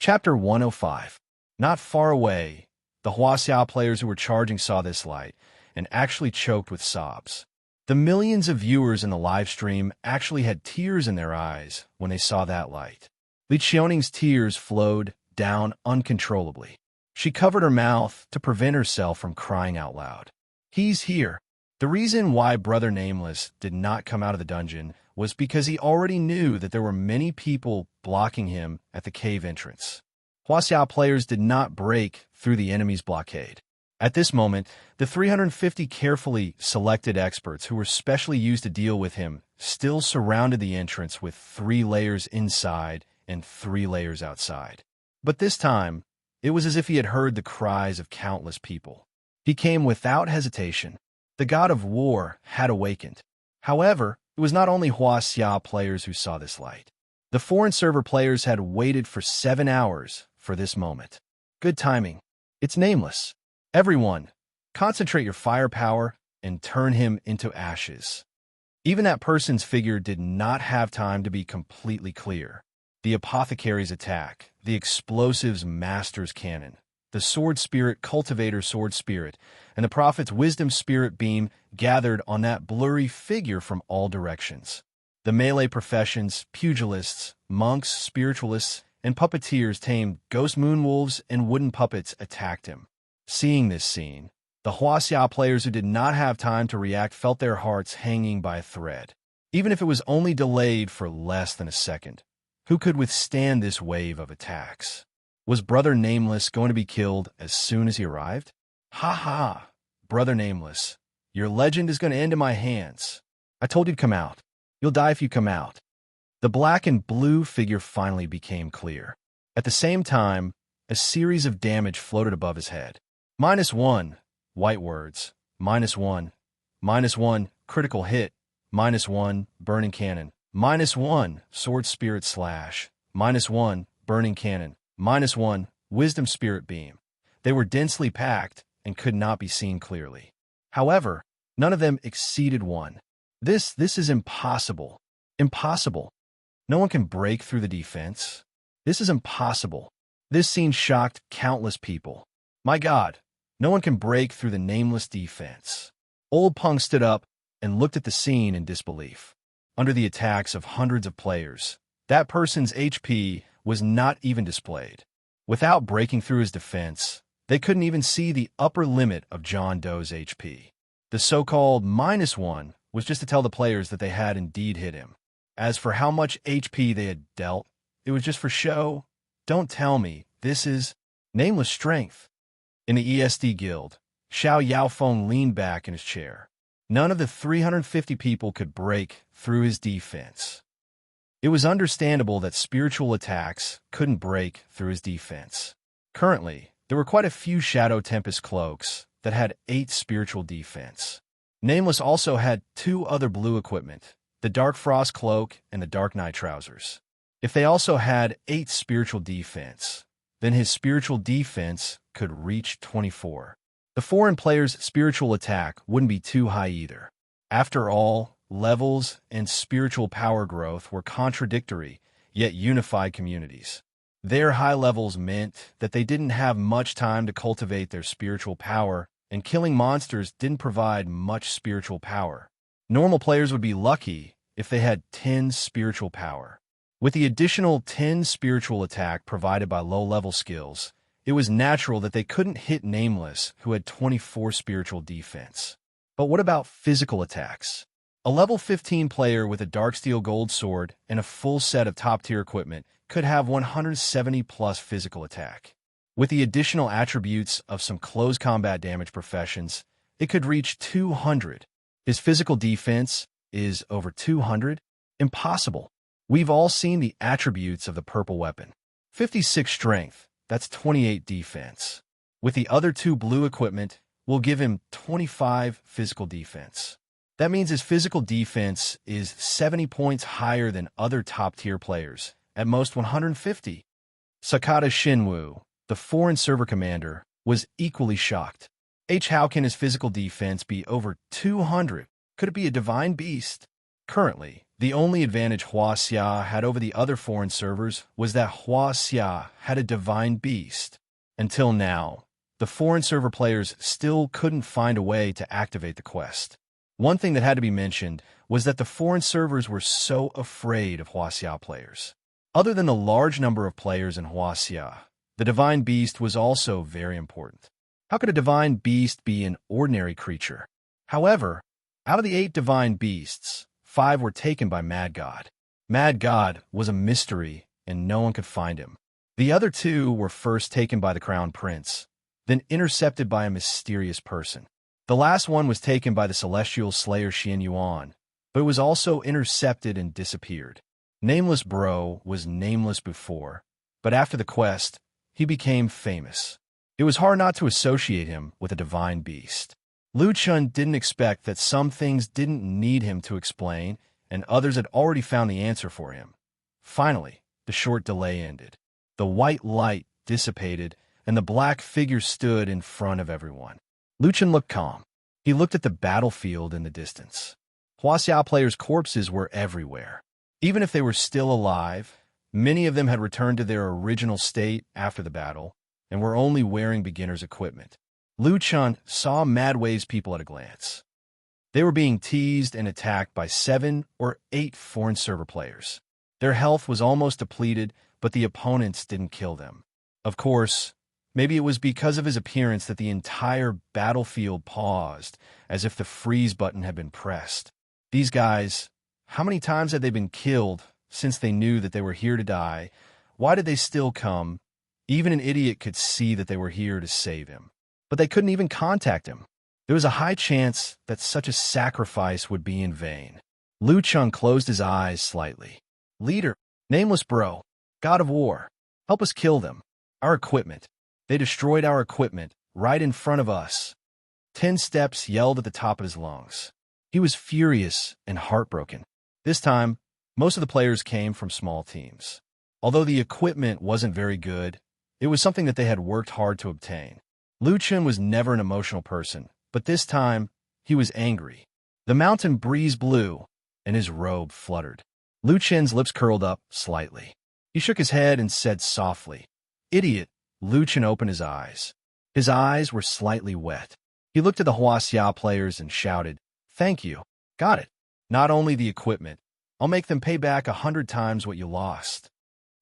Chapter 105. Not far away, the Huaxia players who were charging saw this light and actually choked with sobs. The millions of viewers in the live stream actually had tears in their eyes when they saw that light. Li Qianing's tears flowed down uncontrollably. She covered her mouth to prevent herself from crying out loud. He's here. The reason why Brother Nameless did not come out of the dungeon was because he already knew that there were many people blocking him at the cave entrance. Huaxia players did not break through the enemy's blockade. At this moment, the 350 carefully selected experts who were specially used to deal with him still surrounded the entrance with 3 layers inside and 3 layers outside. But this time, it was as if he had heard the cries of countless people. He came without hesitation. The god of war had awakened. However, it was not only Huaxia players who saw this light. The foreign server players had waited for 7 hours for this moment. Good timing. It's Nameless. Everyone, concentrate your firepower and turn him into ashes. Even that person's figure did not have time to be completely clear. The apothecary's attack, the explosives master's cannon, the sword spirit cultivator sword spirit, and the prophet's wisdom spirit beam gathered on that blurry figure from all directions. The melee professions, pugilists, monks, spiritualists, and puppeteers tamed ghost moonwolves and wooden puppets attacked him. Seeing this scene, the Huaxia players who did not have time to react felt their hearts hanging by a thread. Even if it was only delayed for less than a second, who could withstand this wave of attacks? Was Brother Nameless going to be killed as soon as he arrived? Ha ha, Brother Nameless, your legend is going to end in my hands. I told you to come out. You'll die if you come out. The black and blue figure finally became clear. At the same time, a series of damage floated above his head. -1, white words. -1, -1, critical hit. -1, burning cannon. -1, sword spirit slash. -1, burning cannon. -1, wisdom spirit beam. They were densely packed and could not be seen clearly. However, none of them exceeded 1. This is impossible. Impossible. No one can break through the defense. This is impossible. This scene shocked countless people. My God, no one can break through the Nameless defense. Old Punk stood up and looked at the scene in disbelief. Under the attacks of hundreds of players, that person's HP was not even displayed. Without breaking through his defense, they couldn't even see the upper limit of John Doe's HP. The so-called -1 was just to tell the players that they had indeed hit him. As for how much HP they had dealt, it was just for show. Don't tell me this is Nameless strength. In the ESD guild, Xiao Yaofeng leaned back in his chair. None of the 350 people could break through his defense. It was understandable that spiritual attacks couldn't break through his defense. Currently, there were quite a few Shadow Tempest cloaks that had 8 spiritual defense. Nameless also had 2 other blue equipment, the Dark Frost cloak and the Dark Night trousers. If they also had 8 spiritual defense, then his spiritual defense could reach 24. The foreign player's spiritual attack wouldn't be too high either. After all, levels and spiritual power growth were contradictory, yet unified communities. Their high levels meant that they didn't have much time to cultivate their spiritual power, and killing monsters didn't provide much spiritual power. Normal players would be lucky if they had 10 spiritual power. With the additional 10 spiritual attack provided by low-level skills, it was natural that they couldn't hit Nameless, who had 24 spiritual defense. But what about physical attacks? A level 15 player with a Darksteel Gold sword and a full set of top-tier equipment could have 170 plus physical attack. With the additional attributes of some close combat damage professions, it could reach 200. His physical defense is over 200? Impossible. We've all seen the attributes of the purple weapon. 56 strength, that's 28 defense. With the other 2 blue equipment, we'll give him 25 physical defense. That means his physical defense is 70 points higher than other top-tier players, at most 150. Sakata Shinwu, the foreign server commander, was equally shocked. How can his physical defense be over 200? Could it be a divine beast? Currently, The only advantage Huaxia had over the other foreign servers was that Huaxia had a divine beast. Until now, the foreign server players still couldn't find a way to activate the quest. One thing that had to be mentioned was that the foreign servers were so afraid of Huaxia players. Other than the large number of players in Huaxia, the divine beast was also very important. How could a divine beast be an ordinary creature? However, out of the 8 divine beasts, 5 were taken by Mad God. Mad God was a mystery, and no one could find him. The other 2 were first taken by the Crown Prince, then intercepted by a mysterious person. The last one was taken by the celestial slayer Xian Yuan, but it was also intercepted and disappeared. Nameless Bro was nameless before, but after the quest, he became famous. It was hard not to associate him with a divine beast. Lu Chun didn't expect that some things didn't need him to explain, and others had already found the answer for him. Finally, the short delay ended. The white light dissipated, and the black figure stood in front of everyone. Lu Chun looked calm. He looked at the battlefield in the distance. Huaxia players' corpses were everywhere. Even if they were still alive, many of them had returned to their original state after the battle and were only wearing beginner's equipment. Lu Chun saw Mad Wave's people at a glance. They were being teased and attacked by 7 or 8 foreign server players. Their health was almost depleted, but the opponents didn't kill them. Of course, maybe it was because of his appearance that the entire battlefield paused, as if the freeze button had been pressed. These guys, how many times had they been killed since they knew that they were here to die? Why did they still come? Even an idiot could see that they were here to save him. But they couldn't even contact him. There was a high chance that such a sacrifice would be in vain. Lu Chun closed his eyes slightly. Leader, Nameless Bro, God of War, help us kill them. Our equipment. They destroyed our equipment right in front of us. 10 steps yelled at the top of his lungs. He was furious and heartbroken. This time, most of the players came from small teams. Although the equipment wasn't very good, it was something that they had worked hard to obtain. Lu Chun was never an emotional person, but this time, he was angry. The mountain breeze blew, and his robe fluttered. Lu Chun's lips curled up slightly. He shook his head and said softly, "Idiot." Lu Chun opened his eyes. His eyes were slightly wet. He looked at the Huaxia players and shouted, "Thank you. Got it. Not only the equipment, I'll make them pay back 100 times what you lost."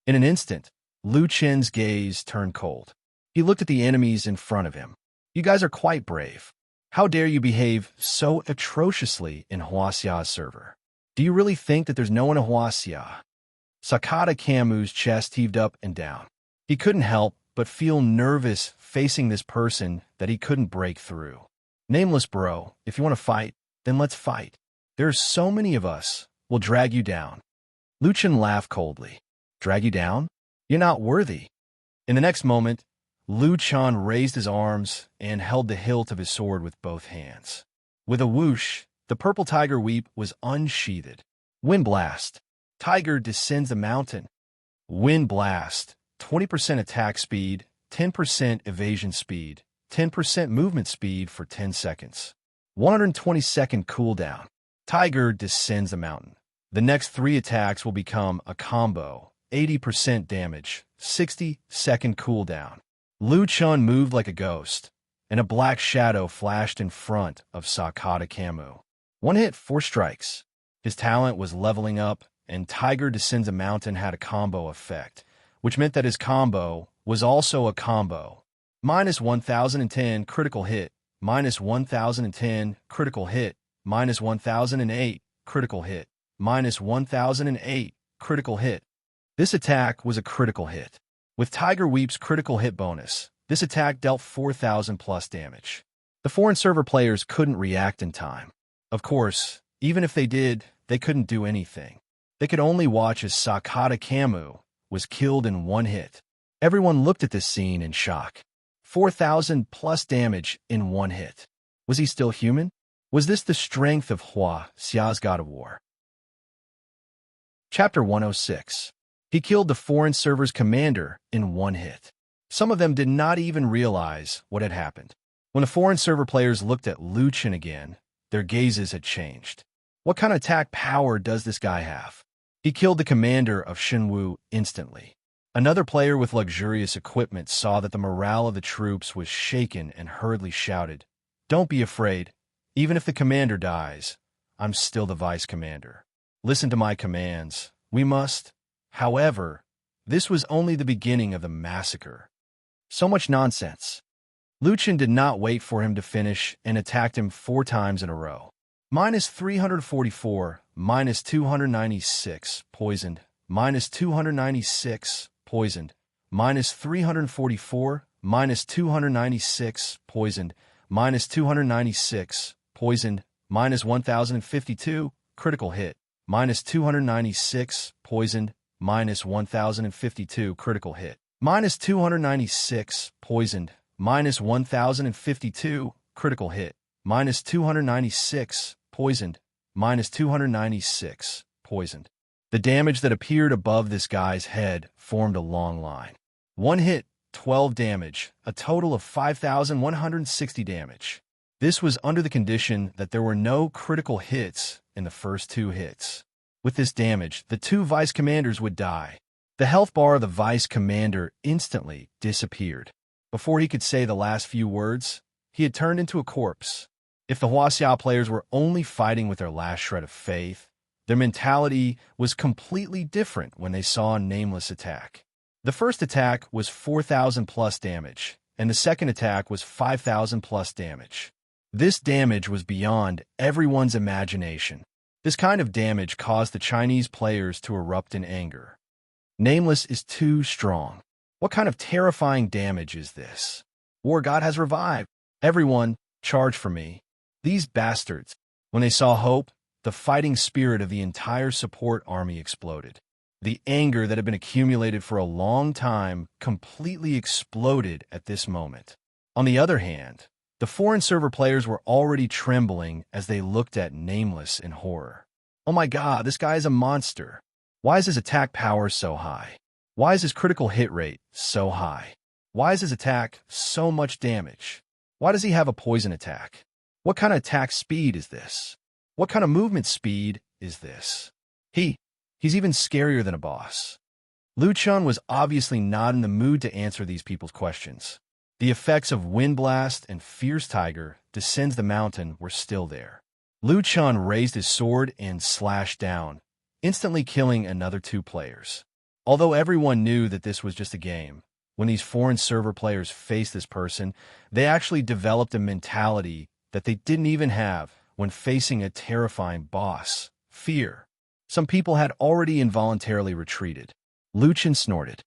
In an instant, Lu Chun's gaze turned cold. He looked at the enemies in front of him. "You guys are quite brave. How dare you behave so atrociously in Huaxia's server? Do you really think that there's no one in Huaxia?" Sakata Camu's chest heaved up and down. He couldn't help but feel nervous facing this person that he couldn't break through. "Nameless Bro, if you want to fight, then let's fight. There's so many of us. We'll drag you down." Lu Chun laughed coldly. "Drag you down? You're not worthy." In the next moment, Lu Chun raised his arms and held the hilt of his sword with both hands. With a whoosh, the purple tiger weep was unsheathed. Wind Blast. Tiger descends the mountain. Wind Blast. 20% attack speed, 10% evasion speed, 10% movement speed for 10 seconds. 120-second cooldown. Tiger descends the mountain. The next 3 attacks will become a combo. 80% damage, 60-second cooldown. Lu Chun moved like a ghost, and a black shadow flashed in front of Sakata Camu. 1 hit, 4 strikes. His talent was leveling up, and Tiger Descends a Mountain had a combo effect, which meant that his combo was also a combo. Minus 1010 critical hit, minus 1010 critical hit, minus 1008 critical hit, minus 1008 critical hit. This attack was a critical hit. With Tiger Weep's critical hit bonus, this attack dealt 4,000 plus damage. The foreign server players couldn't react in time. Of course, even if they did, they couldn't do anything. They could only watch as Sakata Camu was killed in 1 hit. Everyone looked at this scene in shock. 4,000 plus damage in 1 hit. Was he still human? Was this the strength of Huaxia's God of War? Chapter 106. He killed the foreign server's commander in 1 hit. Some of them did not even realize what had happened. When the foreign server players looked at Lu Chun again, their gazes had changed. What kind of attack power does this guy have? He killed the commander of Shenwu instantly. Another player with luxurious equipment saw that the morale of the troops was shaken and hurriedly shouted, "Don't be afraid. Even if the commander dies, I'm still the vice commander. Listen to my commands. We must." However, this was only the beginning of the massacre. So much nonsense. Lu Chen did not wait for him to finish and attacked him 4 times in a row. Minus 344, minus 296, poisoned. Minus 296, poisoned. Minus 344, minus 296, poisoned. Minus 296, poisoned. Minus 1052, critical hit. Minus 296, poisoned. Minus 1052, critical hit. Minus 296, poisoned. Minus 1052, critical hit. Minus 296, poisoned. Minus 296, poisoned. The damage that appeared above this guy's head formed a long line. 1 hit, 12 damage, a total of 5,160 damage. This was under the condition that there were no critical hits in the first 2 hits. With this damage, the 2 vice commanders would die. The health bar of the vice commander instantly disappeared. Before he could say the last few words, he had turned into a corpse. If the Huaxia players were only fighting with their last shred of faith, their mentality was completely different when they saw Nameless attack. The first attack was 4,000 plus damage, and the second attack was 5,000 plus damage. This damage was beyond everyone's imagination. This kind of damage caused the Chinese players to erupt in anger. Nameless is too strong. What kind of terrifying damage is this? War God has revived. Everyone, charge for me. These bastards. When they saw hope, the fighting spirit of the entire support army exploded. The anger that had been accumulated for a long time completely exploded at this moment. On the other hand, the foreign server players were already trembling as they looked at Nameless in horror. Oh my god, this guy is a monster. Why is his attack power so high? Why is his critical hit rate so high? Why is his attack so much damage? Why does he have a poison attack? What kind of attack speed is this? What kind of movement speed is this? He's even scarier than a boss. Lu Chun was obviously not in the mood to answer these people's questions. The effects of Wind Blast and Fierce Tiger descends the mountain were still there. Lu Chun raised his sword and slashed down, instantly killing another 2 players. Although everyone knew that this was just a game, when these foreign server players faced this person, they actually developed a mentality that they didn't even have when facing a terrifying boss: fear. Some people had already involuntarily retreated. Lu Chen snorted.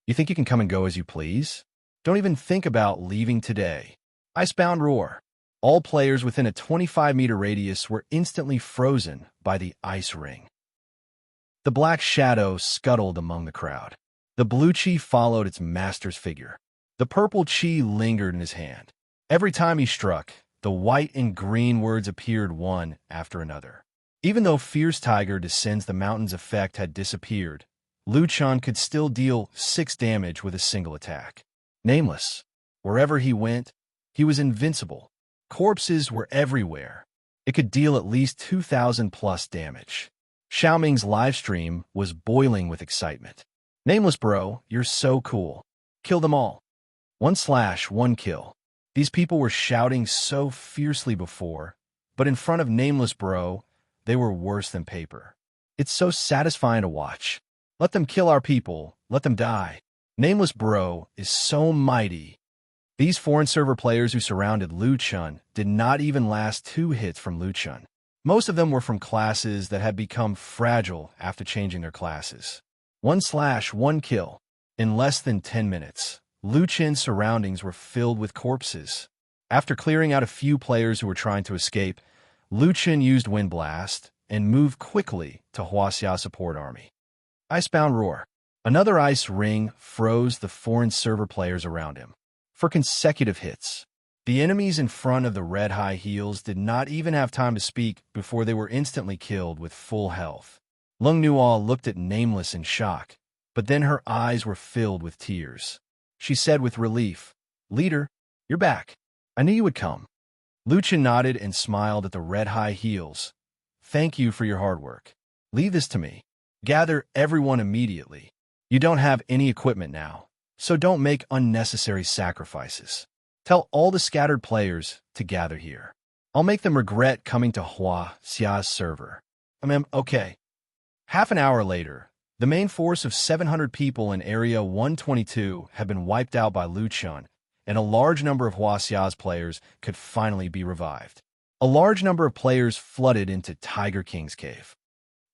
"You think you can come and go as you please? Don't even think about leaving today." Icebound roar. All players within a 25-meter radius were instantly frozen by the ice ring. The black shadow scuttled among the crowd. The blue chi followed its master's figure. The purple chi lingered in his hand. Every time he struck, the white and green words appeared one after another. Even though Fierce Tiger descends the mountain's effect had disappeared, Lu Chun could still deal 6 damage with a single attack. Nameless. Wherever he went, he was invincible. Corpses were everywhere. It could deal at least 2,000 plus damage. Xiaoming's livestream was boiling with excitement. "Nameless bro, you're so cool. Kill them all. 1/1 kill." These people were shouting so fiercely before, but in front of Nameless bro, they were worse than paper. It's so satisfying to watch. Let them kill our people. Let them die. Nameless bro is so mighty. These foreign server players who surrounded Lu Chun did not even last 2 hits from Lu Chun. Most of them were from classes that had become fragile after changing their classes. 1/1 kill. In less than 10 minutes, Lu Chen's surroundings were filled with corpses. After clearing out a few players who were trying to escape, Lu Chen used Wind Blast and moved quickly to Huaxia support army. Icebound roar. Another ice ring froze the foreign server players around him. For consecutive hits, the enemies in front of the red high heels did not even have time to speak before they were instantly killed with full health. Lung Nuo looked at Nameless in shock, but then her eyes were filled with tears. She said with relief, "Leader, you're back. I knew you would come." Lu Chen nodded and smiled at the red high heels. Thank you for your hard work. Leave this to me. Gather everyone immediately. You don't have any equipment now, so don't make unnecessary sacrifices. Tell all the scattered players to gather here. I'll make them regret coming to Hua Xia's server. Okay. Half an hour later, the main force of 700 people in Area 122 had been wiped out by Lu Chun, and a large number of Hua Xia's players could finally be revived. A large number of players flooded into Tiger King's cave.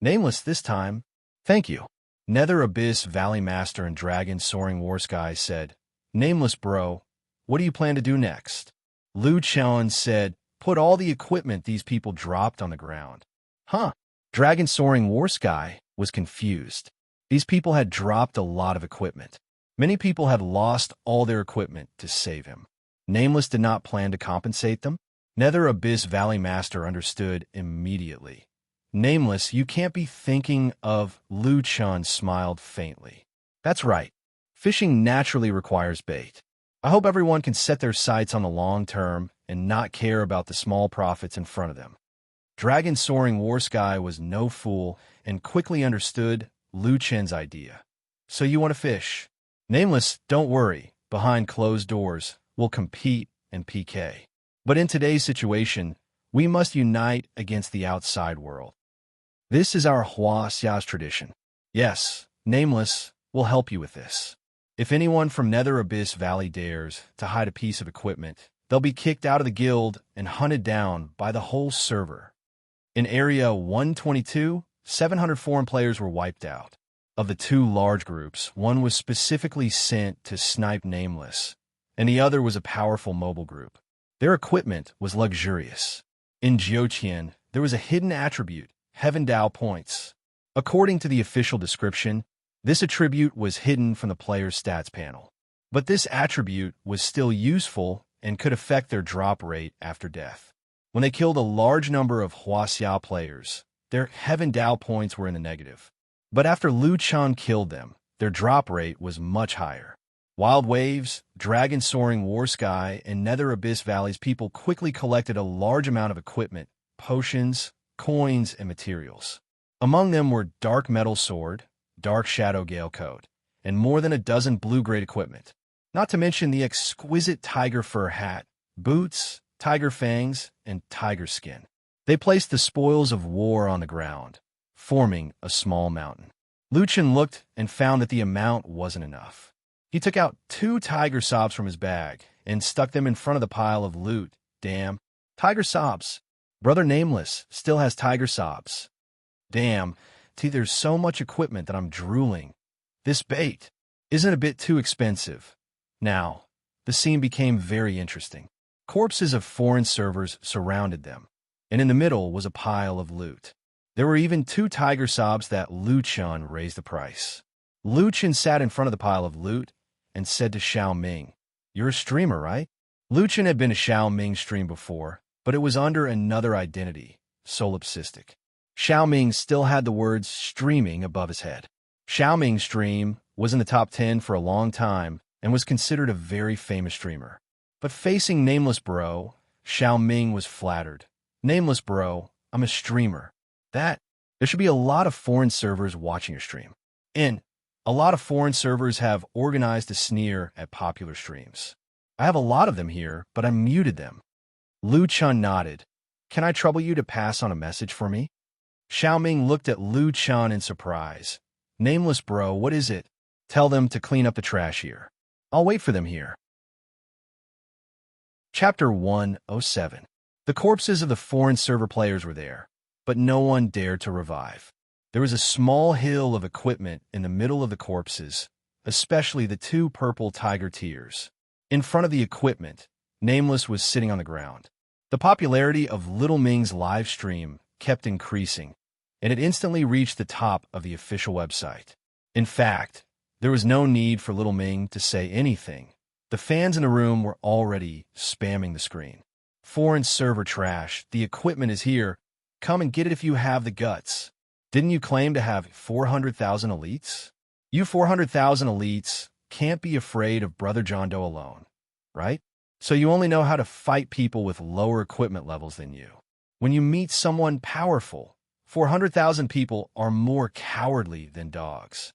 Nameless this time. Thank you. Nether Abyss Valley Master and Dragon Soaring War Sky said, Nameless bro, what do you plan to do next? Lu Chun said, put all the equipment these people dropped on the ground. Huh? Dragon Soaring War Sky was confused. These people had dropped a lot of equipment. Many people had lost all their equipment to save him. Nameless did not plan to compensate them. Nether Abyss Valley Master understood immediately. Nameless, you can't be thinking of. Lu Chun smiled faintly. That's right. Fishing naturally requires bait. I hope everyone can set their sights on the long term and not care about the small profits in front of them. Dragon Soaring War Sky was no fool and quickly understood Lu Chun's idea. So you want to fish? Nameless, don't worry. Behind closed doors, we'll compete and PK. But in today's situation, we must unite against the outside world. This is our Hua Xia's tradition. Yes, Nameless will help you with this. If anyone from Nether Abyss Valley dares to hide a piece of equipment, they'll be kicked out of the guild and hunted down by the whole server. In Area 122, 700 foreign players were wiped out. Of the two large groups, one was specifically sent to snipe Nameless, and the other was a powerful mobile group. Their equipment was luxurious. In Jiuqian, there was a hidden attribute, Heaven Dao points. According to the official description, this attribute was hidden from the player's stats panel. But this attribute was still useful and could affect their drop rate after death. When they killed a large number of Hua Xia players, their Heaven Dao points were in the negative. But after Lu Chun killed them, their drop rate was much higher. Wild Waves, Dragon Soaring War Sky, and Nether Abyss Valley's people quickly collected a large amount of equipment, potions, coins, and materials. Among them were Dark Metal Sword, Dark Shadow Gale Coat, and more than a dozen blue-grade equipment. Not to mention the exquisite tiger fur hat, boots, tiger fangs, and tiger skin. They placed the spoils of war on the ground, forming a small mountain. Lu Chun looked and found that the amount wasn't enough. He took out 2 tiger sobs from his bag and stuck them in front of the pile of loot. Damn, tiger sobs. Brother Nameless still has tiger sobs. Damn, there's so much equipment that I'm drooling. This bait isn't a bit too expensive. Now, the scene became very interesting. Corpses of foreign servers surrounded them, and in the middle was a pile of loot. There were even 2 tiger sobs that Lu Chun raised the price. Lu Chun sat in front of the pile of loot and said to Xiao Ming, "You're a streamer, right?" Lu Chun had been to Xiao Ming's stream before, but it was under another identity, solipsistic. Xiao Ming still had the words streaming above his head. Xiao Ming's stream was in the top 10 for a long time and was considered a very famous streamer. But facing Nameless Bro, Xiao Ming was flattered. Nameless Bro, I'm a streamer. There should be a lot of foreign servers watching your stream. And a lot of foreign servers have organized a sneer at popular streams. I have a lot of them here, but I muted them. Lu Chun nodded. Can I trouble you to pass on a message for me? Xiao Ming looked at Lu Chun in surprise. Nameless Bro, what is it? Tell them to clean up the trash here. I'll wait for them here. Chapter 107. The corpses of the foreign server players were there, but no one dared to revive. There was a small hill of equipment in the middle of the corpses, especially the 2 purple tiger tears. In front of the equipment, Nameless was sitting on the ground. The popularity of Little Ming's live stream kept increasing, and it instantly reached the top of the official website. In fact, there was no need for Little Ming to say anything. The fans in the room were already spamming the screen. Foreign server trash, the equipment is here. Come and get it if you have the guts. Didn't you claim to have 400,000 elites? You 400,000 elites can't be afraid of Brother John Doe alone, right? So you only know how to fight people with lower equipment levels than you. When you meet someone powerful, 400,000 people are more cowardly than dogs.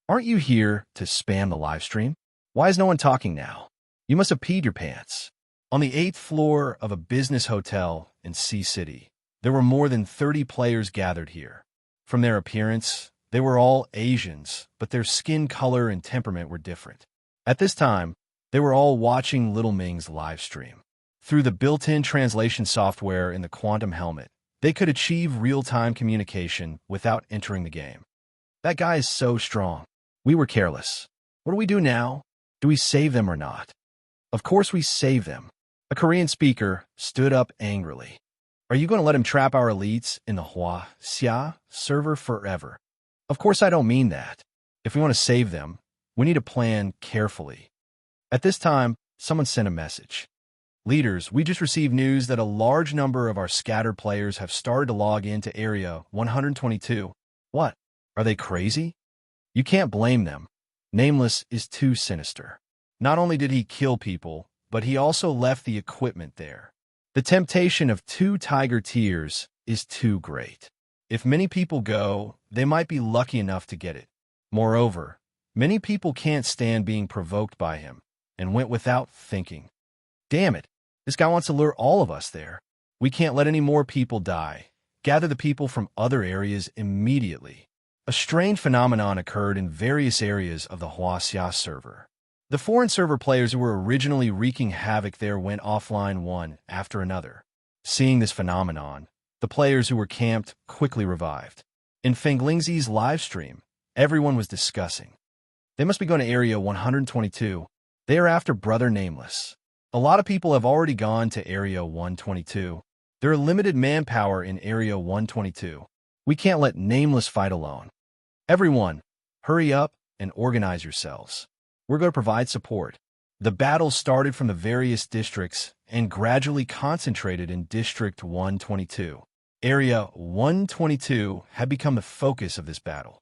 Aren't you here to spam the live stream? Why is no one talking now? You must have peed your pants. On the 8th floor of a business hotel in Sea City, there were more than 30 players gathered here. From their appearance, they were all Asians, but their skin color and temperament were different. At this time, they were all watching Little Ming's live stream. Through the built-in translation software in the Quantum Helmet, they could achieve real-time communication without entering the game. That guy is so strong. We were careless. What do we do now? Do we save them or not? Of course we save them. A Korean speaker stood up angrily. Are you going to let him trap our elites in the Hua-Xia server forever? Of course I don't mean that. If we want to save them, we need to plan carefully. At this time, someone sent a message. Leaders, we just received news that a large number of our scattered players have started to log into Area 122. What? Are they crazy? You can't blame them. Nameless is too sinister. Not only did he kill people, but he also left the equipment there. The temptation of 2 tiger tears is too great. If many people go, they might be lucky enough to get it. Moreover, many people can't stand being provoked by him and went without thinking. Damn it, this guy wants to lure all of us there. We can't let any more people die. Gather the people from other areas immediately. A strange phenomenon occurred in various areas of the Hua-Xia server. The foreign server players who were originally wreaking havoc there went offline one after another. Seeing this phenomenon, the players who were camped quickly revived. In Fenglingzi's live stream, everyone was discussing. They must be going to Area 122. They are after Brother Nameless. A lot of people have already gone to Area 122. There are limited manpower in Area 122. We can't let Nameless fight alone. Everyone, hurry up and organize yourselves. We're going to provide support. The battle started from the various districts and gradually concentrated in District 122. Area 122 had become the focus of this battle.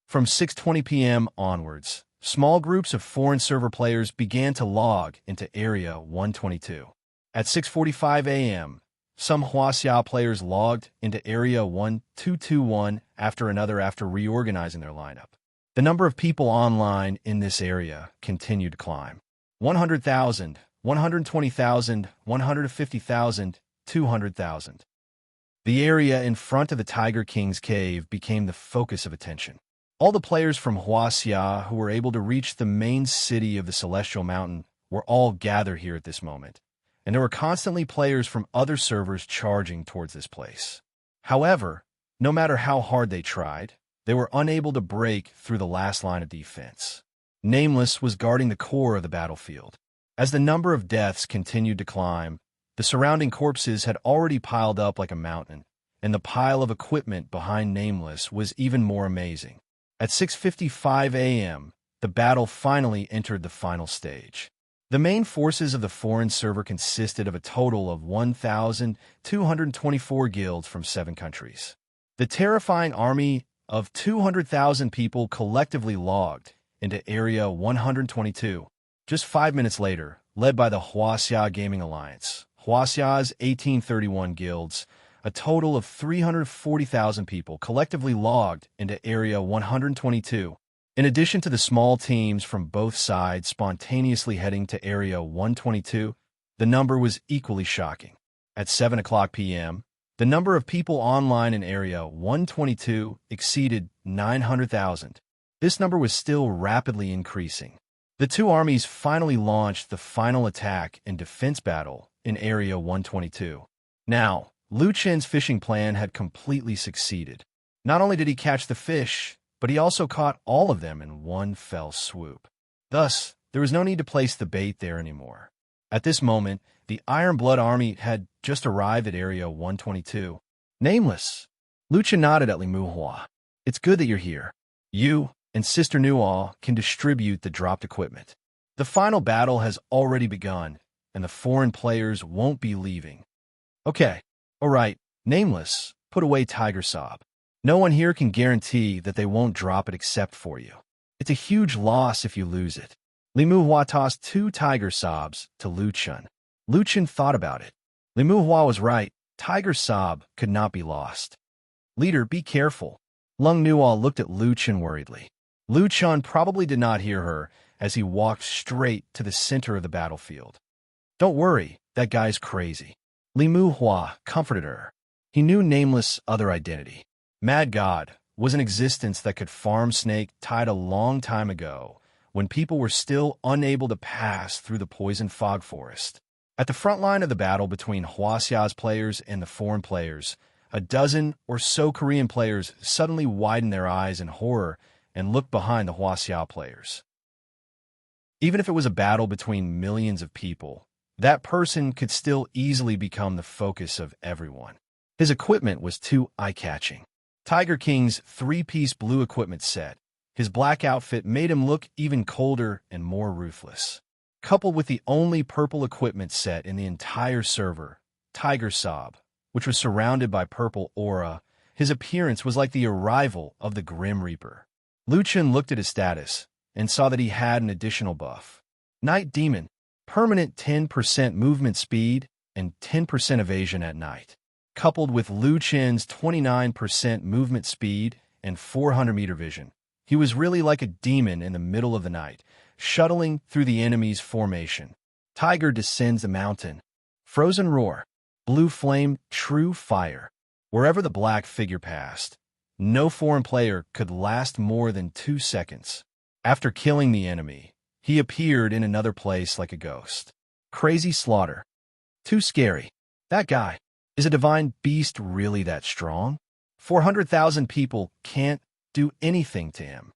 From 6:20 p.m. onwards, small groups of foreign server players began to log into Area 122. At 6:45 a.m., some Hua-Xia players logged into Area 1221 after another after reorganizing their lineup. The number of people online in this area continued to climb. 100,000, 120,000, 150,000, 200,000. The area in front of the Tiger King's cave became the focus of attention. All the players from Hua-Xia who were able to reach the main city of the Celestial Mountain were all gathered here at this moment, and there were constantly players from other servers charging towards this place. However, no matter how hard they tried, they were unable to break through the last line of defense. Nameless was guarding the core of the battlefield. As the number of deaths continued to climb, the surrounding corpses had already piled up like a mountain, and the pile of equipment behind Nameless was even more amazing. At 6:55 a.m., the battle finally entered the final stage. The main forces of the foreign server consisted of a total of 1,224 guilds from 7 countries. The terrifying army of 200,000 people collectively logged into Area 122. Just 5 minutes later, led by the Hua-Xia Gaming Alliance, Hua-Xia's 1831 guilds, a total of 340,000 people collectively logged into Area 122. In addition to the small teams from both sides spontaneously heading to Area 122, the number was equally shocking. At 7 o'clock p.m., the number of people online in Area 122 exceeded 900,000. This number was still rapidly increasing. The two armies finally launched the final attack and defense battle in Area 122. Now, Lu Chen's fishing plan had completely succeeded. Not only did he catch the fish, but he also caught all of them in one fell swoop. Thus, there was no need to place the bait there anymore. At this moment, the Iron Blood Army had just arrived at Area 122. Nameless. Lu Chen nodded at Li Muhua. It's good that you're here. You and Sister Nuo can distribute the dropped equipment. The final battle has already begun, and the foreign players won't be leaving. Okay, all right, Nameless, put away Tiger Sob. No one here can guarantee that they won't drop it except for you. It's a huge loss if you lose it. Li Muhua tossed 2 Tiger Sobs to Lu Chen. Lu Chen thought about it. Li Muhua was right. Tiger Sob could not be lost. Leader, be careful. Lung Nuo looked at Lu Chen worriedly. Lu Chen probably did not hear her as he walked straight to the center of the battlefield. Don't worry, that guy's crazy. Li Mu Hua comforted her. He knew Nameless' other identity. Mad God was an existence that could farm snake tied a long time ago, when people were still unable to pass through the poison fog forest. At the front line of the battle between Huaxia's players and the foreign players, a dozen or so Korean players suddenly widened their eyes in horror and looked behind the Huaxia players. Even if it was a battle between millions of people, that person could still easily become the focus of everyone. His equipment was too eye-catching. Tiger King's three-piece blue equipment set. His black outfit made him look even colder and more ruthless. Coupled with the only purple equipment set in the entire server, Tiger Sob, which was surrounded by purple aura, his appearance was like the arrival of the Grim Reaper. Lu Chen looked at his status and saw that he had an additional buff. Night Demon, permanent 10% movement speed and 10% evasion at night. Coupled with Lu Chen's 29% movement speed and 400-meter vision, he was really like a demon in the middle of the night, shuttling through the enemy's formation. Tiger descends the mountain. Frozen Roar. Blue Flame, True Fire. Wherever the black figure passed, no foreign player could last more than 2 seconds. After killing the enemy, he appeared in another place like a ghost. Crazy Slaughter. Too scary. That guy. Is a divine beast really that strong? 400,000 people can't do anything to him.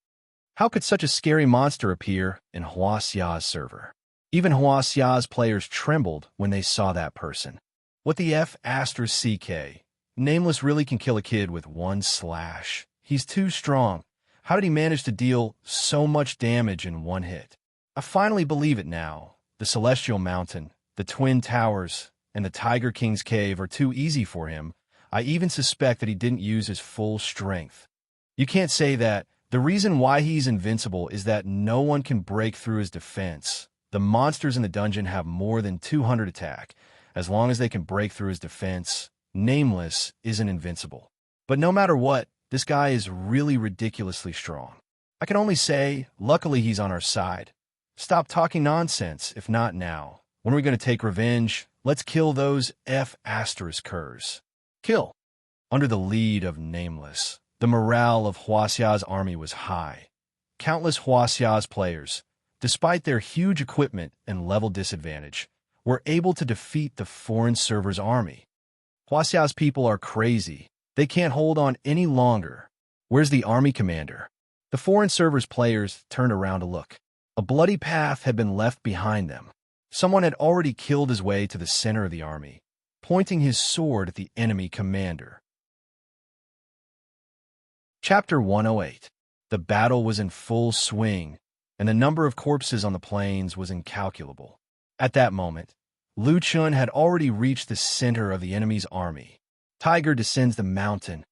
How could such a scary monster appear in Huaxia's server? Even Huaxia's players trembled when they saw that person. What the F*** CK? Nameless really can kill a kid with one slash. He's too strong. How did he manage to deal so much damage in one hit? I finally believe it now. The Celestial Mountain, the Twin Towers, and the Tiger King's cave are too easy for him. I even suspect that he didn't use his full strength. You can't say that. The reason why he's invincible is that no one can break through his defense. The monsters in the dungeon have more than 200 attack. As long as they can break through his defense, Nameless isn't invincible. But no matter what, this guy is really ridiculously strong. I can only say, luckily he's on our side. Stop talking nonsense, if not now. When are we going to take revenge? Let's kill those F***ers. Kill. Under the lead of Nameless, the morale of Huaxia's army was high. Countless Huaxia's players, despite their huge equipment and level disadvantage, were able to defeat the foreign server's army. Huaxia's people are crazy. They can't hold on any longer. Where's the army commander? The foreign server's players turned around to look. A bloody path had been left behind them. Someone had already killed his way to the center of the army, pointing his sword at the enemy commander. Chapter 108. The battle was in full swing, and the number of corpses on the plains was incalculable. At that moment, Lu Chen had already reached the center of the enemy's army. Tiger descends the mountain.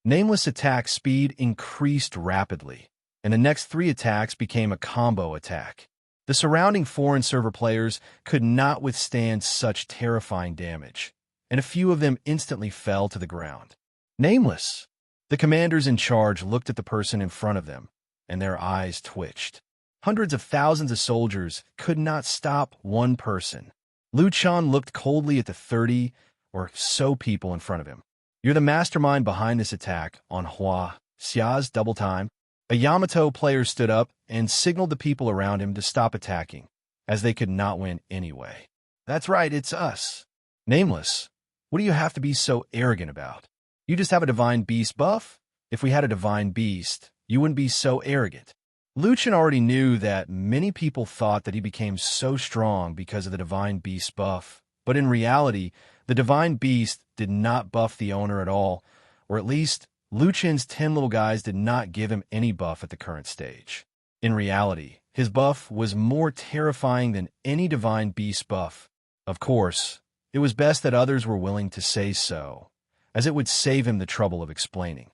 Nameless attack speed increased rapidly, and the next 3 attacks became a combo attack. The surrounding foreign server players could not withstand such terrifying damage, and a few of them instantly fell to the ground. Nameless. The commanders in charge looked at the person in front of them, and their eyes twitched. Hundreds of thousands of soldiers could not stop one person. Lu Chen looked coldly at the 30 or so people in front of him. You're the mastermind behind this attack on Huaxia's double time. A Yamato player stood up and signaled the people around him to stop attacking, as they could not win anyway. That's right, it's us. Nameless, what do you have to be so arrogant about? You just have a divine beast buff? If we had a divine beast, you wouldn't be so arrogant. Lu Chen already knew that many people thought that he became so strong because of the divine beast buff, but in reality, the divine beast did not buff the owner at all, or at least Lu Chen's 10 little guys did not give him any buff at the current stage. In reality, his buff was more terrifying than any divine beast buff. Of course, it was best that others were willing to say so, as it would save him the trouble of explaining.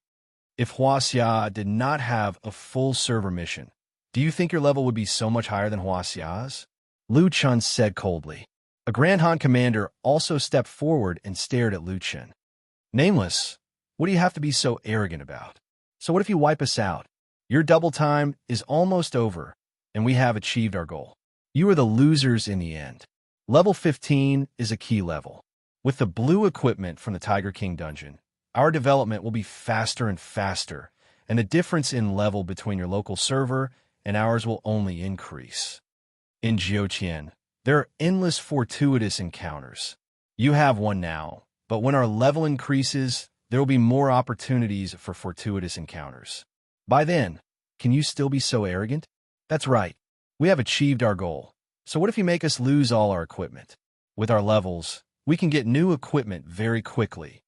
If Huaxia did not have a full server mission, do you think your level would be so much higher than Huaxia's? Lu Chen said coldly. A Grand Han commander also stepped forward and stared at Lu Chen. Nameless, What do you have to be so arrogant about? So what if you wipe us out? Your double time is almost over, and we have achieved our goal. You are the losers in the end. Level 15 is a key level. With the blue equipment from the Tiger King dungeon, our development will be faster and faster, and the difference in level between your local server and ours will only increase. In Jiuqian, there are endless fortuitous encounters. You have one now, but when our level increases, there will be more opportunities for fortuitous encounters. By then, can you still be so arrogant? That's right. We have achieved our goal. So what if you make us lose all our equipment? With our levels, we can get new equipment very quickly.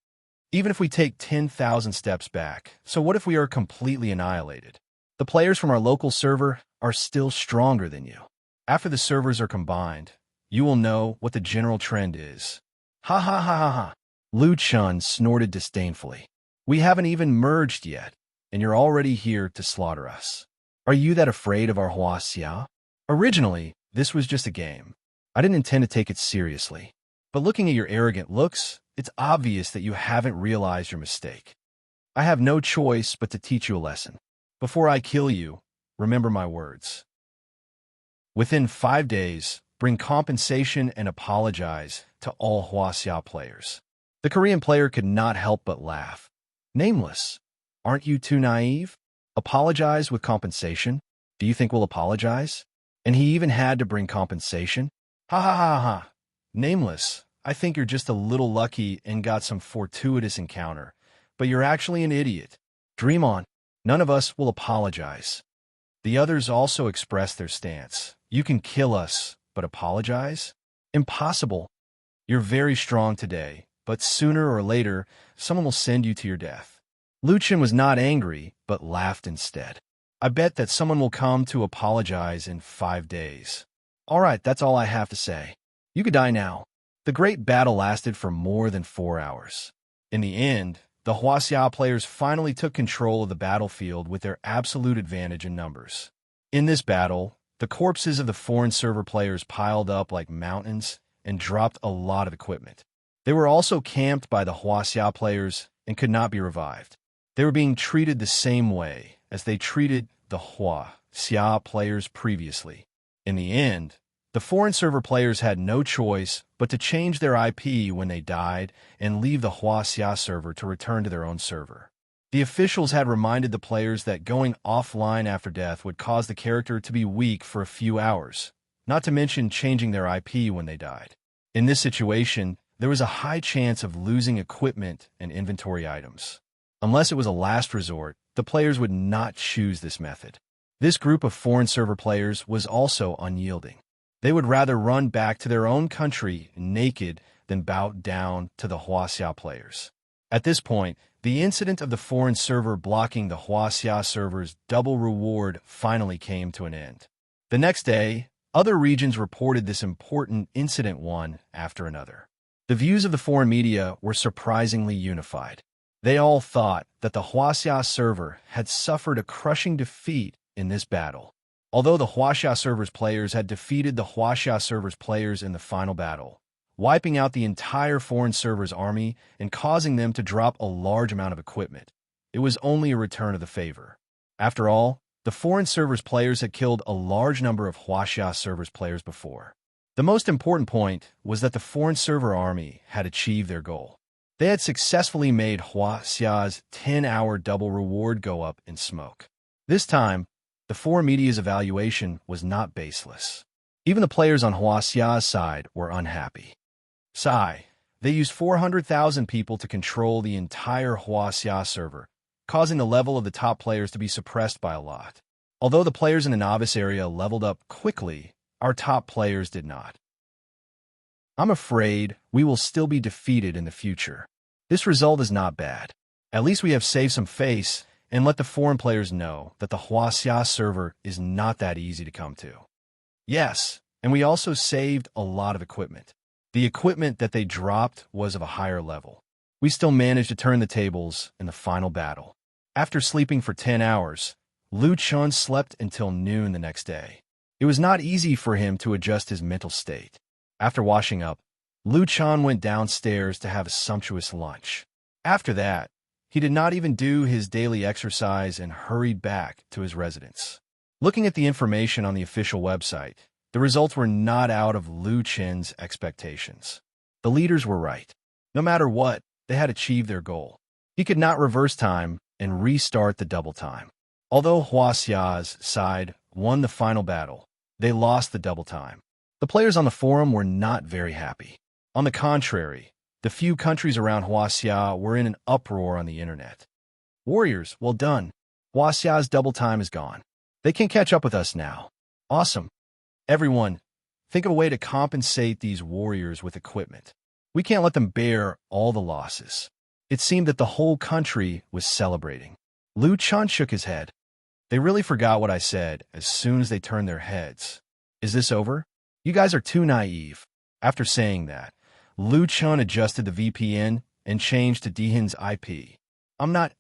Even if we take 10,000 steps back, so what if we are completely annihilated? The players from our local server are still stronger than you. After the servers are combined, you will know what the general trend is. Ha ha ha ha ha. Lu Chun snorted disdainfully. We haven't even merged yet, and you're already here to slaughter us. Are you that afraid of our Huaxia? Originally, this was just a game. I didn't intend to take it seriously. But looking at your arrogant looks, it's obvious that you haven't realized your mistake. I have no choice but to teach you a lesson. Before I kill you, remember my words. Within 5 days, bring compensation and apologize to all Huaxia players. The Korean player could not help but laugh. Nameless, aren't you too naive? Apologize with compensation? Do you think we'll apologize? And he even had to bring compensation? Ha ha ha ha. Nameless, I think you're just a little lucky and got some fortuitous encounter, but you're actually an idiot. Dream on. None of us will apologize. The others also expressed their stance. You can kill us, but apologize? Impossible. You're very strong today, but sooner or later, someone will send you to your death. Lu Chun was not angry, but laughed instead. I bet that someone will come to apologize in 5 days. All right, that's all I have to say. You could die now. The great battle lasted for more than 4 hours. In the end, the Huaxia players finally took control of the battlefield with their absolute advantage in numbers. In this battle, the corpses of the foreign server players piled up like mountains and dropped a lot of equipment. They were also camped by the Huaxia players and could not be revived. They were being treated the same way as they treated the Huaxia players previously. In the end, the foreign server players had no choice but to change their IP when they died and leave the Huaxia server to return to their own server. The officials had reminded the players that going offline after death would cause the character to be weak for a few hours, not to mention changing their IP when they died. In this situation, there was a high chance of losing equipment and inventory items. Unless it was a last resort, the players would not choose this method. This group of foreign server players was also unyielding. They would rather run back to their own country naked than bow down to the Huaxia players. At this point, the incident of the foreign server blocking the Huaxia server's double reward finally came to an end. The next day, other regions reported this important incident one after another. The views of the foreign media were surprisingly unified. They all thought that the Huaxia server had suffered a crushing defeat in this battle. Although the Huaxia server's players had defeated the Huaxia server's players in the final battle, wiping out the entire foreign server's army and causing them to drop a large amount of equipment, it was only a return of the favor. After all, the foreign server's players had killed a large number of Huaxia server's players before. The most important point was that the foreign server army had achieved their goal. They had successfully made Huaxia's 10-hour double reward go up in smoke. This time, the foreign media's evaluation was not baseless. Even the players on Huaxia's side were unhappy. They used 400,000 people to control the entire Huaxia server, causing the level of the top players to be suppressed by a lot. Although the players in the novice area leveled up quickly, our top players did not. I'm afraid we will still be defeated in the future. This result is not bad. At least we have saved some face and let the foreign players know that the Huaxia server is not that easy to come to. Yes, and we also saved a lot of equipment. The equipment that they dropped was of a higher level. We still managed to turn the tables in the final battle. After sleeping for 10 hours, Lu Chun slept until noon the next day. It was not easy for him to adjust his mental state. After washing up, Lu Chun went downstairs to have a sumptuous lunch. After that, He did not even do his daily exercise and hurried back to his residence. Looking at the information on the official website, the results were not out of Lu Chen's expectations. The leaders were right. No matter what, they had achieved their goal. He could not reverse time and restart the double time. Although Huaxia's side won the final battle, they lost the double time. The players on the forum were not very happy. On the contrary, the few countries around Huaxia were in an uproar on the internet. Warriors, well done. Huaxia's double time is gone. They can catch up with us now. Awesome. Everyone, think of a way to compensate these warriors with equipment. We can't let them bear all the losses. It seemed that the whole country was celebrating. Lu Chen shook his head. They really forgot what I said as soon as they turned their heads. Is this over? You guys are too naive. After saying that, Lu Chen adjusted the VPN and changed to Dehan's IP. I'm not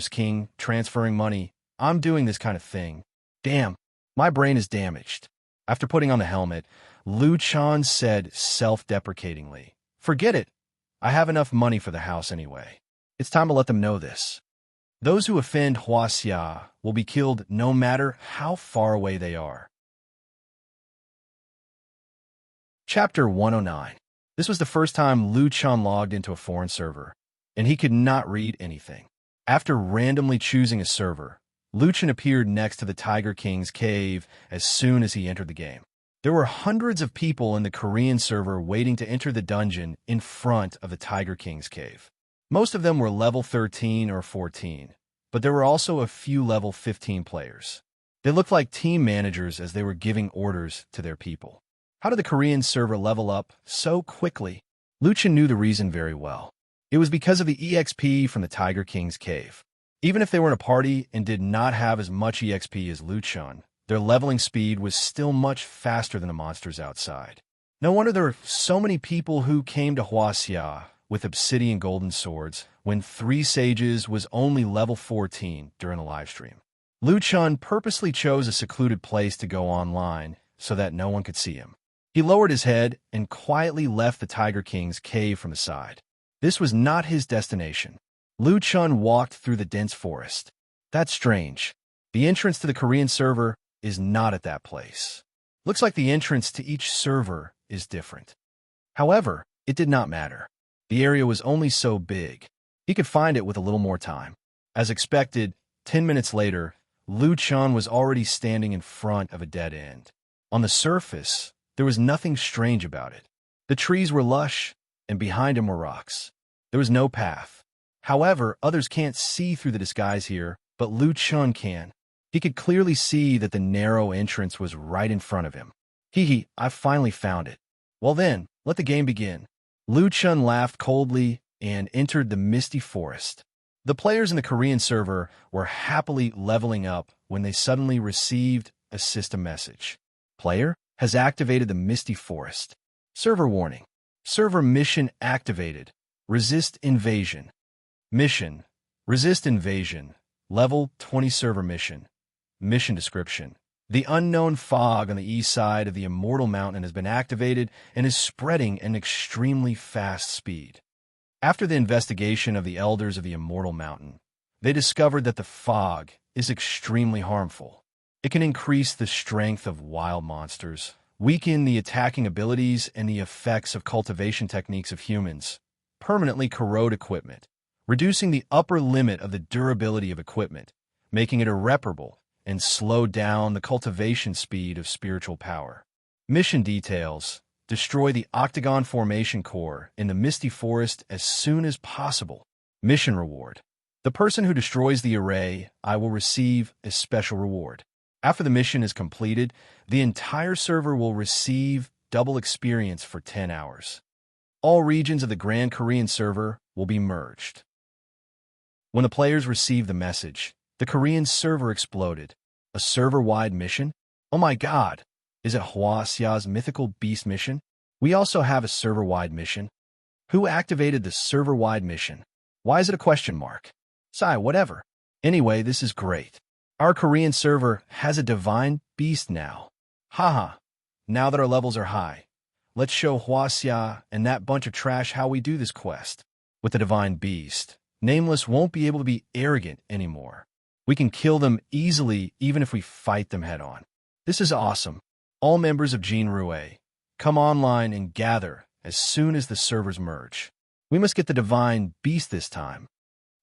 King transferring money. I'm doing this kind of thing. Damn, my brain is damaged. After putting on the helmet, Lu Chen said self-deprecatingly, "Forget it. I have enough money for the house anyway. It's time to let them know this. Those who offend Huaxia will be killed no matter how far away they are." Chapter 109. This was the first time Lu Chen logged into a foreign server, and he could not read anything. After randomly choosing a server, Lu Chen appeared next to the Tiger King's cave as soon as he entered the game. There were hundreds of people in the Korean server waiting to enter the dungeon in front of the Tiger King's cave. Most of them were level 13 or 14, but there were also a few level 15 players. They looked like team managers as they were giving orders to their people. How did the Korean server level up so quickly? Lu Chen knew the reason very well. It was because of the EXP from the Tiger King's cave. Even if they were in a party and did not have as much EXP as Lu Chen, their leveling speed was still much faster than the monsters outside. No wonder there were so many people who came to Huaxia with obsidian golden swords when 3 Sages was only level 14 during the livestream. Lu Chen purposely chose a secluded place to go online so that no one could see him. He lowered his head and quietly left the Tiger King's cave from the side. This was not his destination. Lu Chen walked through the dense forest. That's strange. The entrance to the Korean server is not at that place. Looks like the entrance to each server is different. However, it did not matter. The area was only so big. He could find it with a little more time. As expected, 10 minutes later, Lu Chen was already standing in front of a dead end. On the surface, there was nothing strange about it. The trees were lush, and behind him were rocks. There was no path. However, others can't see through the disguise here, but Lu Chen can. He could clearly see that the narrow entrance was right in front of him. Hee, I finally found it. Well then, let the game begin. Lu Chen laughed coldly and entered the misty forest. The players in the Korean server were happily leveling up when they suddenly received a system message. Player has activated the misty forest. Server warning. Server mission activated. Resist invasion. Mission. Resist invasion. Level 20 server mission. Mission description. The unknown fog on the east side of the Immortal Mountain has been activated and is spreading at an extremely fast speed. After the investigation of the elders of the Immortal Mountain, they discovered that the fog is extremely harmful. It can increase the strength of wild monsters, weaken the attacking abilities and the effects of cultivation techniques of humans, permanently corrode equipment, reducing the upper limit of the durability of equipment, making it irreparable, and slow down the cultivation speed of spiritual power. Mission details: destroy the octagon formation core in the misty forest as soon as possible. Mission reward: the person who destroys the array, I will receive a special reward. After the mission is completed, the entire server will receive double experience for 10 hours. All regions of the Grand Korean server will be merged. When the players received the message, the Korean server exploded. A server-wide mission? Oh my god! Is it Huaxia's mythical beast mission? We also have a server-wide mission. Who activated the server-wide mission? Why is it a question mark? Sigh, whatever. Anyway, this is great. Our Korean server has a divine beast now. Haha. Now that our levels are high, let's show Huaxia and that bunch of trash how we do this quest. With the divine beast, Nameless won't be able to be arrogant anymore. We can kill them easily even if we fight them head-on. This is awesome. All members of Jean Rouet, come online and gather as soon as the servers merge. We must get the Divine Beast this time.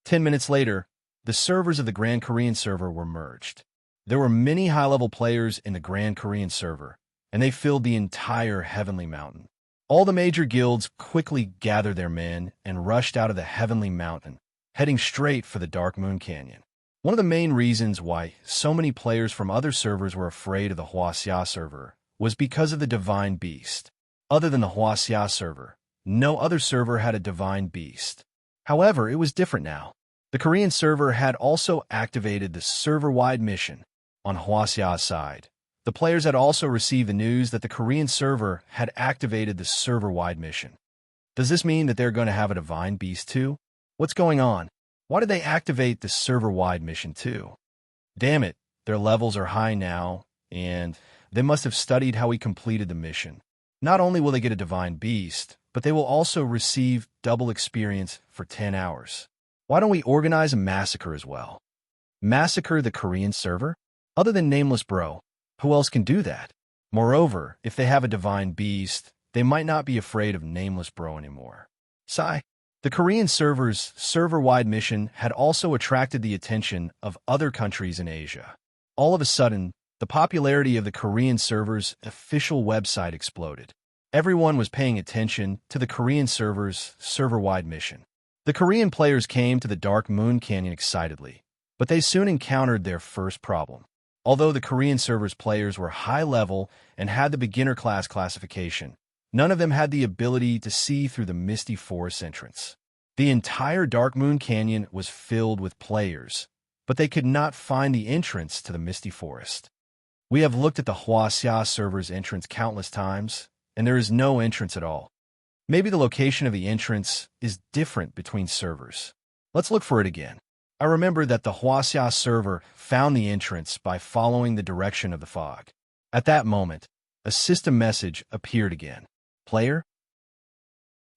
10 minutes later, the servers of the Grand Korean server were merged. There were many high-level players in the Grand Korean server, and they filled the entire Heavenly Mountain. All the major guilds quickly gathered their men and rushed out of the Heavenly Mountain, heading straight for the Dark Moon Canyon. One of the main reasons why so many players from other servers were afraid of the Huaxia server was because of the Divine Beast. Other than the Huaxia server, no other server had a Divine Beast. However, it was different now. The Korean server had also activated the server-wide mission. On Huaxia's side, the players had also received the news that the Korean server had activated the server-wide mission. Does this mean that they're going to have a Divine Beast too? What's going on? Why did they activate the server-wide mission too? Damn it, their levels are high now, and they must have studied how we completed the mission. Not only will they get a Divine Beast, but they will also receive double experience for 10 hours. Why don't we organize a massacre as well? Massacre the Korean server? Other than Nameless Bro, who else can do that? Moreover, if they have a Divine Beast, they might not be afraid of Nameless Bro anymore. Sigh. The Korean server's server-wide mission had also attracted the attention of other countries in Asia. All of a sudden, the popularity of the Korean server's official website exploded. Everyone was paying attention to the Korean server's server-wide mission. The Korean players came to the Dark Moon Canyon excitedly, but they soon encountered their first problem. Although the Korean server's players were high-level and had the beginner class classification, none of them had the ability to see through the misty forest entrance. The entire Dark Moon Canyon was filled with players, but they could not find the entrance to the misty forest. We have looked at the Huaxia server's entrance countless times, and there is no entrance at all. Maybe the location of the entrance is different between servers. Let's look for it again. I remember that the Huaxia server found the entrance by following the direction of the fog. At that moment, a system message appeared again. Player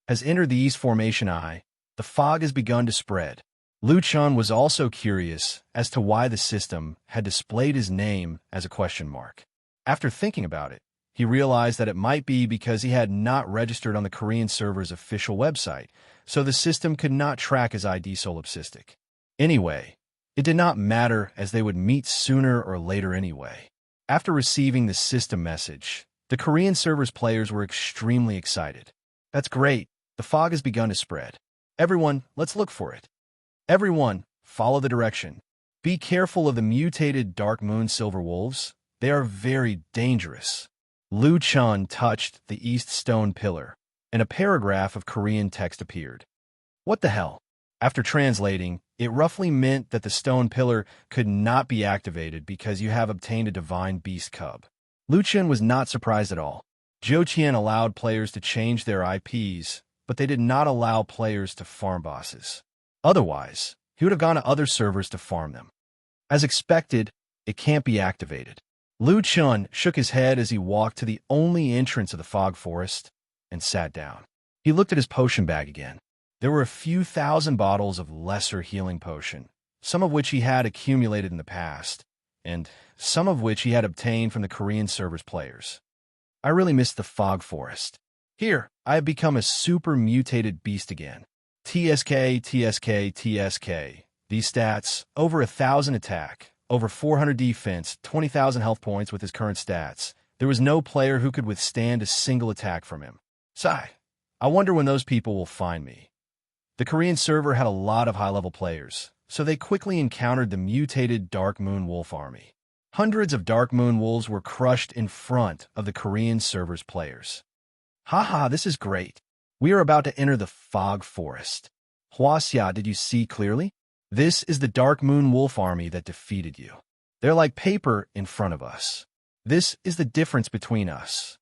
has entered the East Formation I. The fog has begun to spread. Liu Chun was also curious as to why the system had displayed his name as a question mark. After thinking about it, he realized that it might be because he had not registered on the Korean server's official website, so the system could not track his ID solipsistic. Anyway, it did not matter as they would meet sooner or later anyway. After receiving the system message, the Korean server's players were extremely excited. That's great. The fog has begun to spread. Everyone, let's look for it. Everyone, follow the direction. Be careful of the mutated Dark Moon Silver Wolves. They are very dangerous. Liu Chun touched the East Stone Pillar, and a paragraph of Korean text appeared. What the hell? After translating, it roughly meant that the stone pillar could not be activated because you have obtained a Divine Beast Cub. Liu Chun was not surprised at all. Zhou Qian allowed players to change their IPs, but they did not allow players to farm bosses. Otherwise, he would have gone to other servers to farm them. As expected, it can't be activated. Liu Chun shook his head as he walked to the only entrance of the fog forest and sat down. He looked at his potion bag again. There were a few thousand bottles of lesser healing potion, some of which he had accumulated in the past, and some of which he had obtained from the Korean server's players. I really missed the fog forest. Here, I have become a super mutated beast again. TSK, TSK, TSK. These stats, over 1,000 attack, over 400 defense, 20,000 health points with his current stats. There was no player who could withstand a single attack from him. Sigh. I wonder when those people will find me. The Korean server had a lot of high-level players, so they quickly encountered the mutated Dark Moon Wolf army. Hundreds of Dark Moon Wolves were crushed in front of the Korean server's players. Haha, this is great. We are about to enter the fog forest. Huaxia, did you see clearly? This is the Dark Moon Wolf army that defeated you. They're like paper in front of us. This is the difference between us.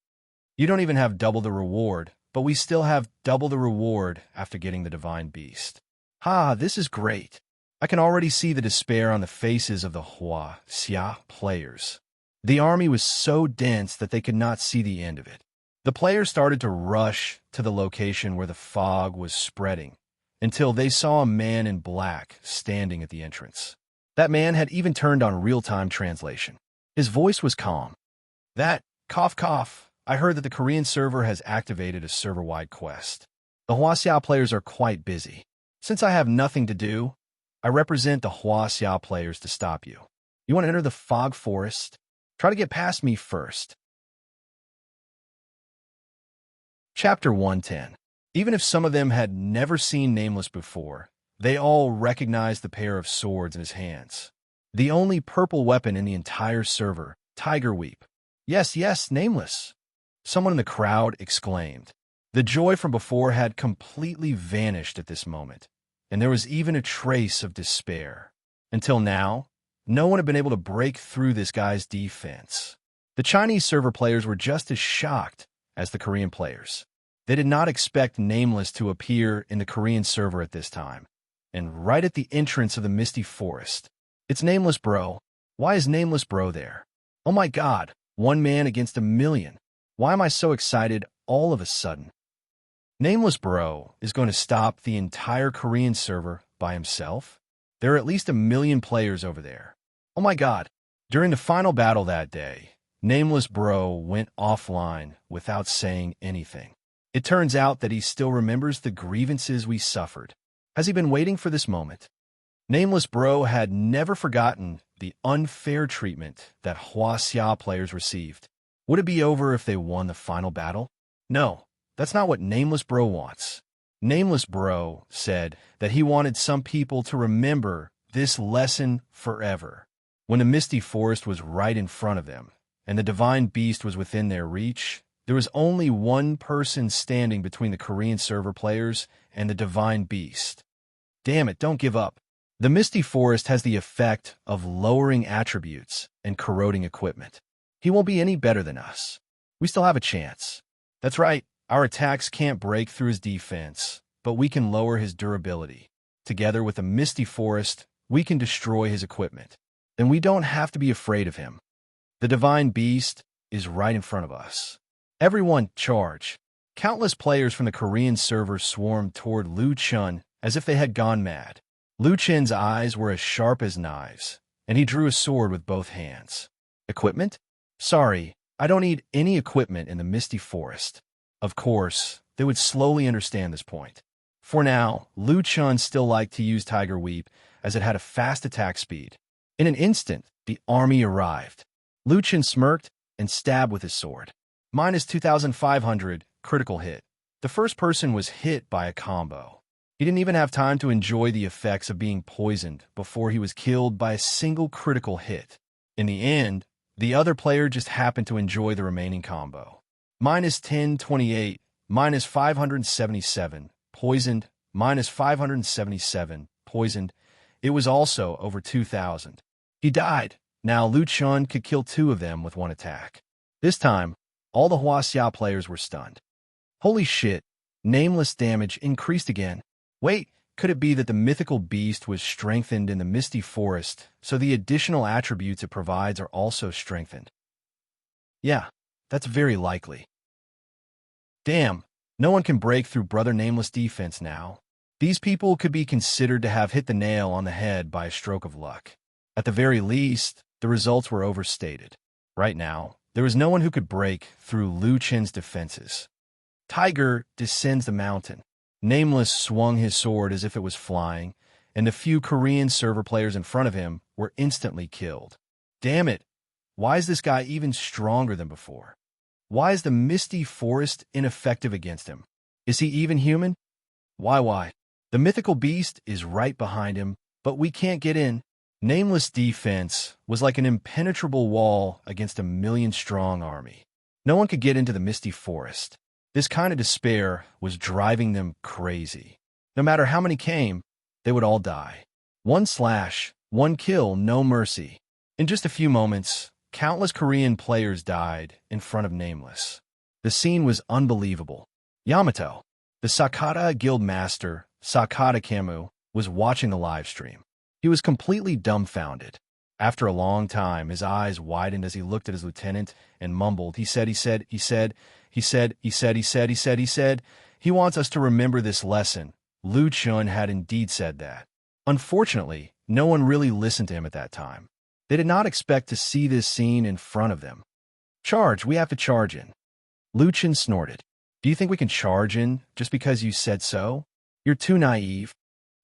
You don't even have double the reward, but we still have double the reward after getting the Divine Beast. Ha, this is great. I can already see the despair on the faces of the Huaxia players. The army was so dense that they could not see the end of it. The players started to rush to the location where the fog was spreading, until they saw a man in black standing at the entrance. That man had even turned on real-time translation. His voice was calm. That, cough cough, I heard that the Korean server has activated a server-wide quest. The Huaxia players are quite busy. Since I have nothing to do, I represent the Huaxia players to stop you. You want to enter the fog forest? Try to get past me first. Chapter 110. Even if some of them had never seen Nameless before, they all recognized the pair of swords in his hands. The only purple weapon in the entire server, Tiger Weep. Yes, yes, Nameless. Someone in the crowd exclaimed. The joy from before had completely vanished at this moment, and there was even a trace of despair. Until now, no one had been able to break through this guy's defense. The Chinese server players were just as shocked as the Korean players. They did not expect Nameless to appear in the Korean server at this time, and right at the entrance of the misty forest. It's Nameless Bro. Why is Nameless Bro there? Oh my god, one man against a million. Why am I so excited all of a sudden? Nameless Bro is going to stop the entire Korean server by himself? There are at least 1 million players over there. Oh my god. During the final battle that day, Nameless Bro went offline without saying anything. It turns out that he still remembers the grievances we suffered. Has he been waiting for this moment? Nameless Bro had never forgotten the unfair treatment that Huaxia players received. Would it be over if they won the final battle? No, that's not what Nameless Bro wants. Nameless Bro said that he wanted some people to remember this lesson forever. When the misty forest was right in front of them, and the divine beast was within their reach, there was only one person standing between the Korean server players and the divine beast. Damn it, don't give up. The misty forest has the effect of lowering attributes and corroding equipment. He won't be any better than us. We still have a chance. That's right, our attacks can't break through his defense, but we can lower his durability. Together with the misty forest, we can destroy his equipment. And we don't have to be afraid of him. The divine beast is right in front of us. Everyone, charge. Countless players from the Korean server swarmed toward Liu Chun as if they had gone mad. Liu Chen's eyes were as sharp as knives, and he drew a sword with both hands. Equipment? Sorry, I don't need any equipment in the misty forest. Of course, they would slowly understand this point. For now, Liu Chun still liked to use Tiger Weep as it had a fast attack speed. In an instant, the army arrived. Liu Chun smirked and stabbed with his sword. Minus 2,500, critical hit. The first person was hit by a combo. He didn't even have time to enjoy the effects of being poisoned before he was killed by a single critical hit. In the end, the other player just happened to enjoy the remaining combo. Minus 1028, minus 577, poisoned, minus 577, poisoned. It was also over 2,000. He died. Now Liu Chun could kill 2 of them with one attack. This time, all the Huaxia players were stunned. Holy shit, Nameless damage increased again. Wait, could it be that the mythical beast was strengthened in the misty forest, so the additional attributes it provides are also strengthened? Yeah, that's very likely. Damn, no one can break through Brother Nameless defense now. These people could be considered to have hit the nail on the head by a stroke of luck. At the very least, the results were overstated. Right now, there was no one who could break through Liu Chen's defenses. Tiger descends the mountain. Nameless swung his sword as if it was flying, and the few Korean server players in front of him were instantly killed. Damn it! Why is this guy even stronger than before? Why is the misty forest ineffective against him? Is he even human? Why? The mythical beast is right behind him, but we can't get in. Nameless defense was like an impenetrable wall against a million-strong army. No one could get into the misty forest. This kind of despair was driving them crazy. No matter how many came, they would all die. 1 slash, 1 kill, no mercy. In just a few moments, countless Korean players died in front of Nameless. The scene was unbelievable. Yamato, the Sakata Guild Master, Sakata Kamu, was watching the live stream. He was completely dumbfounded. After a long time, his eyes widened as he looked at his lieutenant and mumbled. He said, he wants us to remember this lesson. Lu Chun had indeed said that. Unfortunately, no one really listened to him at that time. They did not expect to see this scene in front of them. Charge, we have to charge in. Lu Chun snorted. Do you think we can charge in just because you said so? You're too naive.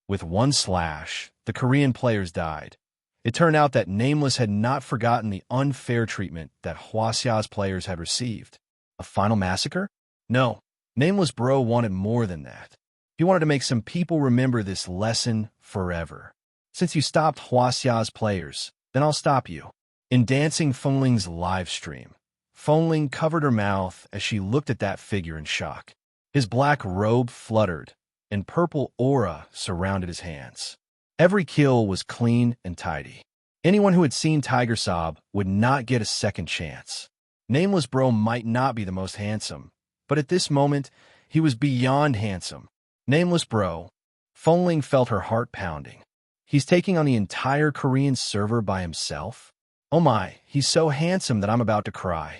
With one slash, the Korean players died. It turned out that Nameless had not forgotten the unfair treatment that Hwasea's players had received. A final massacre? No, Nameless Bro wanted more than that. He wanted to make some people remember this lesson forever. Since you stopped Hwasea's players, then I'll stop you. In Dancing Fengling's live stream, Fengling covered her mouth as she looked at that figure in shock. His black robe fluttered, and purple aura surrounded his hands. Every kill was clean and tidy. Anyone who had seen Tiger Sob would not get a second chance. Nameless Bro might not be the most handsome, but at this moment, he was beyond handsome. Nameless Bro. Fengling felt her heart pounding. He's taking on the entire Korean server by himself? Oh my, he's so handsome that I'm about to cry.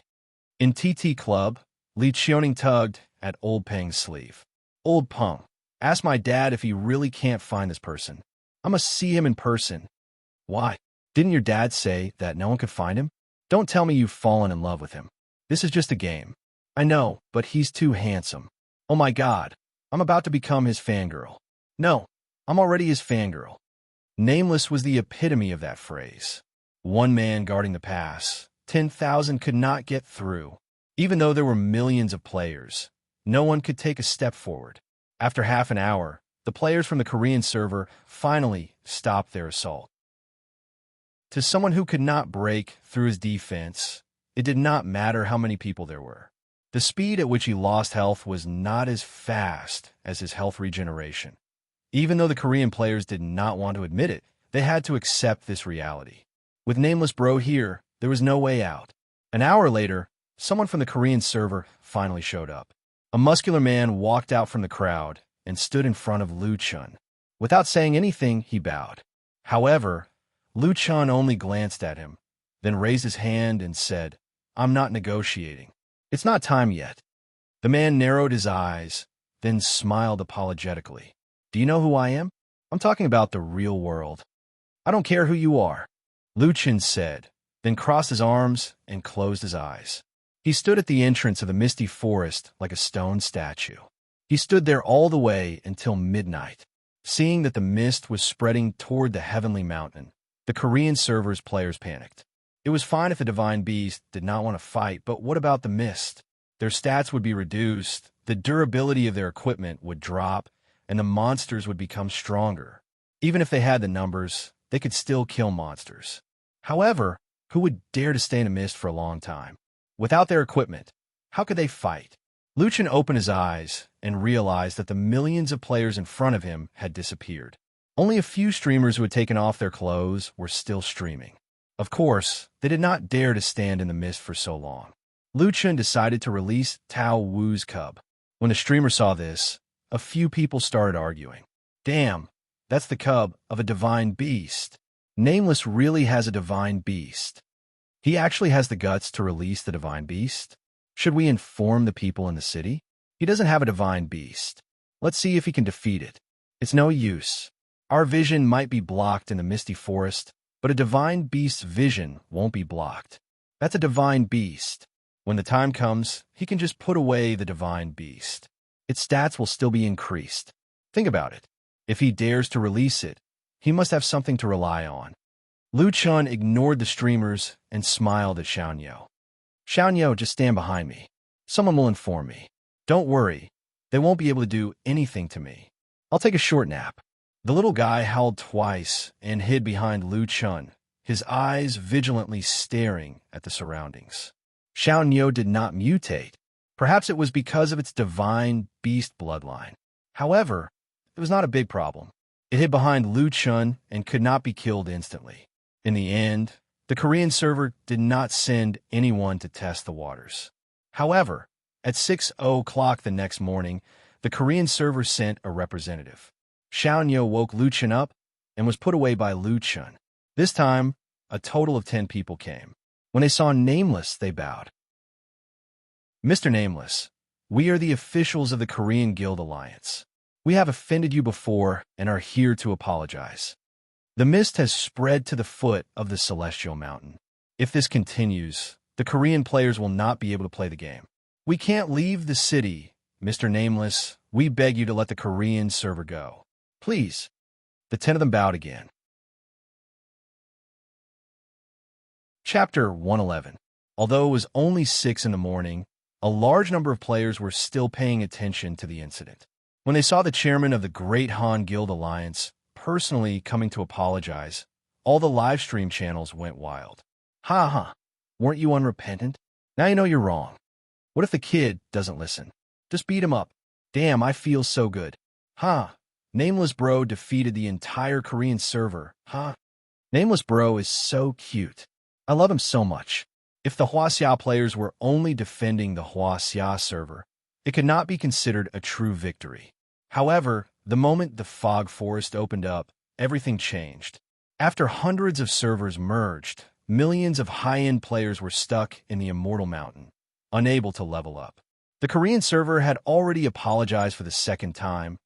In TT Club, Lee Cheoning tugged at Old Peng's sleeve. Old Peng, ask my dad if he really can't find this person. I must see him in person. Why? Didn't your dad say that no one could find him? Don't tell me you've fallen in love with him. This is just a game. I know, but he's too handsome. Oh my God, I'm about to become his fangirl. No, I'm already his fangirl. Nameless was the epitome of that phrase. One man guarding the pass, 10,000 could not get through. Even though there were millions of players, no one could take a step forward. After half an hour, the players from the Korean server finally stopped their assault. To someone who could not break through his defense, it did not matter how many people there were. The speed at which he lost health was not as fast as his health regeneration. Even though the Korean players did not want to admit it, they had to accept this reality. With Nameless Bro here, there was no way out. An hour later, someone from the Korean server finally showed up. A muscular man walked out from the crowd and stood in front of Lu Chun. Without saying anything, he bowed. However, Lu Chun only glanced at him, then raised his hand and said, I'm not negotiating. It's not time yet. The man narrowed his eyes, then smiled apologetically. Do you know who I am? I'm talking about the real world. I don't care who you are, Lu Chun said, then crossed his arms and closed his eyes. He stood at the entrance of the misty forest like a stone statue. He stood there all the way until midnight. Seeing that the mist was spreading toward the heavenly mountain, the Korean server's players panicked. It was fine if the divine beast did not want to fight, but what about the mist? Their stats would be reduced, the durability of their equipment would drop, and the monsters would become stronger. Even if they had the numbers, they could still kill monsters. However, who would dare to stay in a mist for a long time? Without their equipment, how could they fight? Lu Chun opened his eyes and realized that the millions of players in front of him had disappeared. Only a few streamers who had taken off their clothes were still streaming. Of course, they did not dare to stand in the mist for so long. Lu Chun decided to release Tao Wu's cub. When the streamer saw this, a few people started arguing. Damn, that's the cub of a divine beast. Nameless really has a divine beast. He actually has the guts to release the divine beast? Should we inform the people in the city? He doesn't have a divine beast. Let's see if he can defeat it. It's no use. Our vision might be blocked in the misty forest, but a divine beast's vision won't be blocked. That's a divine beast. When the time comes, he can just put away the divine beast. Its stats will still be increased. Think about it. If he dares to release it, he must have something to rely on. Lu Chun ignored the streamers and smiled at Xiaoyo. Xiaoyo, just stand behind me. Someone will inform me. Don't worry, they won't be able to do anything to me. I'll take a short nap. The little guy howled twice and hid behind Lu Chun, his eyes vigilantly staring at the surroundings. Xiaoyo did not mutate. Perhaps it was because of its divine beast bloodline. However, it was not a big problem. It hid behind Lu Chun and could not be killed instantly. In the end, the Korean server did not send anyone to test the waters. However, at 6:00 the next morning, the Korean server sent a representative. Xiaoyo woke Lu Chun up and was put away by Lu Chun. This time, a total of 10 people came. When they saw Nameless, they bowed. Mr. Nameless, we are the officials of the Korean Guild Alliance. We have offended you before and are here to apologize. The mist has spread to the foot of the celestial mountain. If this continues, the Korean players will not be able to play the game. We can't leave the city. Mr. Nameless, we beg you to let the Korean server go. Please. The 10 of them bowed again. Chapter 111. Although it was only 6 in the morning, a large number of players were still paying attention to the incident. When they saw the chairman of the Great Han Guild Alliance personally coming to apologize, all the live stream channels went wild. Ha ha, weren't you unrepentant? Now you know you're wrong. What if the kid doesn't listen? Just beat him up. Damn, I feel so good. Ha, Nameless Bro defeated the entire Korean server. Ha, Nameless Bro is so cute. I love him so much. If the Hwaseow players were only defending the Hwaseow server, it could not be considered a true victory. However, the moment the fog forest opened up, everything changed. After hundreds of servers merged, millions of high-end players were stuck in the Immortal Mountain, unable to level up. The Korean server had already apologized for the second time.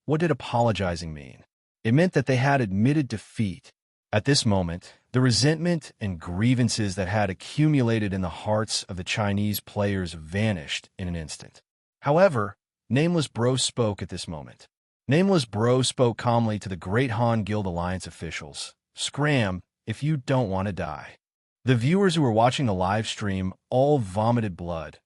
What did apologizing mean? It meant that they had admitted defeat. At this moment, the resentment and grievances that had accumulated in the hearts of the Chinese players vanished in an instant. However, Nameless Bro spoke at this moment. Nameless Bro spoke calmly to the Great Han Guild Alliance officials. Scram if you don't want to die. The viewers who were watching the live stream all vomited blood.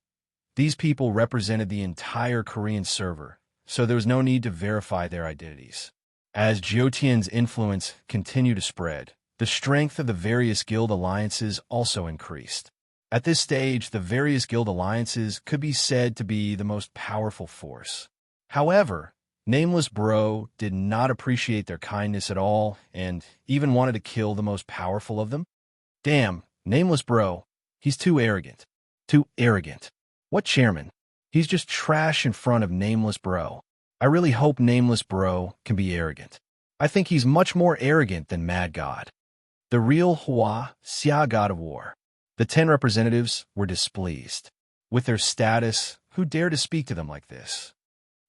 These people represented the entire Korean server, so there was no need to verify their identities. As Jyotian's influence continued to spread, the strength of the various guild alliances also increased. At this stage, the various guild alliances could be said to be the most powerful force. However, Nameless Bro did not appreciate their kindness at all and even wanted to kill the most powerful of them. Damn, Nameless Bro, he's too arrogant. Too arrogant. What chairman? He's just trash in front of Nameless Bro. I really hope Nameless Bro can be arrogant. I think he's much more arrogant than Mad God, the real Hwaseow God of War. The 10 representatives were displeased. With their status, who dared to speak to them like this?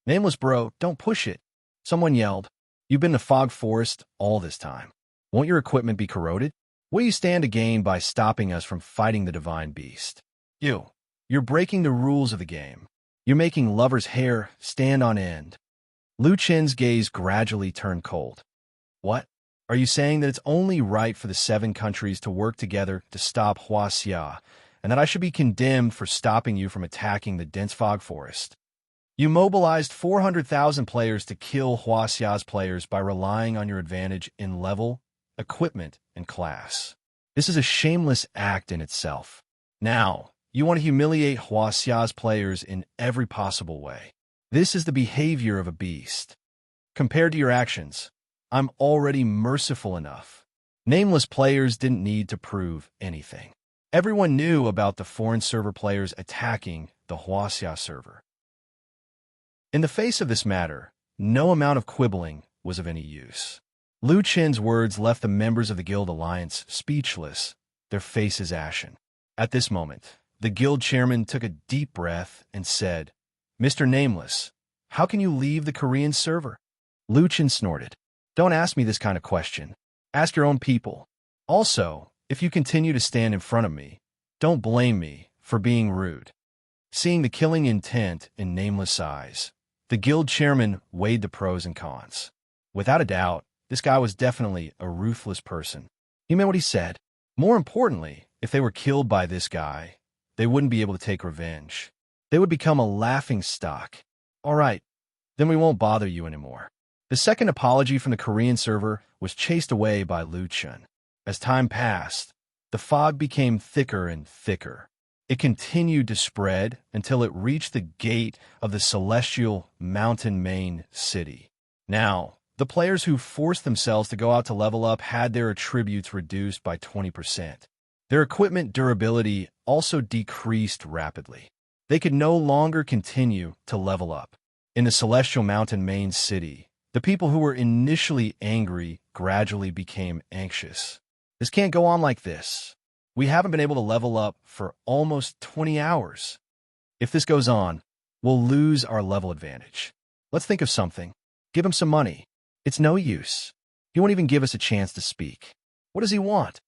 Nameless Bro, don't push it. Someone yelled. You've been in the fog forest all this time. Won't your equipment be corroded? What do you stand to gain by stopping us from fighting the divine beast? You're breaking the rules of the game. You're making lovers' hair stand on end. Lu Chen's gaze gradually turned cold. What? Are you saying that it's only right for the 7 countries to work together to stop Hwaseow, and that I should be condemned for stopping you from attacking the dense fog forest? You mobilized 400,000 players to kill Hwaseow's players by relying on your advantage in level, equipment, and class. This is a shameless act in itself. Now, you want to humiliate Hwaseow's players in every possible way. This is the behavior of a beast. Compared to your actions, I'm already merciful enough. Nameless players didn't need to prove anything. Everyone knew about the foreign server players attacking the Hwaseow server. In the face of this matter, no amount of quibbling was of any use. Lu Chen's words left the members of the Guild Alliance speechless, their faces ashen. At this moment, the guild chairman took a deep breath and said, Mr. Nameless, how can you leave the Korean server? Lu Chen snorted. Don't ask me this kind of question. Ask your own people. Also, if you continue to stand in front of me, don't blame me for being rude. Seeing the killing intent in Nameless' eyes, the guild chairman weighed the pros and cons. Without a doubt, this guy was definitely a ruthless person. He meant what he said. More importantly, if they were killed by this guy, they wouldn't be able to take revenge. They would become a laughing stock. All right, then we won't bother you anymore. The second apology from the Korean server was chased away by Lu Chen. As time passed, the fog became thicker and thicker. It continued to spread until it reached the gate of the celestial mountain main city. Now, the players who forced themselves to go out to level up had their attributes reduced by 20%. Their equipment durability also decreased rapidly. They could no longer continue to level up. In the celestial mountain main city, the people who were initially angry gradually became anxious. This can't go on like this. We haven't been able to level up for almost 20 hours. If this goes on, we'll lose our level advantage. Let's think of something. Give him some money. It's no use. He won't even give us a chance to speak. What does he want?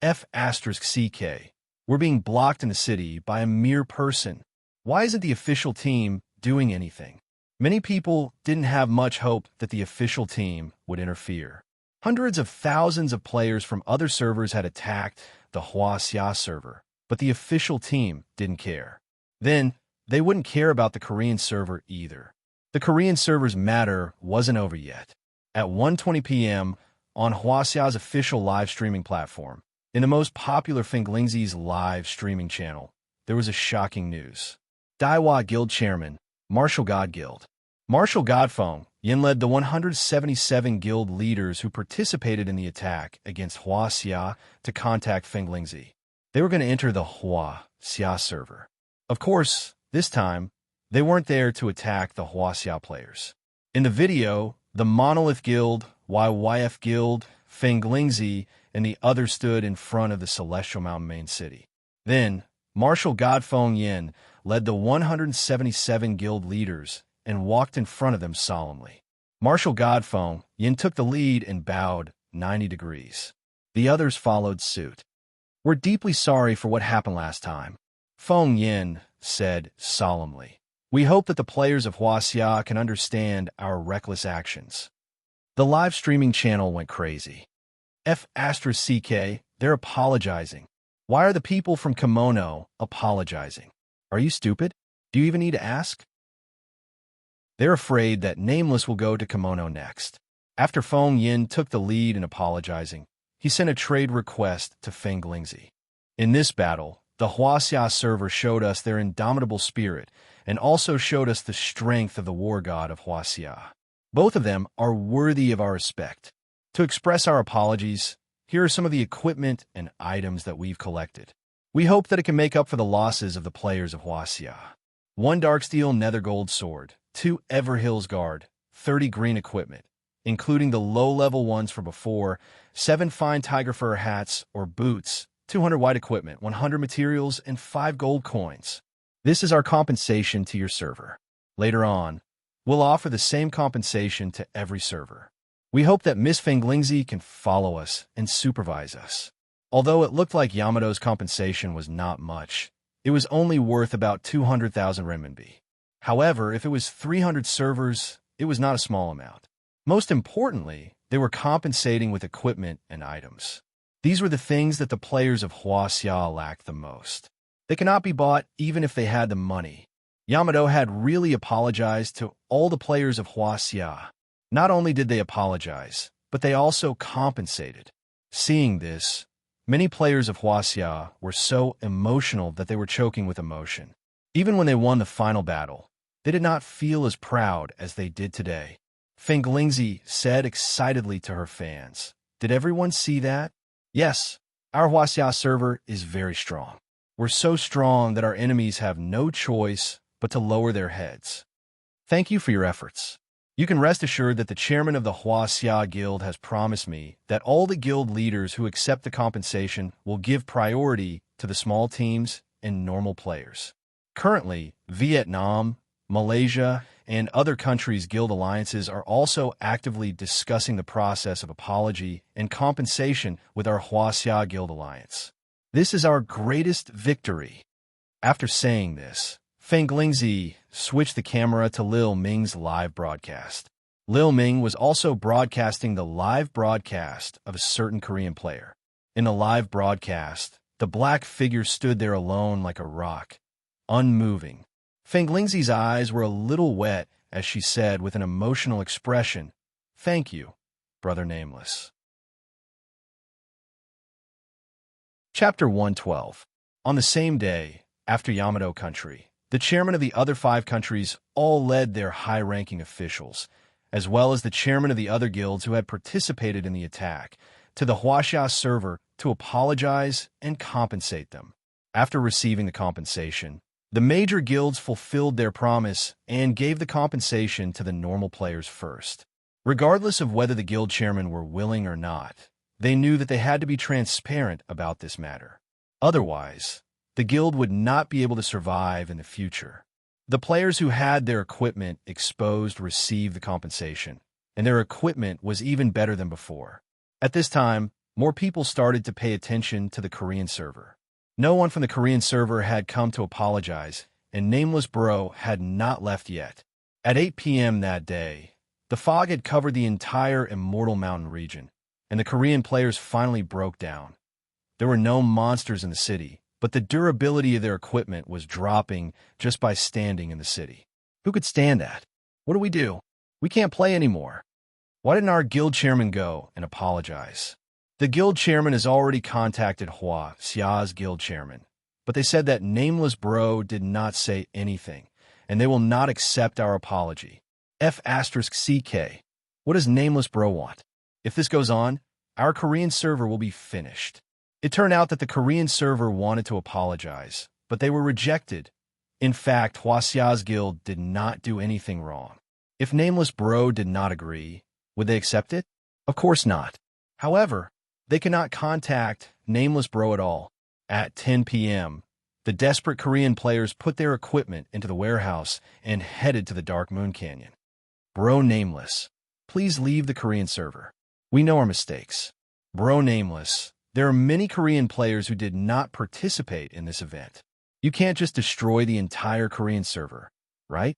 F***CK. We're being blocked in the city by a mere person. Why isn't the official team doing anything? Many people didn't have much hope that the official team would interfere. Hundreds of thousands of players from other servers had attacked the Huaxia server, but the official team didn't care. Then, they wouldn't care about the Korean server either. The Korean server's matter wasn't over yet. At 1:20 p.m., on Huaxia's official live streaming platform, in the most popular Finglingzi's live streaming channel, there was a shocking news. Daiwa Guild Chairman, Martial God Guild. Martial Godfeng Yin led the 177 guild leaders who participated in the attack against Huaxia to contact Finglingzi. They were going to enter the Huaxia server. Of course, this time, they weren't there to attack the Huaxia players. In the video, the Monolith Guild, YYF Guild, Finglingzi, and the others stood in front of the Celestial Mountain main city. Then, Martial Godfeng Yin led the 177 guild leaders and walked in front of them solemnly. Martial Godfeng Yin took the lead and bowed 90 degrees. The others followed suit. We're deeply sorry for what happened last time, Feng Yin said solemnly. We hope that the players of Huaxia can understand our reckless actions. The live streaming channel went crazy. F***CK, they're apologizing. Why are the people from Kimono apologizing? Are you stupid? Do you even need to ask? They're afraid that Nameless will go to Kimono next. After Feng Yin took the lead in apologizing, he sent a trade request to Finglingzi. In this battle, the Huaxia server showed us their indomitable spirit and also showed us the strength of the war god of Huaxia. Both of them are worthy of our respect. To express our apologies, here are some of the equipment and items that we've collected. We hope that it can make up for the losses of the players of Huaxia. 1 Darksteel Nether Gold Sword, 2 Everhills Guard, 30 green equipment, including the low-level ones from before, 7 fine tiger fur hats or boots, 200 white equipment, 100 materials, and 5 gold coins. This is our compensation to your server. Later on, we'll offer the same compensation to every server. We hope that Miss Finglingzi can follow us and supervise us. Although it looked like Yamato's compensation was not much, it was only worth about 200,000 renminbi. However, if it was 300 servers, it was not a small amount. Most importantly, they were compensating with equipment and items. These were the things that the players of Huaxia lacked the most. They cannot be bought even if they had the money. Yamato had really apologized to all the players of Huaxia. Not only did they apologize, but they also compensated. Seeing this, many players of Huaxia were so emotional that they were choking with emotion. Even when they won the final battle, they did not feel as proud as they did today. Finglingzi said excitedly to her fans, "Did everyone see that? Yes, our Huaxia server is very strong. We're so strong that our enemies have no choice but to lower their heads. Thank you for your efforts. You can rest assured that the chairman of the Huaxia Guild has promised me that all the guild leaders who accept the compensation will give priority to the small teams and normal players. Currently, Vietnam, Malaysia, and other countries' guild alliances are also actively discussing the process of apology and compensation with our Huaxia Guild alliance. This is our greatest victory." After saying this, Finglingzi switched the camera to Lil Ming's live broadcast. Lil Ming was also broadcasting the live broadcast of a certain Korean player. In the live broadcast, the black figure stood there alone like a rock, unmoving. Finglingzi's eyes were a little wet as she said with an emotional expression, "Thank you, Brother Nameless." Chapter 112. On the same day, after Yamato Country, the chairman of the other 5 countries all led their high-ranking officials, as well as the chairman of the other guilds who had participated in the attack, to the Huaxia server to apologize and compensate them. After receiving the compensation, the major guilds fulfilled their promise and gave the compensation to the normal players first. Regardless of whether the guild chairmen were willing or not, they knew that they had to be transparent about this matter. Otherwise, the guild would not be able to survive in the future. The players who had their equipment exposed received the compensation, and their equipment was even better than before. At this time, more people started to pay attention to the Korean server. No one from the Korean server had come to apologize, and Nameless Bro had not left yet. At 8 p.m. that day, the fog had covered the entire Immortal Mountain region, and the Korean players finally broke down. There were no monsters in the city, but the durability of their equipment was dropping just by standing in the city. Who could stand that? What do we do? We can't play anymore. Why didn't our guild chairman go and apologize? The guild chairman has already contacted Hua Xia's guild chairman, but they said that Nameless Bro did not say anything, and they will not accept our apology. F*CK. What does Nameless Bro want? If this goes on, our Korean server will be finished. It turned out that the Korean server wanted to apologize, but they were rejected. In fact, Hua Xia's guild did not do anything wrong. If Nameless Bro did not agree, would they accept it? Of course not. However, they could not contact Nameless Bro at all. At 10 p.m., the desperate Korean players put their equipment into the warehouse and headed to the Dark Moon Canyon. Bro Nameless, please leave the Korean server. We know our mistakes. Bro Nameless, there are many Korean players who did not participate in this event. You can't just destroy the entire Korean server, right?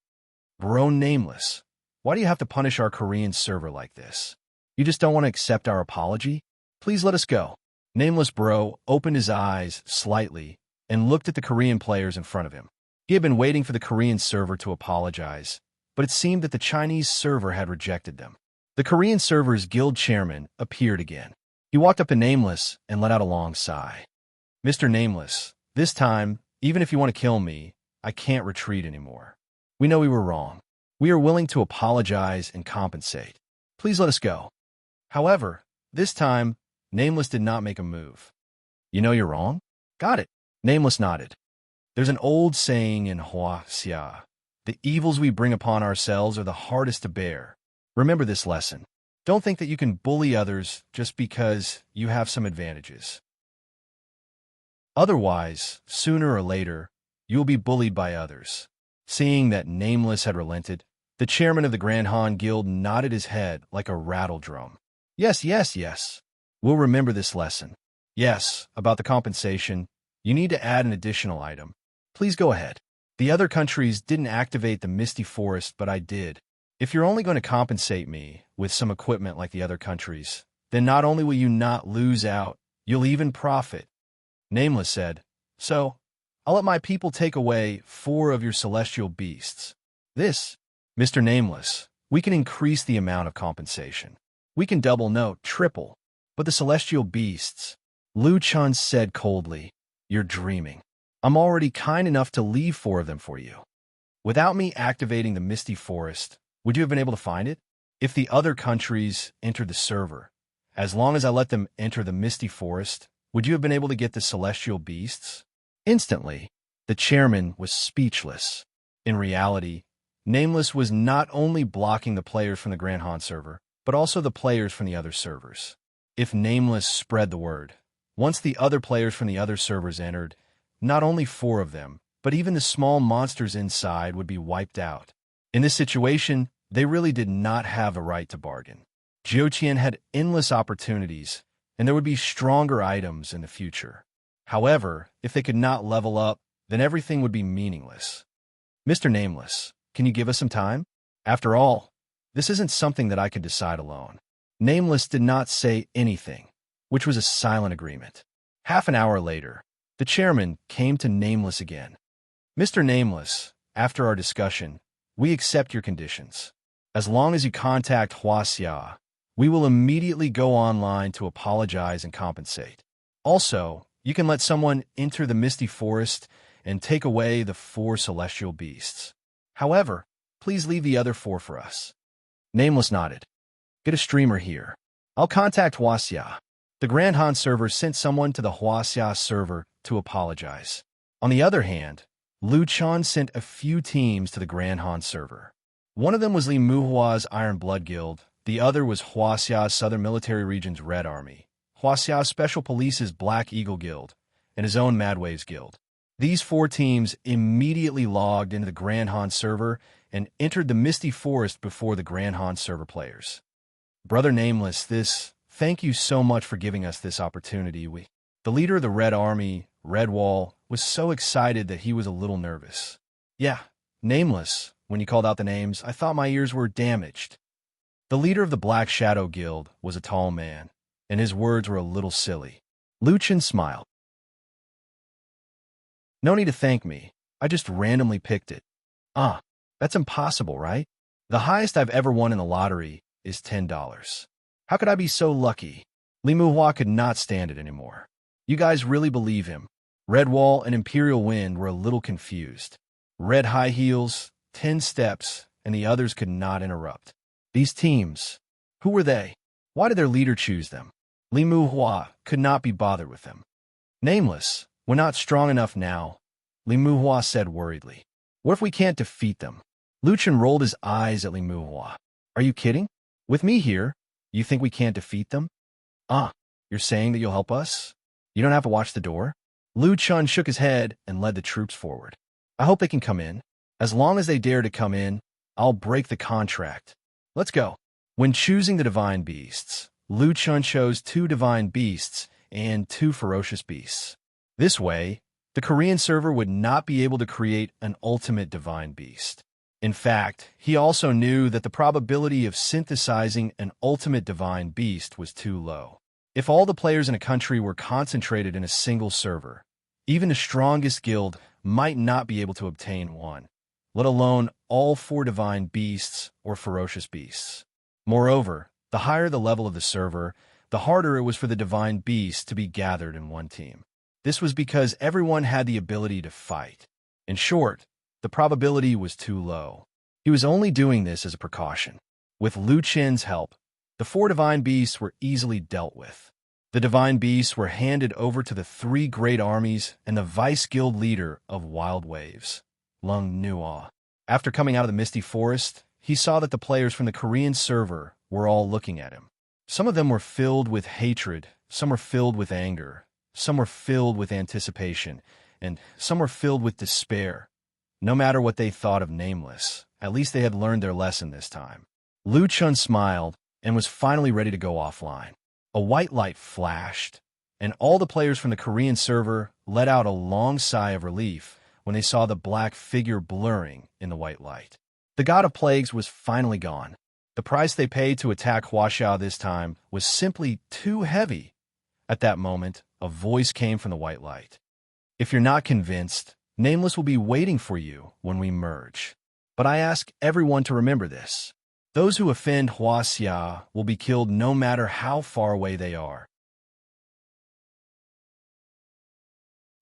Bro Nameless, why do you have to punish our Korean server like this? You just don't want to accept our apology? Please let us go. Nameless Bro opened his eyes slightly and looked at the Korean players in front of him. He had been waiting for the Korean server to apologize, but it seemed that the Chinese server had rejected them. The Korean server's guild chairman appeared again. He walked up to Nameless and let out a long sigh. Mr. Nameless, this time, even if you want to kill me, I can't retreat anymore. We know we were wrong. We are willing to apologize and compensate. Please let us go. However, this time, Nameless did not make a move. You know you're wrong? Got it. Nameless nodded. There's an old saying in Hua Xia. The evils we bring upon ourselves are the hardest to bear. Remember this lesson. Don't think that you can bully others just because you have some advantages. Otherwise, sooner or later, you will be bullied by others. Seeing that Nameless had relented, the chairman of the Grand Han Guild nodded his head like a rattle drum. Yes, yes, yes. We'll remember this lesson. Yes, about the compensation, you need to add an additional item. Please go ahead. The other countries didn't activate the Misty Forest, but I did. If you're only going to compensate me with some equipment like the other countries, then not only will you not lose out, you'll even profit. Nameless said, so, I'll let my people take away 4 of your celestial beasts. This, Mr. Nameless, we can increase the amount of compensation. We can double, no, triple. But the celestial beasts, Lu Chun said coldly, you're dreaming. I'm already kind enough to leave 4 of them for you. Without me activating the Misty Forest, would you have been able to find it? If the other countries entered the server, as long as I let them enter the Misty Forest, would you have been able to get the celestial beasts? Instantly, the chairman was speechless. In reality, Nameless was not only blocking the players from the Grand Han server, but also the players from the other servers. If Nameless spread the word, once the other players from the other servers entered, not only 4 of them, but even the small monsters inside would be wiped out. In this situation, they really did not have a right to bargain. Jiuqian had endless opportunities, and there would be stronger items in the future. However, if they could not level up, then everything would be meaningless. Mr. Nameless, can you give us some time? After all, this isn't something that I could decide alone. Nameless did not say anything, which was a silent agreement. Half an hour later, the chairman came to Nameless again. Mr. Nameless, after our discussion, we accept your conditions. As long as you contact Hua Xia, we will immediately go online to apologize and compensate. Also, you can let someone enter the Misty Forest and take away the 4 celestial beasts. However, please leave the other 4 for us. Nameless nodded. Get a streamer here. I'll contact Hua Xia. The Grand Han server sent someone to the Hua Xia server to apologize. On the other hand, Lu Chun sent a few teams to the Grand Han server. One of them was Li Muhua's Iron Blood Guild, the other was Hua Xia's Southern Military Region's Red Army, Hua Xia's Special Police's Black Eagle Guild, and his own Mad Waves Guild. These four teams immediately logged into the Grand Han server and entered the Misty Forest before the Grand Han server players. Brother Nameless, thank you so much for giving us this opportunity. The leader of the Red Army, Red Wall, was so excited that he was a little nervous. Yeah, Nameless, when you called out the names, I thought my ears were damaged. The leader of the Black Shadow Guild was a tall man, and his words were a little silly. Lu Chen smiled. No need to thank me. I just randomly picked it. That's impossible, right? The highest I've ever won in the lottery is $10. How could I be so lucky? Li Muhua could not stand it anymore. You guys really believe him? Red Wall and Imperial Wind were a little confused. Red High Heels, 10 Steps, and the others could not interrupt. These teams, who were they? Why did their leader choose them? Li Muhua could not be bothered with them. Nameless, we're not strong enough now, Li Muhua said worriedly. What if we can't defeat them? Lu Chen rolled his eyes at Li Muhua. Are you kidding? With me here, you think we can't defeat them? You're saying that you'll help us? You don't have to watch the door? Lu Chen shook his head and led the troops forward. I hope they can come in. As long as they dare to come in, I'll break the contract. Let's go. When choosing the divine beasts, Lu Chen chose 2 divine beasts and 2 ferocious beasts. This way, the Korean server would not be able to create an ultimate divine beast. In fact, he also knew that the probability of synthesizing an ultimate divine beast was too low. If all the players in a country were concentrated in a single server, even the strongest guild might not be able to obtain one, let alone all 4 divine beasts or ferocious beasts. Moreover, the higher the level of the server, the harder it was for the divine beasts to be gathered in one team. This was because everyone had the ability to fight. In short, the probability was too low. He was only doing this as a precaution. With Lu Chen's help, the 4 divine beasts were easily dealt with. The divine beasts were handed over to the 3 great armies and the vice guild leader of Wild Waves, Lung Nua. After coming out of the Misty Forest, he saw that the players from the Korean server were all looking at him. Some of them were filled with hatred, some were filled with anger, some were filled with anticipation, and some were filled with despair. No matter what they thought of Nameless, at least they had learned their lesson this time. Lu Chen smiled and was finally ready to go offline. A white light flashed, and all the players from the Korean server let out a long sigh of relief when they saw the black figure blurring in the white light. The God of Plagues was finally gone. The price they paid to attack Huaxiao this time was simply too heavy. At that moment, a voice came from the white light. If you're not convinced, Nameless will be waiting for you when we merge. But I ask everyone to remember this. Those who offend Huaxia will be killed no matter how far away they are.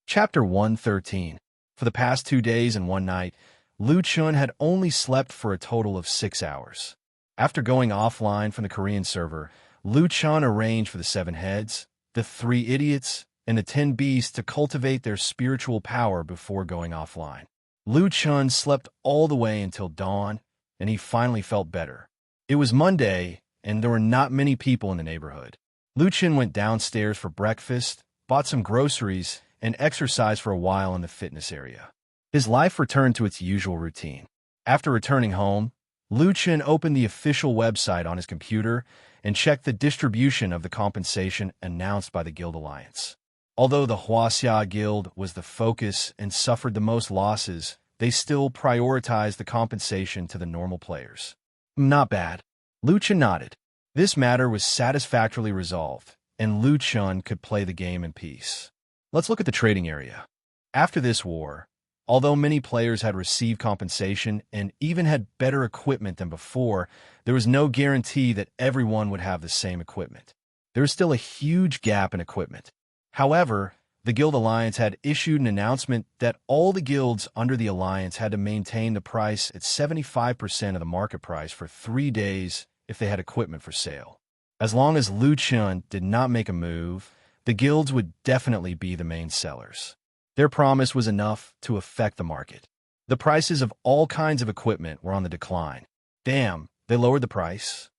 Chapter 113. For the past 2 days and 1 night, Lu Chen had only slept for a total of 6 hours. After going offline from the Korean server, Lu Chen arranged for the 7 heads, the 3 idiots, and the 10 beasts to cultivate their spiritual power before going offline. Lu Chen slept all the way until dawn, and he finally felt better. It was Monday, and there were not many people in the neighborhood. Lu Chen went downstairs for breakfast, bought some groceries, and exercised for a while in the fitness area. His life returned to its usual routine. After returning home, Lu Chen opened the official website on his computer and checked the distribution of the compensation announced by the Guild Alliance. Although the Huaxia Guild was the focus and suffered the most losses, they still prioritized the compensation to the normal players. Not bad. Lu Chen nodded. This matter was satisfactorily resolved, and Lu Chen could play the game in peace. Let's look at the trading area. After this war, although many players had received compensation and even had better equipment than before, there was no guarantee that everyone would have the same equipment. There was still a huge gap in equipment. However, the Guild Alliance had issued an announcement that all the guilds under the Alliance had to maintain the price at 75% of the market price for 3 days if they had equipment for sale. As long as Lu Chen did not make a move, the guilds would definitely be the main sellers. Their promise was enough to affect the market. The prices of all kinds of equipment were on the decline. Damn, they lowered the price?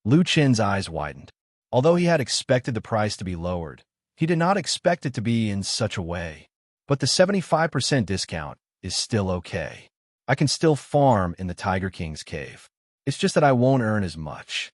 Lu Chen's eyes widened. Although he had expected the price to be lowered, he did not expect it to be in such a way. but the 75% discount is still okay. I can still farm in the Tiger King's cave. It's just that I won't earn as much.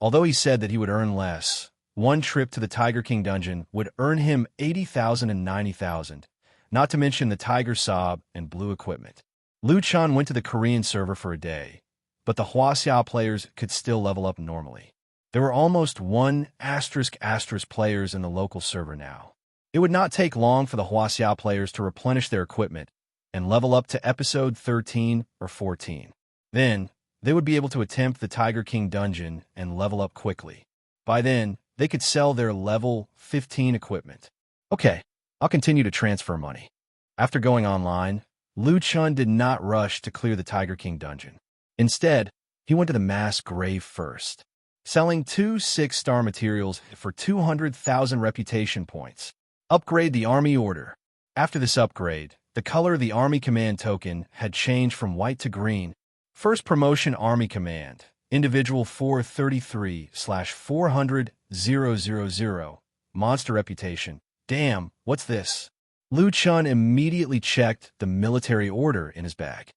Although he said that he would earn less, one trip to the Tiger King dungeon would earn him 80,000 and 90,000, not to mention the Tiger Sob and blue equipment. Liu Chan went to the Korean server for a day, but the Huaxiao players could still level up normally. There were almost 1 ** players in the local server now. It would not take long for the Huaxiao players to replenish their equipment and level up to episode 13 or 14. Then, they would be able to attempt the Tiger King dungeon and level up quickly. By then, they could sell their level 15 equipment. Okay, I'll continue to transfer money. After going online, Liu Chun did not rush to clear the Tiger King dungeon. Instead, he went to the mass grave first, selling 2 6-star materials for 200,000 reputation points. Upgrade the army order. After this upgrade, the color of the army command token had changed from white to green. First promotion army command, individual 433/400,000, monster reputation. Damn, what's this? Liu Chun immediately checked the military order in his bag.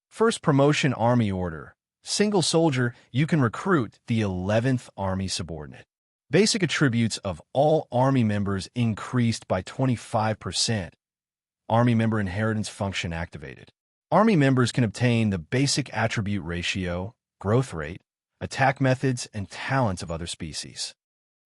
First promotion army order, single soldier, you can recruit the 11th army subordinate. Basic attributes of all army members increased by 25%. Army member inheritance function activated. Army members can obtain the basic attribute ratio, growth rate, attack methods, and talents of other species.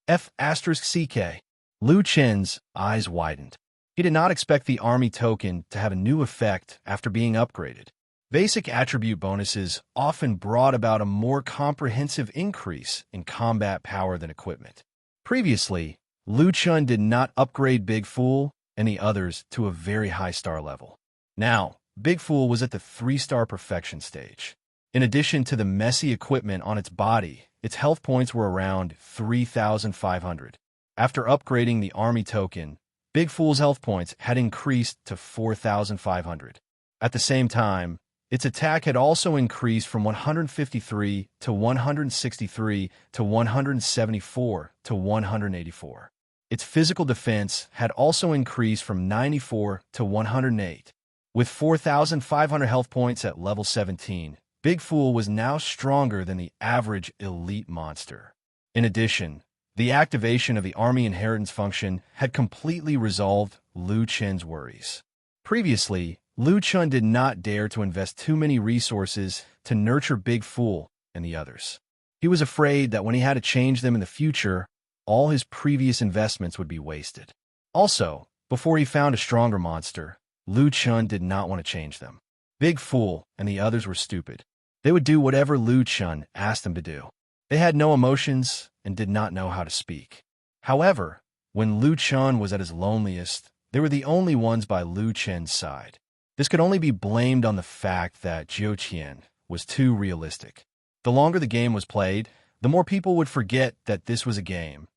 F***CK. Liu Chen's eyes widened. He did not expect the army token to have a new effect after being upgraded. Basic attribute bonuses often brought about a more comprehensive increase in combat power than equipment. Previously, Liu Chun did not upgrade Big Fool and the others to a very high star level. Now, Big Fool was at the 3-star perfection stage. In addition to the messy equipment on its body, its health points were around 3,500. After upgrading the army token, Big Fool's health points had increased to 4,500. At the same time, its attack had also increased from 153 to 163 to 174 to 184. Its physical defense had also increased from 94 to 108. With 4,500 health points at level 17, Big Fool was now stronger than the average elite monster. In addition, the activation of the army inheritance function had completely resolved Liu Chen's worries. Previously, Liu Chun did not dare to invest too many resources to nurture Big Fool and the others. He was afraid that when he had to change them in the future, all his previous investments would be wasted. Also, before he found a stronger monster, Liu Chun did not want to change them. Big Fool and the others were stupid. They would do whatever Liu Chun asked them to do. They had no emotions and did not know how to speak. However, when Liu Chun was at his loneliest, they were the only ones by Liu Chen's side. This could only be blamed on the fact that Jiu Qian was too realistic. The longer the game was played, the more people would forget that this was a game.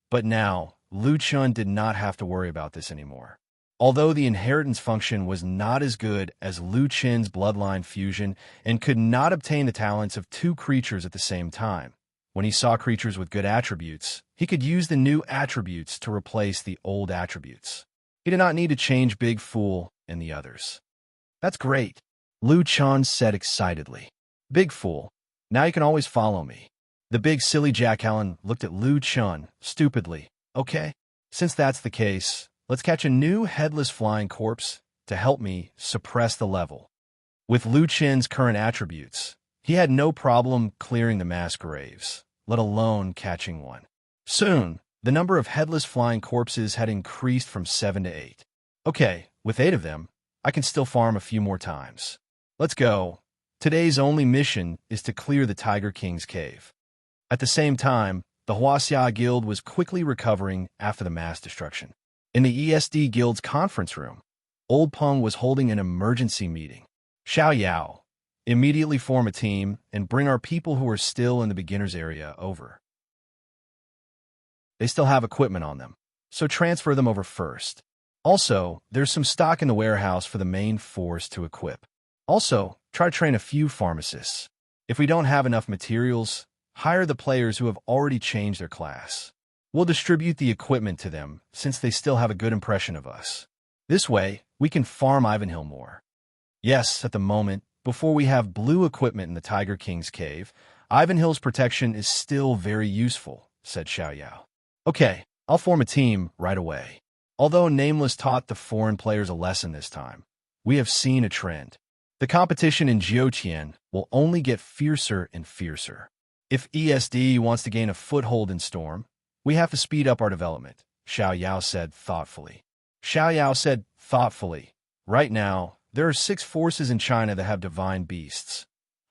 But now, Liu Chun did not have to worry about this anymore. Although the inheritance function was not as good as Liu Chen's bloodline fusion and could not obtain the talents of 2 creatures at the same time, when he saw creatures with good attributes, he could use the new attributes to replace the old attributes. He did not need to change Big Fool and the others. That's great, Liu Chan said excitedly. Big Fool, now you can always follow me. The big silly jackalen looked at Liu Chun stupidly. Okay, since that's the case, let's catch a new headless flying corpse to help me suppress the level. With Liu Chen's current attributes, he had no problem clearing the mass graves, let alone catching one. Soon, the number of headless flying corpses had increased from 7 to 8. Okay, with 8 of them, I can still farm a few more times. Let's go. Today's only mission is to clear the Tiger King's cave. At the same time, the Huaxia Guild was quickly recovering after the mass destruction. In the ESD Guild's conference room, Old Peng was holding an emergency meeting. Xiao Yao, immediately form a team and bring our people who are still in the beginner's area over. They still have equipment on them, so transfer them over first. Also, there's some stock in the warehouse for the main force to equip. Also, try to train a few pharmacists. If we don't have enough materials, hire the players who have already changed their class. We'll distribute the equipment to them, since they still have a good impression of us. This way, we can farm Ivanhill more. Yes, at the moment, before we have blue equipment in the Tiger King's cave, Ivanhill's protection is still very useful, said Xiaoyao. Okay, I'll form a team right away. Although Nameless taught the foreign players a lesson this time, we have seen a trend. The competition in Jiutian will only get fiercer and fiercer. If ESD wants to gain a foothold in Storm, we have to speed up our development, Xiaoyao said thoughtfully. Right now, there are 6 forces in China that have divine beasts.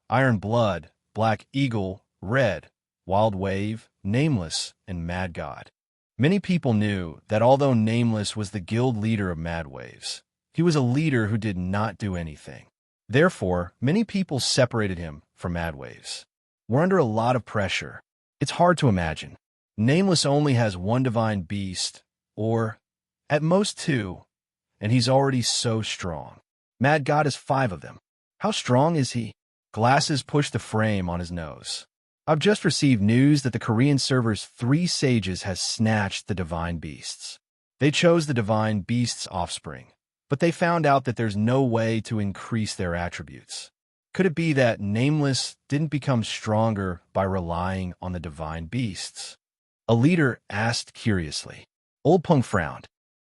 Iron Blood, Black Eagle, Red, Wild Wave, Nameless, and Mad God. Many people knew that although Nameless was the guild leader of Mad Waves, he was a leader who did not do anything. Therefore, many people separated him from Mad Waves. We're under a lot of pressure. It's hard to imagine. Nameless only has 1 divine beast, or at most 2, and he's already so strong. Mad God has 5 of them. How strong is he? Glasses pushed the frame on his nose. I've just received news that the Korean server's 3 sages has snatched the divine beasts. They chose the divine beast's offspring, but they found out that there's no way to increase their attributes. Could it be that Nameless didn't become stronger by relying on the divine beasts? A leader asked curiously. Old Peng frowned.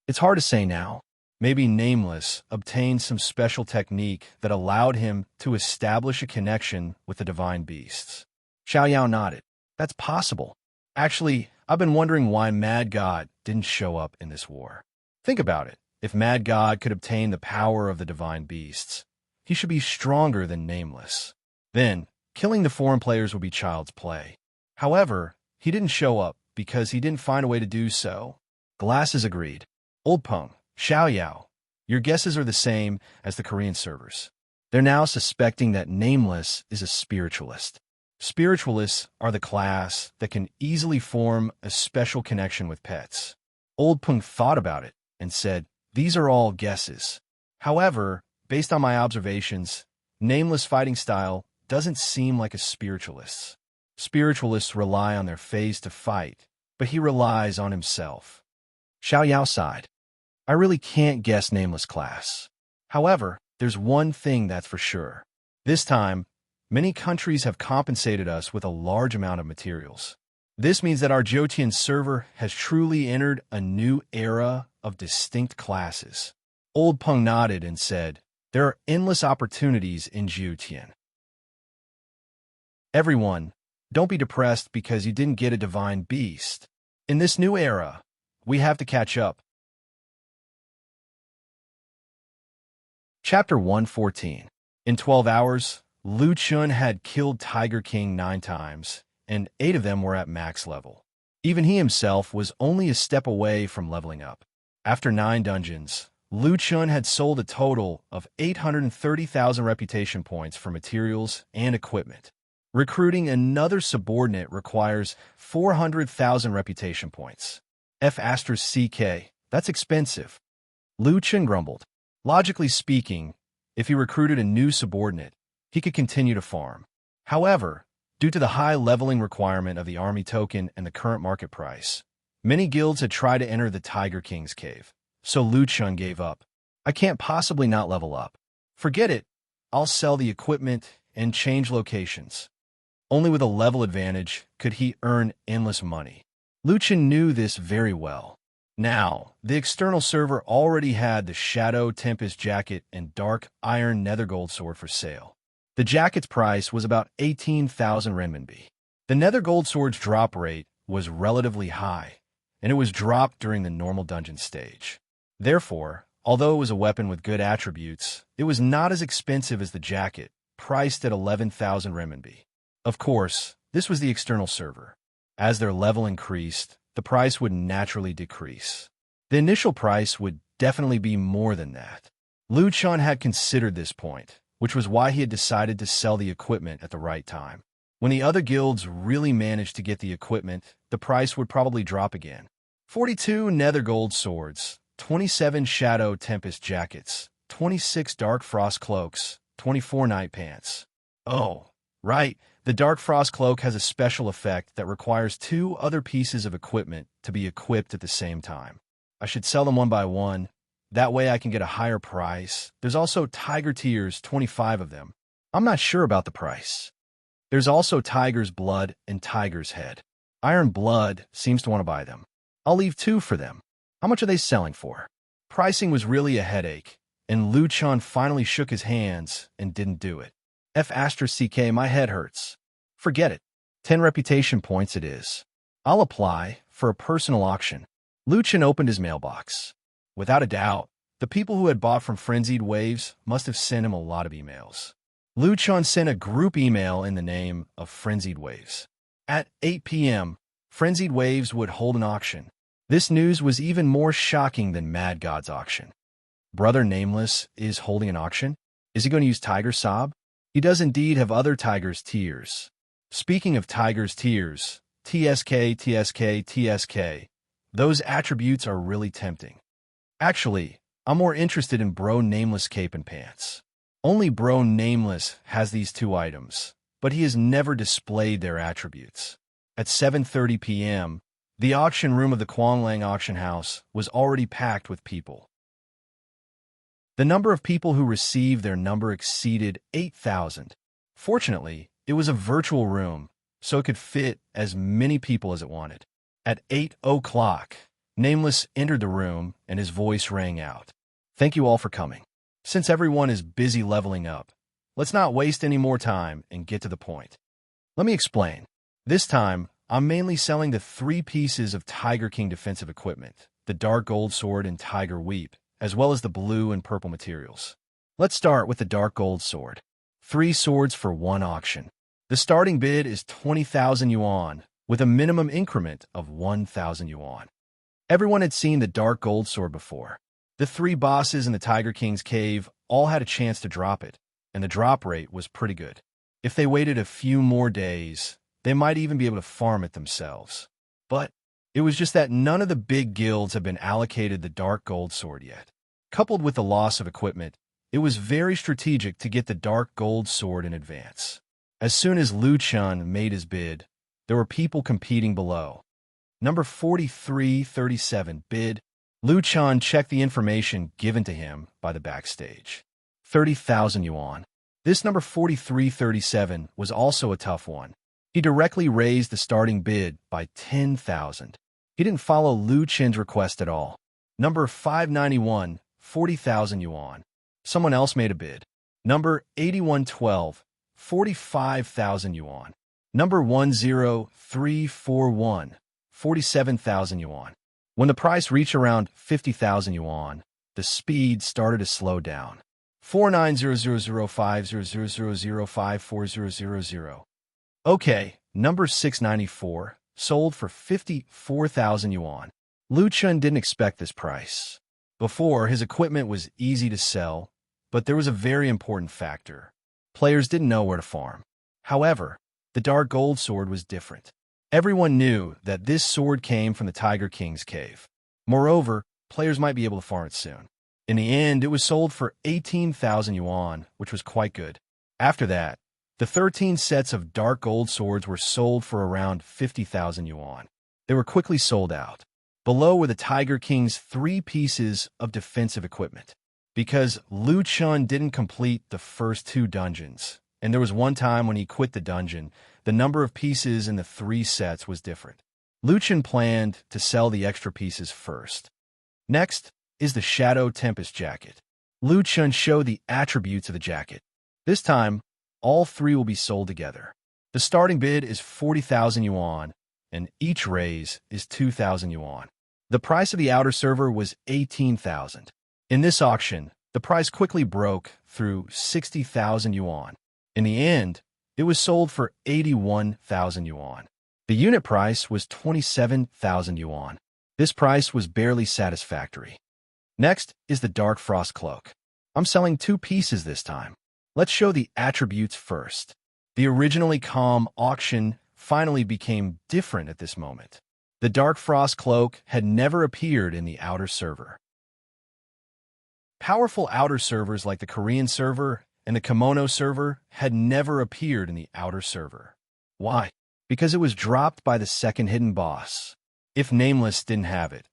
It's hard to say now. Maybe Nameless obtained some special technique that allowed him to establish a connection with the divine beasts. Xiaoyao nodded. That's possible. Actually, I've been wondering why Mad God didn't show up in this war. Think about it. If Mad God could obtain the power of the divine beasts, he should be stronger than Nameless. Then, killing the foreign players would be child's play. However, he didn't show up because he didn't find a way to do so. Glasses agreed. Old Peng, Xiaoyao, your guesses are the same as the Korean servers. They're now suspecting that Nameless is a spiritualist. Spiritualists are the class that can easily form a special connection with pets. Old Peng thought about it and said, these are all guesses. However, based on my observations, Nameless fighting style doesn't seem like a spiritualist's. Spiritualists rely on their phase to fight, but he relies on himself. Xiaoyao sighed. I really can't guess Nameless class. However, there's one thing that's for sure. This time, many countries have compensated us with a large amount of materials. This means that our Jiutian server has truly entered a new era of distinct classes. Old Peng nodded and said, there are endless opportunities in Jiutian. Everyone, don't be depressed because you didn't get a divine beast. In this new era, we have to catch up. Chapter 114. In 12 hours, Lu Chun had killed Tiger King 9 times, and 8 of them were at max level. Even he himself was only a step away from leveling up. After 9 dungeons, Lu Chun had sold a total of 830,000 reputation points for materials and equipment. Recruiting another subordinate requires 400,000 reputation points. F***CK, that's expensive. Lu Chun grumbled. Logically speaking, if he recruited a new subordinate, he could continue to farm. However, due to the high leveling requirement of the army token and the current market price, many guilds had tried to enter the Tiger King's cave, so Lu Chun gave up. I can't possibly not level up. Forget it, I'll sell the equipment and change locations. Only with a level advantage could he earn endless money. Lu Chun knew this very well. Now, the external server already had the Shadow Tempest jacket and Dark Iron Nether Gold sword for sale. The jacket's price was about 18,000 renminbi. The Nether Gold sword's drop rate was relatively high, and it was dropped during the normal dungeon stage. Therefore, although it was a weapon with good attributes, it was not as expensive as the jacket, priced at 11,000 renminbi. Of course, this was the external server. As their level increased, the price would naturally decrease. The initial price would definitely be more than that. Lu Chun had considered this point, which was why he had decided to sell the equipment at the right time. When the other guilds really managed to get the equipment, the price would probably drop again. 42 Nether Gold swords, 27 Shadow Tempest jackets, 26 Dark Frost cloaks, 24 night pants. Oh, Right, the Dark Frost Cloak has a special effect that requires two other pieces of equipment to be equipped at the same time. I should sell them one by one. That way I can get a higher price. There's also Tiger Tears, 25 of them. I'm not sure about the price. There's also Tiger's Blood and Tiger's Head. Iron Blood seems to want to buy them. I'll leave 2 for them. How much are they selling for? Pricing was really a headache, and Luchan finally shook his hands and didn't do it. F***, my head hurts. Forget it. 10 reputation points it is. I'll apply for a personal auction. Luchan opened his mailbox. Without a doubt, the people who had bought from Frenzied Waves must have sent him a lot of emails. Luchan sent a group email in the name of Frenzied Waves. At 8 p.m., Frenzied Waves would hold an auction. This news was even more shocking than Mad God's auction. Brother Nameless is holding an auction? Is he going to use Tiger Sob? He does indeed have other Tiger's Tears. Speaking of Tiger's Tears, TSK, TSK, TSK, those attributes are really tempting. Actually, I'm more interested in Bro Nameless Cape and Pants. Only Bro Nameless has these 2 items, but he has never displayed their attributes. At 7:30 p.m., the auction room of the Quanglang auction house was already packed with people. The number of people who received their number exceeded 8,000. Fortunately, it was a virtual room, so it could fit as many people as it wanted. At 8 o'clock, Nameless entered the room and his voice rang out. Thank you all for coming. Since everyone is busy leveling up, let's not waste any more time and get to the point. Let me explain. This time, I'm mainly selling the 3 pieces of Tiger King defensive equipment, the Dark Gold Sword and Tiger Weep, as well as the blue and purple materials. Let's start with the Dark Gold Sword. 3 swords for 1 auction. The starting bid is 20,000 yuan, with a minimum increment of 1,000 yuan. Everyone had seen the Dark Gold Sword before. The 3 bosses in the Tiger King's cave all had a chance to drop it, and the drop rate was pretty good. If they waited a few more days, they might even be able to farm it themselves. But it was just that none of the big guilds had been allocated the Dark Gold Sword yet. Coupled with the loss of equipment, it was very strategic to get the Dark Gold Sword in advance. As soon as Luchan made his bid, there were people competing below. Number 4337 bid. Luchan checked the information given to him by the backstage. 30,000 yuan. This number 4337 was also a tough one. He directly raised the starting bid by 10,000. He didn't follow Lu Chen's request at all. Number 591, 40,000 yuan. Someone else made a bid. Number 8112, 45,000 yuan. Number 10341, 47,000 yuan. When the price reached around 50,000 yuan, the speed started to slow down. 49000500054000. Okay, number 694, sold for 54,000 yuan. Lu Chun didn't expect this price. Before, his equipment was easy to sell, but there was a very important factor. Players didn't know where to farm. However, the Dark Gold Sword was different. Everyone knew that this sword came from the Tiger King's cave. Moreover, players might be able to farm it soon. In the end, it was sold for 18,000 yuan, which was quite good. After that, the 13 sets of Dark Gold Swords were sold for around 50,000 yuan. They were quickly sold out. Below were the Tiger King's 3 pieces of defensive equipment. Because Lu Chun didn't complete the first 2 dungeons, and there was one time when he quit the dungeon, the number of pieces in the 3 sets was different. Lu Chun planned to sell the extra pieces first. Next is the Shadow Tempest jacket. Lu Chun showed the attributes of the jacket. This time, all 3 will be sold together. The starting bid is 40,000 yuan, and each raise is 2,000 yuan. The price of the outer server was 18,000. In this auction, the price quickly broke through 60,000 yuan. In the end, it was sold for 81,000 yuan. The unit price was 27,000 yuan. This price was barely satisfactory. Next is the Dark Frost Cloak. I'm selling 2 pieces this time. Let's show the attributes first. The originally calm auction finally became different at this moment. The Dark Frost Cloak had never appeared in the outer server. Powerful outer servers like the Korean server and the kimono server had never appeared in the outer server. Why? Because it was dropped by the second hidden boss. If Nameless didn't have it,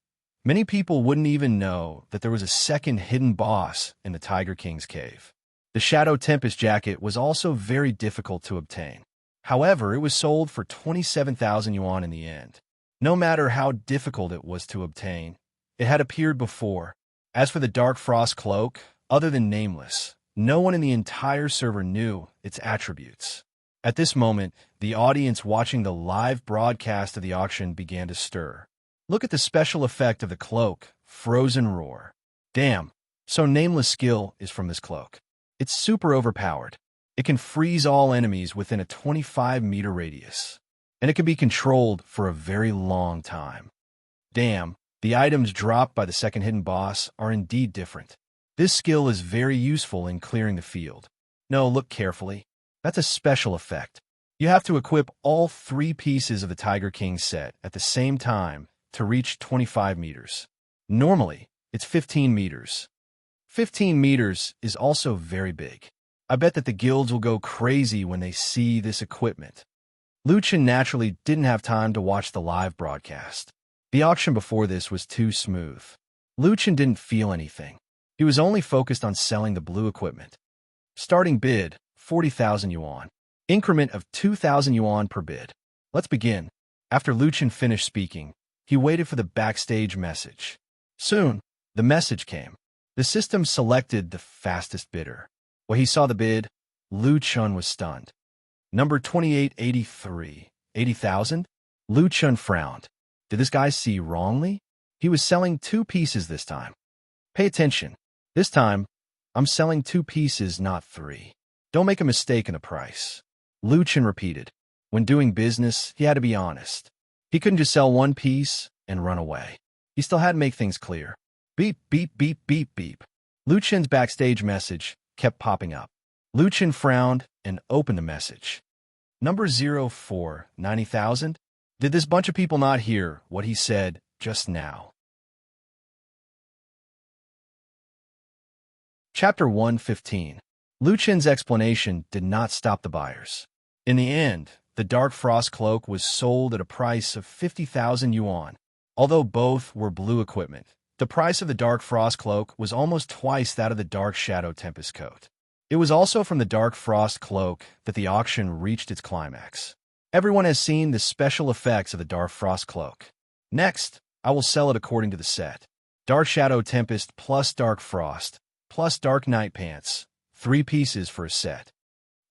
many people wouldn't even know that there was a second hidden boss in the Tiger King's cave. The Shadow Tempest jacket was also very difficult to obtain. However, it was sold for 27,000 yuan in the end. No matter how difficult it was to obtain, it had appeared before. As for the Dark Frost cloak, other than Nameless, no one in the entire server knew its attributes. At this moment, the audience watching the live broadcast of the auction began to stir. Look at the special effect of the cloak, Frozen Roar. Damn, so Nameless skill is from this cloak. It's super overpowered. It can freeze all enemies within a 25-meter radius, and it can be controlled for a very long time. Damn, the items dropped by the second hidden boss are indeed different. This skill is very useful in clearing the field. No, look carefully. That's a special effect. You have to equip all 3 pieces of the Tiger King set at the same time to reach 25 meters. Normally, it's 15 meters. 15 meters is also very big. I bet that the guilds will go crazy when they see this equipment. Luchan naturally didn't have time to watch the live broadcast. The auction before this was too smooth. Luchan didn't feel anything. He was only focused on selling the blue equipment. Starting bid, 40,000 yuan. Increment of 2,000 yuan per bid. Let's begin. After Luchan finished speaking, he waited for the backstage message. Soon, the message came. The system selected the fastest bidder. When he saw the bid, Luchan was stunned. Number 2883, 80,000? Luchan frowned. Did this guy see wrongly? He was selling 2 pieces this time. Pay attention. This time, I'm selling 2 pieces, not 3. Don't make a mistake in the price. Luchan repeated. When doing business, he had to be honest. He couldn't just sell 1 piece and run away. He still had to make things clear. Beep, beep, beep, beep, beep. Luchan's backstage message kept popping up. Luchan frowned and opened the message. Number 04, 90,000? Did this bunch of people not hear what he said just now? Chapter 115. Luchan's explanation did not stop the buyers. In the end, the Dark Frost cloak was sold at a price of 50,000 yuan. Although both were blue equipment, the price of the Dark Frost cloak was almost twice that of the Dark Shadow Tempest coat. It was also from the Dark Frost cloak that the auction reached its climax. Everyone has seen the special effects of the Dark Frost cloak. Next, I will sell it according to the set. Dark Shadow Tempest plus Dark Frost plus Dark Night Pants, 3 pieces for a set.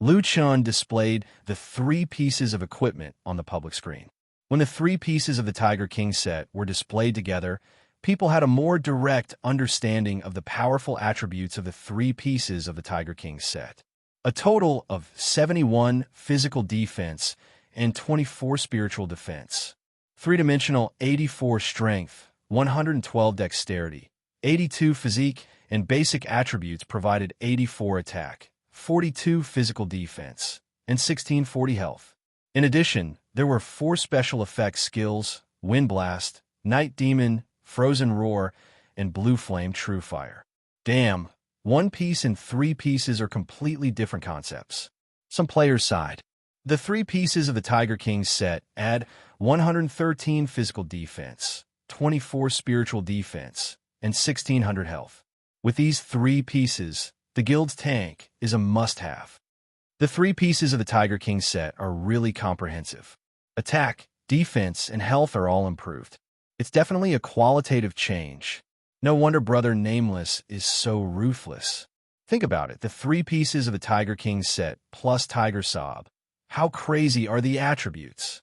Luchan displayed the 3 pieces of equipment on the public screen. When the 3 pieces of the Tiger King set were displayed together, people had a more direct understanding of the powerful attributes of the 3 pieces of the Tiger King set. A total of 71 physical defense and 24 spiritual defense. 3-dimensional 84 strength, 112 dexterity, 82 physique, and basic attributes provided 84 attack, 42 physical defense, and 1640 health. In addition, there were 4 special effects skills, Wind Blast, Night Demon, Frozen Roar, and Blue Flame True Fire. Damn, 1 piece and 3 pieces are completely different concepts. Some players sighed. The 3 pieces of the Tiger King set add 113 physical defense, 24 spiritual defense, and 1600 health. With these 3 pieces, the guild's tank is a must-have. The 3 pieces of the Tiger King set are really comprehensive. Attack, defense, and health are all improved. It's definitely a qualitative change. No wonder Brother Nameless is so ruthless. Think about it, the 3 pieces of the Tiger King set plus Tiger Sob. How crazy are the attributes?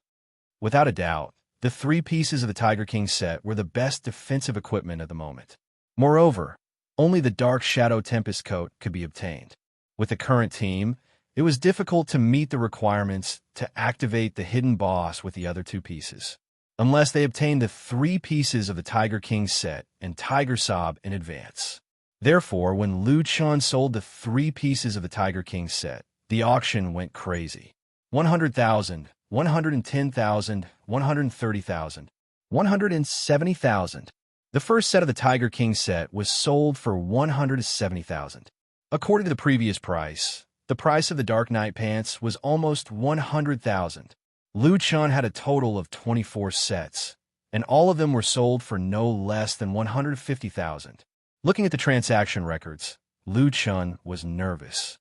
Without a doubt, the 3 pieces of the Tiger King set were the best defensive equipment at the moment. Moreover, only the Dark Shadow Tempest coat could be obtained. With the current team, it was difficult to meet the requirements to activate the hidden boss with the other 2 pieces, unless they obtained the 3 pieces of the Tiger King set and Tiger Sob in advance. Therefore, when Luchan sold the 3 pieces of the Tiger King set, the auction went crazy. 100,000, 110,000, 130,000, 170,000. The first set of the Tiger King set was sold for 170,000. According to the previous price, the price of the Dark Knight pants was almost 100,000. Liu Chun had a total of 24 sets, and all of them were sold for no less than 150,000. Looking at the transaction records, Liu Chun was nervous.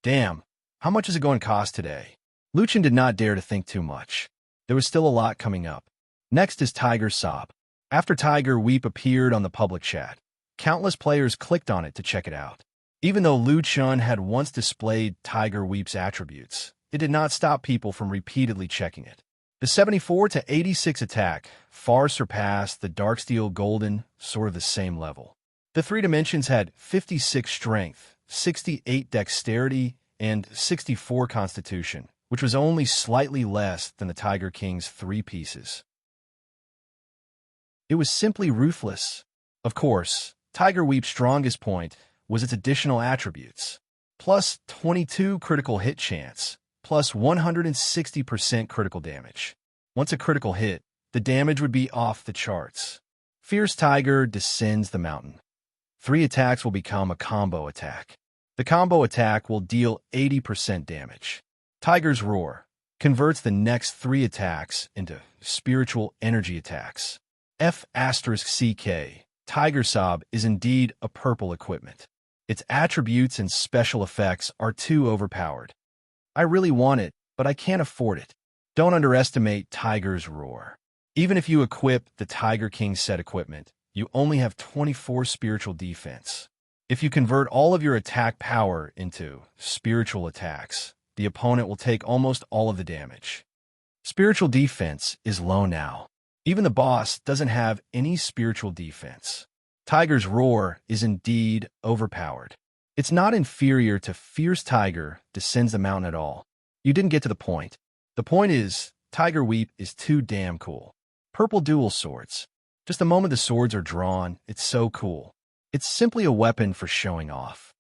Damn, how much is it going to cost today? Liu Chun did not dare to think too much. There was still a lot coming up. Next is Tiger Sob. After Tiger Weep appeared on the public chat, countless players clicked on it to check it out. Even though Liu Chun had once displayed Tiger Weep's attributes, it did not stop people from repeatedly checking it. The 74 to 86 attack far surpassed the Darksteel Golden, sort of the same level. The three dimensions had 56 strength, 68 dexterity, and 64 constitution, which was only slightly less than the Tiger King's 3 pieces. It was simply ruthless. Of course, Tiger Weep's strongest point was its additional attributes, plus 22 critical hit chance, plus 160% critical damage. Once a critical hit, the damage would be off the charts. Fierce Tiger descends the mountain. 3 attacks will become a combo attack. The combo attack will deal 80% damage. Tiger's Roar converts the next 3 attacks into spiritual energy attacks. F***CK, Tiger Sob is indeed a purple equipment. Its attributes and special effects are too overpowered. I really want it, but I can't afford it. Don't underestimate Tiger's Roar. Even if you equip the Tiger King set equipment, you only have 24 spiritual defense. If you convert all of your attack power into spiritual attacks, the opponent will take almost all of the damage. Spiritual defense is low now. Even the boss doesn't have any spiritual defense. Tiger's Roar is indeed overpowered. It's not inferior to Fierce Tiger descends the mountain at all. You didn't get to the point. The point is, Tiger Weep is too damn cool. Purple dual swords. Just the moment the swords are drawn, it's so cool. It's simply a weapon for showing off.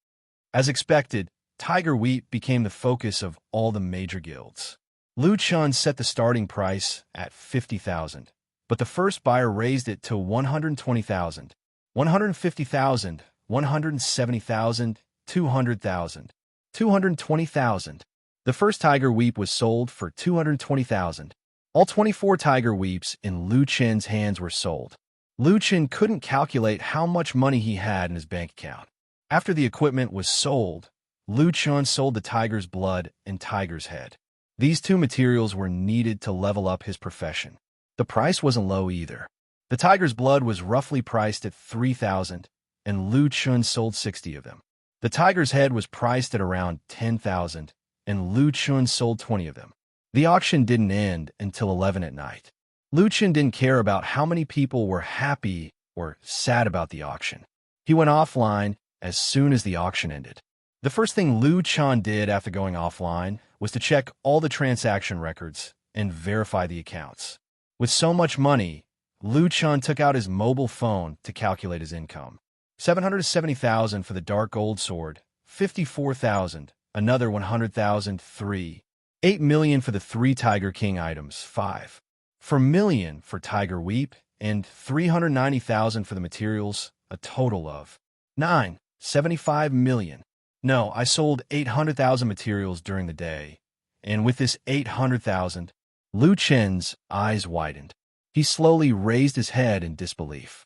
As expected, Tiger Weep became the focus of all the major guilds. Liu Chun set the starting price at 50,000, but the first buyer raised it to 120,000. 150,000, 170,000, 200,000, 220,000. The first Tiger Weep was sold for 220,000. All 24 Tiger Weeps in Liu Chen's hands were sold. Liu Chen couldn't calculate how much money he had in his bank account. After the equipment was sold, Liu Chen sold the Tiger's Blood and Tiger's Head. These 2 materials were needed to level up his profession. The price wasn't low either. The Tiger's Blood was roughly priced at 3,000, and Liu Chun sold 60 of them. The Tiger's Head was priced at around 10,000, and Liu Chun sold 20 of them. The auction didn't end until 11 at night. Liu Chun didn't care about how many people were happy or sad about the auction. He went offline as soon as the auction ended. The first thing Liu Chun did after going offline was to check all the transaction records and verify the accounts. With so much money, Liu Chun took out his mobile phone to calculate his income. 770,000 for the Dark Gold Sword, 54,000, another 100,000, 3. 8 million for the 3 Tiger King items, 5. For million for Tiger Weep, and 390,000 for the materials, a total of 9. 75 million. No, I sold 800,000 materials during the day, and with this 800,000, Liu Chen's eyes widened. He slowly raised his head in disbelief.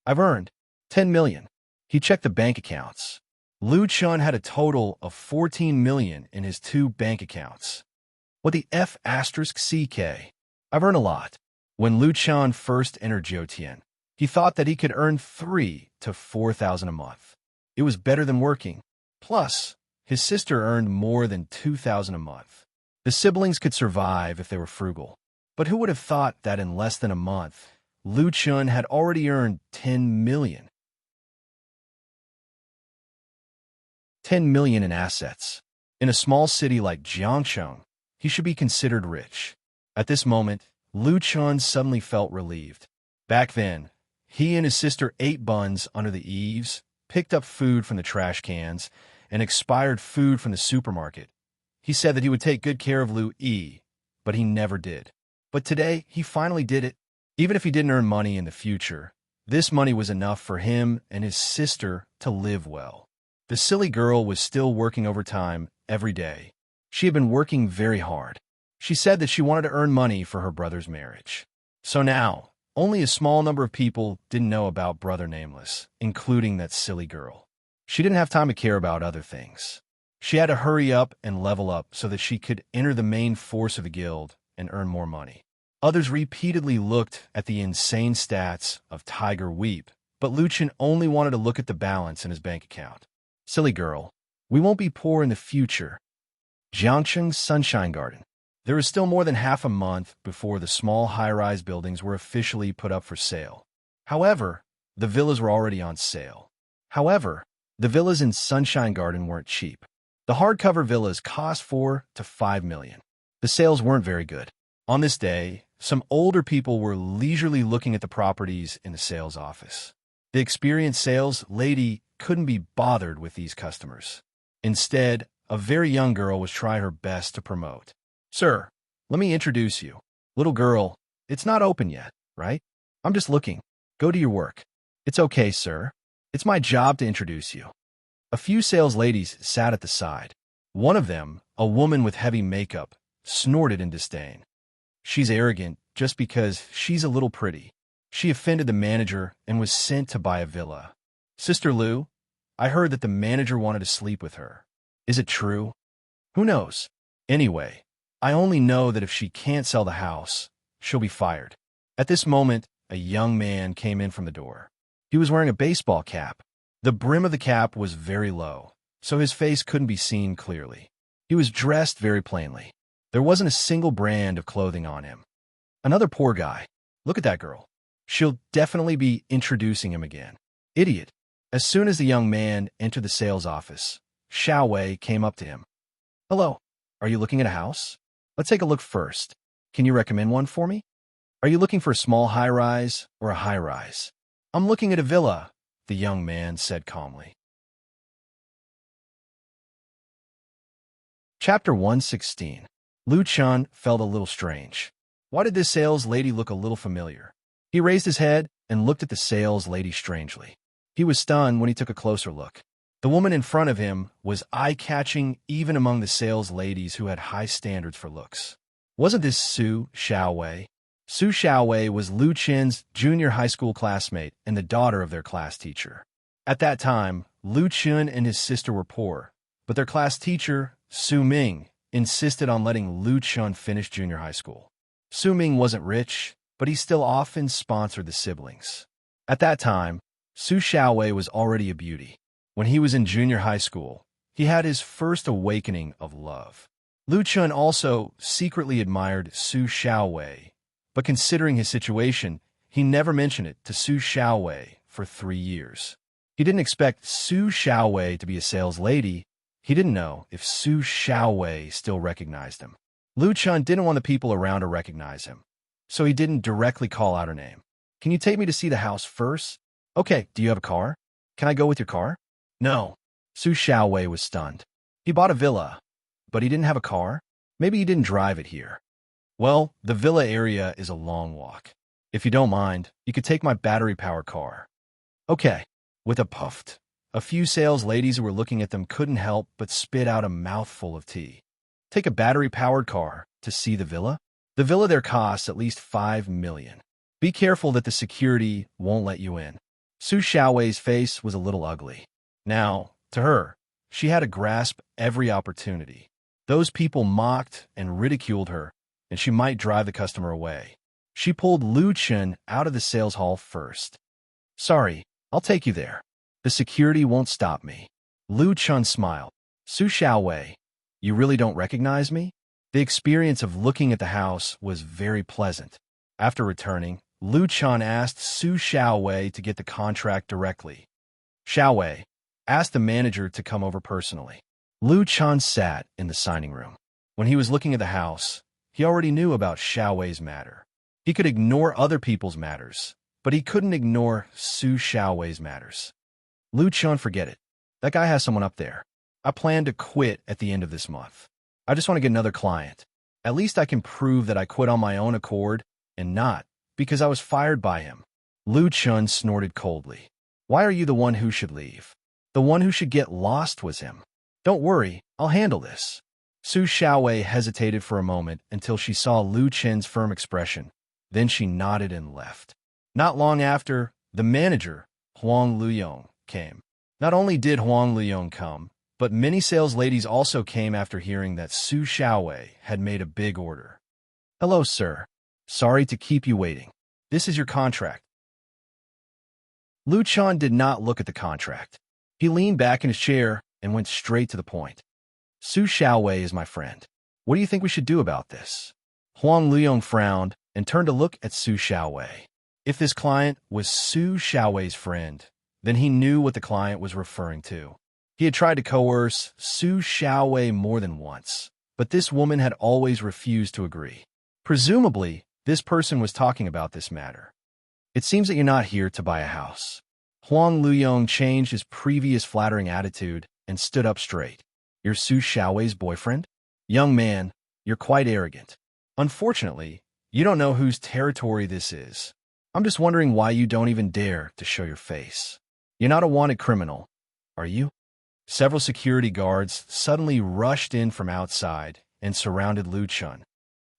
I've earned 10 million. He checked the bank accounts. Liu Chun had a total of 14 million in his 2 bank accounts. What the F***CK? I've earned a lot. When Liu Chun first entered Jiutian, he thought that he could earn 3 to 4,000 a month. It was better than working. Plus, his sister earned more than 2,000 a month. The siblings could survive if they were frugal. But who would have thought that in less than a month, Liu Chun had already earned 10 million? 10 million in assets. In a small city like Jiangcheng, he should be considered rich. At this moment, Liu Chun suddenly felt relieved. Back then, he and his sister ate buns under the eaves, picked up food from the trash cans, and expired food from the supermarket. He said that he would take good care of Liu Yi, but he never did. But today, he finally did it. Even if he didn't earn money in the future, this money was enough for him and his sister to live well. The silly girl was still working overtime every day. She had been working very hard. She said that she wanted to earn money for her brother's marriage. So now, only a small number of people didn't know about Brother Nameless, including that silly girl. She didn't have time to care about other things. She had to hurry up and level up so that she could enter the main force of the guild and earn more money. Others repeatedly looked at the insane stats of Tiger Weep, but Luchan only wanted to look at the balance in his bank account. Silly girl, we won't be poor in the future. Jiangcheng's Sunshine Garden. There was still more than half a month before the small high-rise buildings were officially put up for sale. However, the villas were already on sale. The villas in Sunshine Garden weren't cheap. The hardcover villas cost $4 to $5 million. The sales weren't very good. On this day, some older people were leisurely looking at the properties in the sales office. The experienced sales lady couldn't be bothered with these customers. Instead, a very young girl was trying her best to promote. Sir, let me introduce you. Little girl, it's not open yet, right? I'm just looking. Go to your work. It's okay, sir. It's my job to introduce you. A few sales ladies sat at the side. One of them, a woman with heavy makeup, snorted in disdain. She's arrogant just because she's a little pretty. She offended the manager and was sent to buy a villa. Sister Lu, I heard that the manager wanted to sleep with her. Is it true? Who knows? Anyway, I only know that if she can't sell the house, she'll be fired. At this moment, a young man came in from the door. He was wearing a baseball cap. The brim of the cap was very low, so his face couldn't be seen clearly. He was dressed very plainly. There wasn't a single brand of clothing on him. Another poor guy. Look at that girl. She'll definitely be introducing him again. Idiot. As soon as the young man entered the sales office, Xiao Wei came up to him. Hello. Are you looking at a house? Let's take a look first. Can you recommend one for me? Are you looking for a small high-rise or a high-rise? I'm looking at a villa, the young man said calmly. Chapter 116. Lu Chun felt a little strange. Why did this sales lady look a little familiar? He raised his head and looked at the sales lady strangely. He was stunned when he took a closer look. The woman in front of him was eye-catching even among the sales ladies who had high standards for looks. Wasn't this Su Xiaowei? Su Xiaowei was Lu Chen's junior high school classmate and the daughter of their class teacher. At that time, Lu Chen and his sister were poor, but their class teacher, Su Ming, insisted on letting Lu Chen finish junior high school. Su Ming wasn't rich, but he still often sponsored the siblings. At that time, Su Xiaowei was already a beauty. When he was in junior high school, he had his first awakening of love. Lu Chen also secretly admired Su Xiaowei, but considering his situation, he never mentioned it to Su Xiaowei for 3 years. He didn't expect Su Xiaowei to be a sales lady. He didn't know if Su Xiaowei still recognized him. Lu Chen didn't want the people around to recognize him, so he didn't directly call out her name. Can you take me to see the house first? Okay, do you have a car? Can I go with your car? No. Su Xiaowei was stunned. He bought a villa, but he didn't have a car. Maybe he didn't drive it here. Well, the villa area is a long walk. If you don't mind, you could take my battery-powered car. Okay. With a puffed. A few sales ladies who were looking at them couldn't help but spit out a mouthful of tea. Take a battery-powered car to see the villa? The villa there costs at least $5 million. Be careful that the security won't let you in. Su Xiaowei's face was a little ugly. Now, to her, she had to grasp every opportunity. Those people mocked and ridiculed her, and she might drive the customer away. She pulled Lu Chen out of the sales hall first. Sorry, I'll take you there. The security won't stop me. Lu Chen smiled. Su Xiaowei, you really don't recognize me? The experience of looking at the house was very pleasant. After returning, Lu Chen asked Su Xiaowei to get the contract directly. Xiaowei asked the manager to come over personally. Lu Chen sat in the signing room. When he was looking at the house, he already knew about Xiaowei's matter. He could ignore other people's matters, but he couldn't ignore Su Xiaowei's matters. Lu Chen, forget it. That guy has someone up there. I plan to quit at the end of this month. I just want to get another client. At least I can prove that I quit on my own accord and not because I was fired by him. Lu Chen snorted coldly. Why are you the one who should leave? The one who should get lost was him. Don't worry, I'll handle this. Su Xiaowei hesitated for a moment until she saw Lu Chen's firm expression. Then she nodded and left. Not long after, the manager, Huang Luyong, came. Not only did Huang Luyong come, but many sales ladies also came after hearing that Su Xiaowei had made a big order. Hello, sir. Sorry to keep you waiting. This is your contract. Lu Chen did not look at the contract. He leaned back in his chair and went straight to the point. Su Xiaowei is my friend. What do you think we should do about this? Huang Luyong frowned and turned to look at Su Xiaowei. If this client was Su Xiaowei's friend, then he knew what the client was referring to. He had tried to coerce Su Xiaowei more than once, but this woman had always refused to agree. Presumably, this person was talking about this matter. It seems that you're not here to buy a house. Huang Luyong changed his previous flattering attitude and stood up straight. You're Su Xiaowei's boyfriend? Young man, you're quite arrogant. Unfortunately, you don't know whose territory this is. I'm just wondering why you don't even dare to show your face. You're not a wanted criminal, are you? Several security guards suddenly rushed in from outside and surrounded Lu Chen.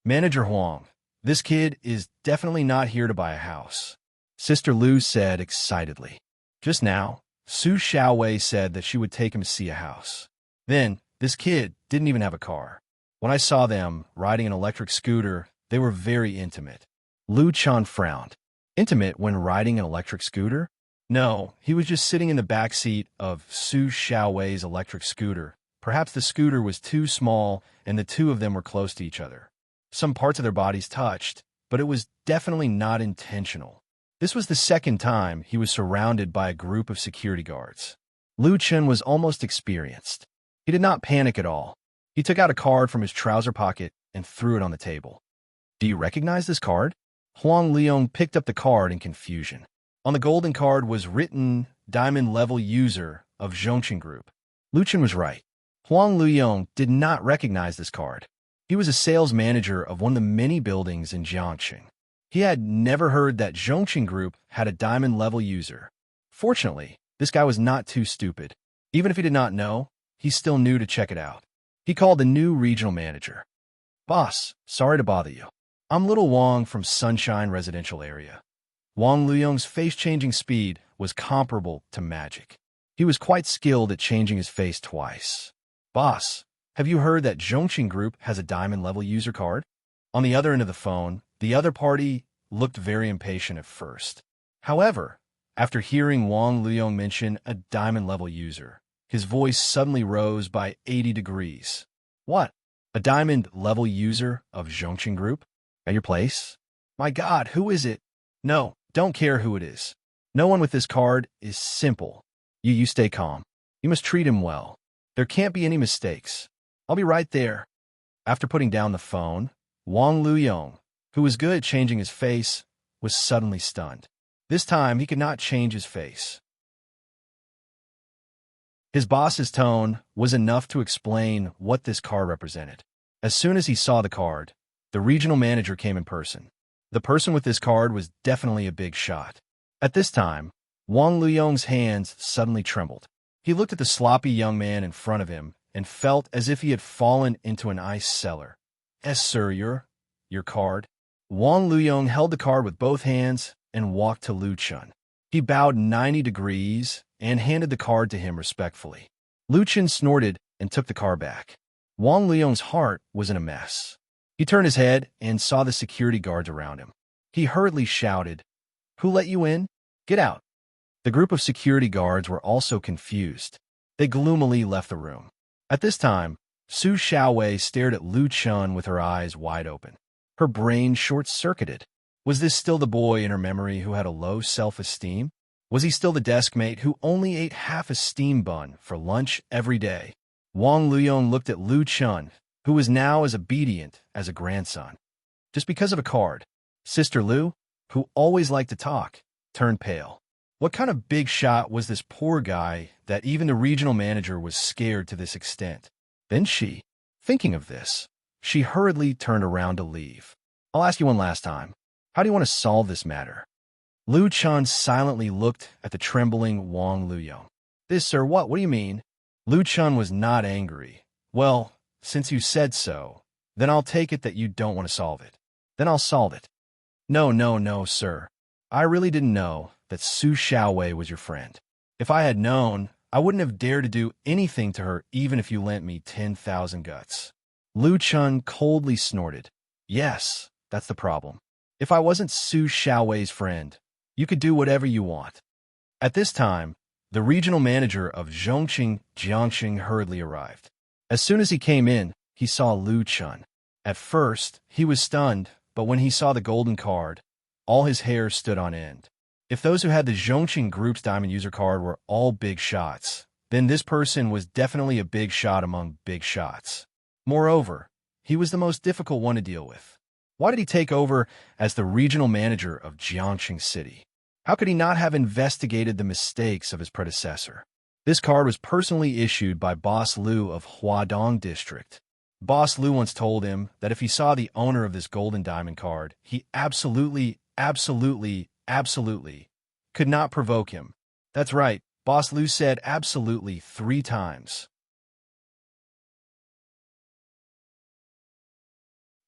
Manager Huang, this kid is definitely not here to buy a house, Sister Lu said excitedly. Just now, Su Xiaowei said that she would take him to see a house. Then, this kid didn't even have a car. When I saw them riding an electric scooter, they were very intimate. Lu Chen frowned. Intimate when riding an electric scooter? No, he was just sitting in the back seat of Su Xiaowei's electric scooter. Perhaps the scooter was too small and the two of them were close to each other. Some parts of their bodies touched, but it was definitely not intentional. This was the second time he was surrounded by a group of security guards. Lu Chen was almost experienced. He did not panic at all. He took out a card from his trouser pocket and threw it on the table. Do you recognize this card? Huang Luyong picked up the card in confusion. On the golden card was written, Diamond Level User of Zhongqing Group. Lu Chen was right. Huang Luyong did not recognize this card. He was a sales manager of one of the many buildings in Jiangxing. He had never heard that Zhongqing Group had a Diamond Level User. Fortunately, this guy was not too stupid. Even if he did not know, he still knew to check it out. He called the new regional manager. Boss, sorry to bother you. I'm Little Wang from Sunshine Residential Area. Wang Luyong's face-changing speed was comparable to magic. He was quite skilled at changing his face twice. Boss, have you heard that Zhongqing Group has a Diamond Level User card? On the other end of the phone, the other party looked very impatient at first. However, after hearing Wang Luyong mention a Diamond Level User, his voice suddenly rose by 80 degrees. What? A Diamond Level User of Zhongqing Group? At your place? My God, who is it? No, don't care who it is. No one with this card is simple. You stay calm. You must treat him well. There can't be any mistakes. I'll be right there. After putting down the phone, Wang Luyong, who was good at changing his face, was suddenly stunned. This time, he could not change his face. His boss's tone was enough to explain what this card represented. As soon as he saw the card, the regional manager came in person. The person with this card was definitely a big shot. At this time, Wang Luyong's hands suddenly trembled. He looked at the sloppy young man in front of him and felt as if he had fallen into an ice cellar. Yes, sir, your card. Wang Luyong held the card with both hands and walked to Lu Chen. He bowed 90 degrees and handed the card to him respectfully. Lu Chen snorted and took the card back. Wang Luyong's heart was in a mess. He turned his head and saw the security guards around him. He hurriedly shouted, "Who let you in? Get out." The group of security guards were also confused. They gloomily left the room. At this time, Su Xiaowei stared at Lu Chen with her eyes wide open. Her brain short-circuited. Was this still the boy in her memory who had a low self-esteem? Was he still the desk mate who only ate half a steam bun for lunch every day? Wang Luyong looked at Lu Chen, who was now as obedient as a grandson. Just because of a card, Sister Lu, who always liked to talk, turned pale. What kind of big shot was this poor guy that even the regional manager was scared to this extent? Then she, thinking of this, she hurriedly turned around to leave. I'll ask you one last time. How do you want to solve this matter? Lu Chen silently looked at the trembling Wang Luyong. This, sir, what? What do you mean? Lu Chun was not angry. Well, since you said so, then I'll take it that you don't want to solve it. Then I'll solve it. No, no, no, sir. I really didn't know that Su Xiaowei was your friend. If I had known, I wouldn't have dared to do anything to her even if you lent me 10,000 guts. Lu Chun coldly snorted. Yes, that's the problem. If I wasn't Su Xiaowei's friend, you could do whatever you want. At this time, the regional manager of Zhongqing, Jiangxing, hurriedly arrived. As soon as he came in, he saw Lu Chun. At first, he was stunned, but when he saw the golden card, all his hair stood on end. If those who had the Zhongqing Group's diamond user card were all big shots, then this person was definitely a big shot among big shots. Moreover, he was the most difficult one to deal with. Why did he take over as the regional manager of Jiangxing City? How could he not have investigated the mistakes of his predecessor? This card was personally issued by Boss Liu of Huadong District. Boss Liu once told him that if he saw the owner of this golden diamond card, he absolutely could not provoke him. That's right, Boss Liu said absolutely 3 times.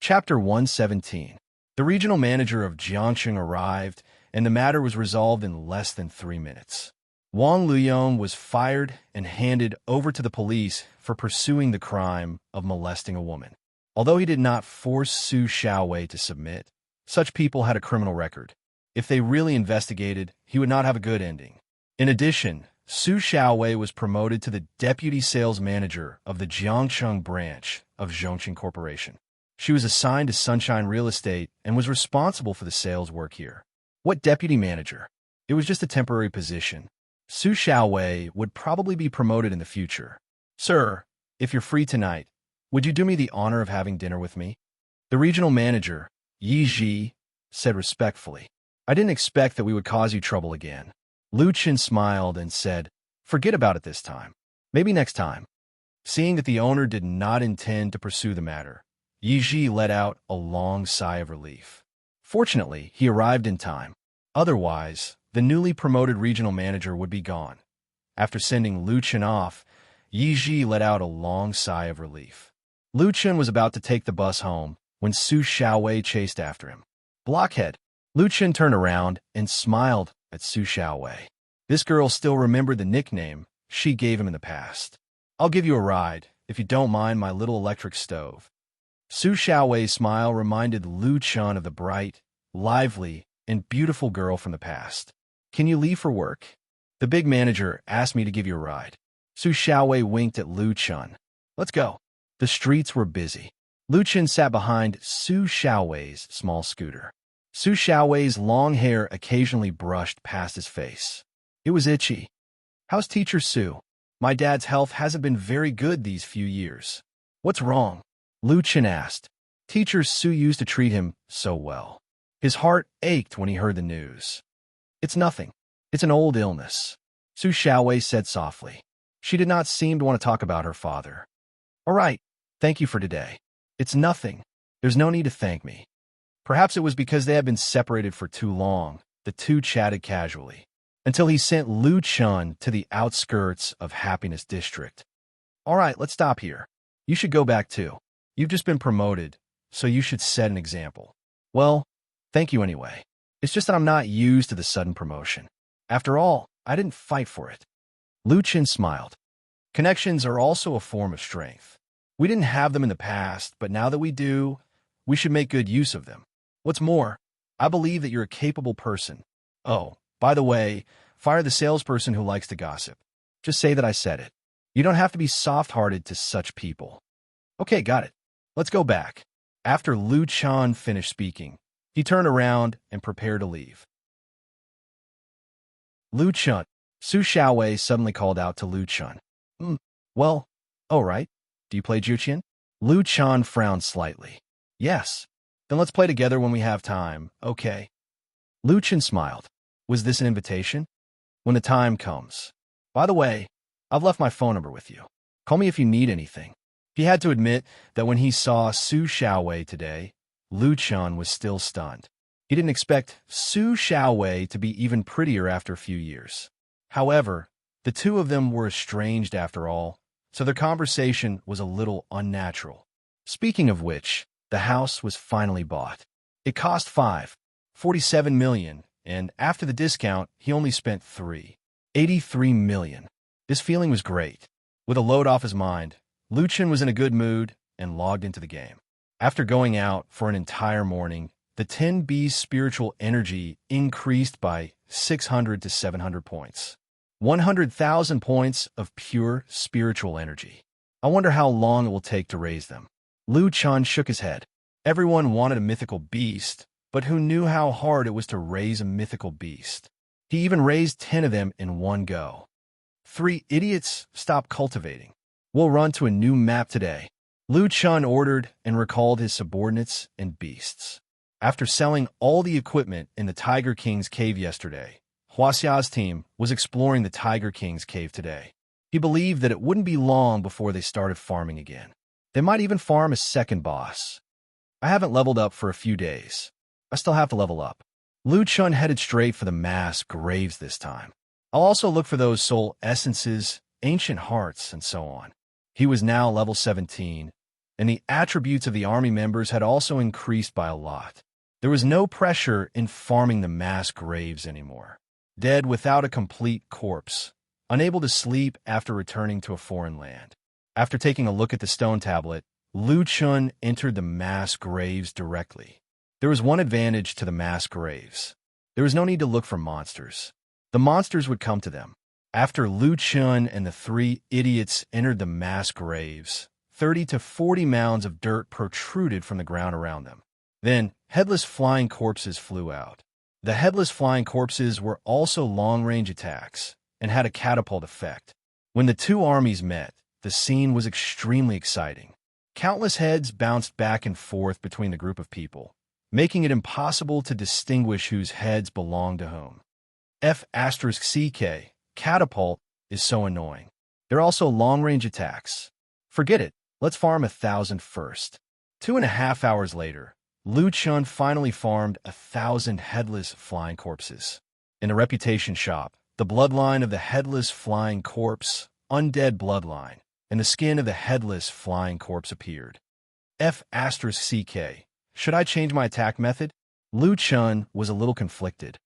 Chapter 117. The regional manager of Jiangxing arrived, and the matter was resolved in less than 3 minutes. Wang Luyong was fired and handed over to the police for pursuing the crime of molesting a woman. Although he did not force Su Xiaowei to submit, such people had a criminal record. If they really investigated, he would not have a good ending. In addition, Su Xiaowei was promoted to the deputy sales manager of the Jiangcheng branch of Zhongqing Corporation. She was assigned to Sunshine Real Estate and was responsible for the sales work here. What deputy manager? It was just a temporary position. Su Xiaowei would probably be promoted in the future. Sir, if you're free tonight, would you do me the honor of having dinner with me? The regional manager, Yi Ji, said respectfully. I didn't expect that we would cause you trouble again. Lu Qin smiled and said, forget about it this time. Maybe next time. Seeing that the owner did not intend to pursue the matter, Yi Ji let out a long sigh of relief. Fortunately, he arrived in time. Otherwise, the newly promoted regional manager would be gone. After sending Lu Qin off, Yi Ji let out a long sigh of relief. Lu Qin was about to take the bus home when Su Xiaowei chased after him. Blockhead! Lu Qin turned around and smiled at Su Xiaowei. This girl still remembered the nickname she gave him in the past. I'll give you a ride, if you don't mind my little electric stove. Su Xiaowei's smile reminded Lu Qin of the bright, lively, and beautiful girl from the past. Can you leave for work? The big manager asked me to give you a ride. Su Xiaowei winked at Lu Qin. Let's go. The streets were busy. Lu Qin sat behind Su Xiaowei's small scooter. Su Xiaowei's long hair occasionally brushed past his face. It was itchy. How's Teacher Su? My dad's health hasn't been very good these few years. What's wrong? Lu Qin asked. Teacher Su used to treat him so well. His heart ached when he heard the news. It's nothing. It's an old illness, Su Xiaowei said softly. She did not seem to want to talk about her father. All right, thank you for today. It's nothing. There's no need to thank me. Perhaps it was because they had been separated for too long. The two chatted casually, until he sent Lu Qin to the outskirts of Happiness District. All right, let's stop here. You should go back too. You've just been promoted, so you should set an example. Well, thank you anyway. It's just that I'm not used to the sudden promotion. After all, I didn't fight for it. Lu Qin smiled. Connections are also a form of strength. We didn't have them in the past, but now that we do, we should make good use of them. What's more, I believe that you're a capable person. Oh, by the way, fire the salesperson who likes to gossip. Just say that I said it. You don't have to be soft-hearted to such people. Okay, got it. Let's go back. After Lu Qin finished speaking, he turned around and prepared to leave. Lu Qin. Su Xiaowei suddenly called out to Lu Qin. Well, all right. Do you play Juqian? Lu Qin frowned slightly. Yes. Then let's play together when we have time, okay? Lu Qin smiled. Was this an invitation? When the time comes. By the way, I've left my phone number with you. Call me if you need anything. He had to admit that when he saw Su Xiaowei today, Lu Qin was still stunned. He didn't expect Su Xiaowei to be even prettier after a few years. However, The two of them were estranged after all, so their conversation was a little unnatural. Speaking of which, the house was finally bought. It cost $5.47 million, and after the discount, he only spent $3.83 million. This feeling was great. With a load off his mind, Lucien was in a good mood and logged into the game. After going out for an entire morning, the 10B's spiritual energy increased by 600 to 700 points. 100,000 points of pure spiritual energy. I wonder how long it will take to raise them. Lu Chun shook his head. Everyone wanted a mythical beast, but who knew how hard it was to raise a mythical beast? He even raised 10 of them in one go. 3 idiots, stop cultivating. We'll run to a new map today. Lu Chun ordered and recalled his subordinates and beasts. After selling all the equipment in the Tiger King's cave yesterday, Huaxia's team was exploring the Tiger King's cave today. He believed that it wouldn't be long before they started farming again. They might even farm a second boss. I haven't leveled up for a few days. I still have to level up. Lu Chun headed straight for the mass graves this time. I'll also look for those soul essences, ancient hearts, and so on. He was now level 17, and the attributes of the army members had also increased by a lot. There was no pressure in farming the mass graves anymore. Dead without a complete corpse, unable to sleep after returning to a foreign land. After taking a look at the stone tablet, Lu Chun entered the mass graves directly. There was one advantage to the mass graves. There was no need to look for monsters. The monsters would come to them. After Lu Chun and the 3 idiots entered the mass graves, 30 to 40 mounds of dirt protruded from the ground around them. Then, headless flying corpses flew out. The headless flying corpses were also long-range attacks and had a catapult effect. When the two armies met, the scene was extremely exciting. Countless heads bounced back and forth between the group of people, making it impossible to distinguish whose heads belonged to whom. F***CK, catapult, is so annoying. They're also long-range attacks. Forget it, let's farm 1,000 first. 2.5 hours later, Lu Chun finally farmed 1,000 headless flying corpses. In the reputation shop, the bloodline of the headless flying corpse, undead bloodline, and the skin of the headless flying corpse appeared. F***CK, should I change my attack method? Lu Chun was a little conflicted.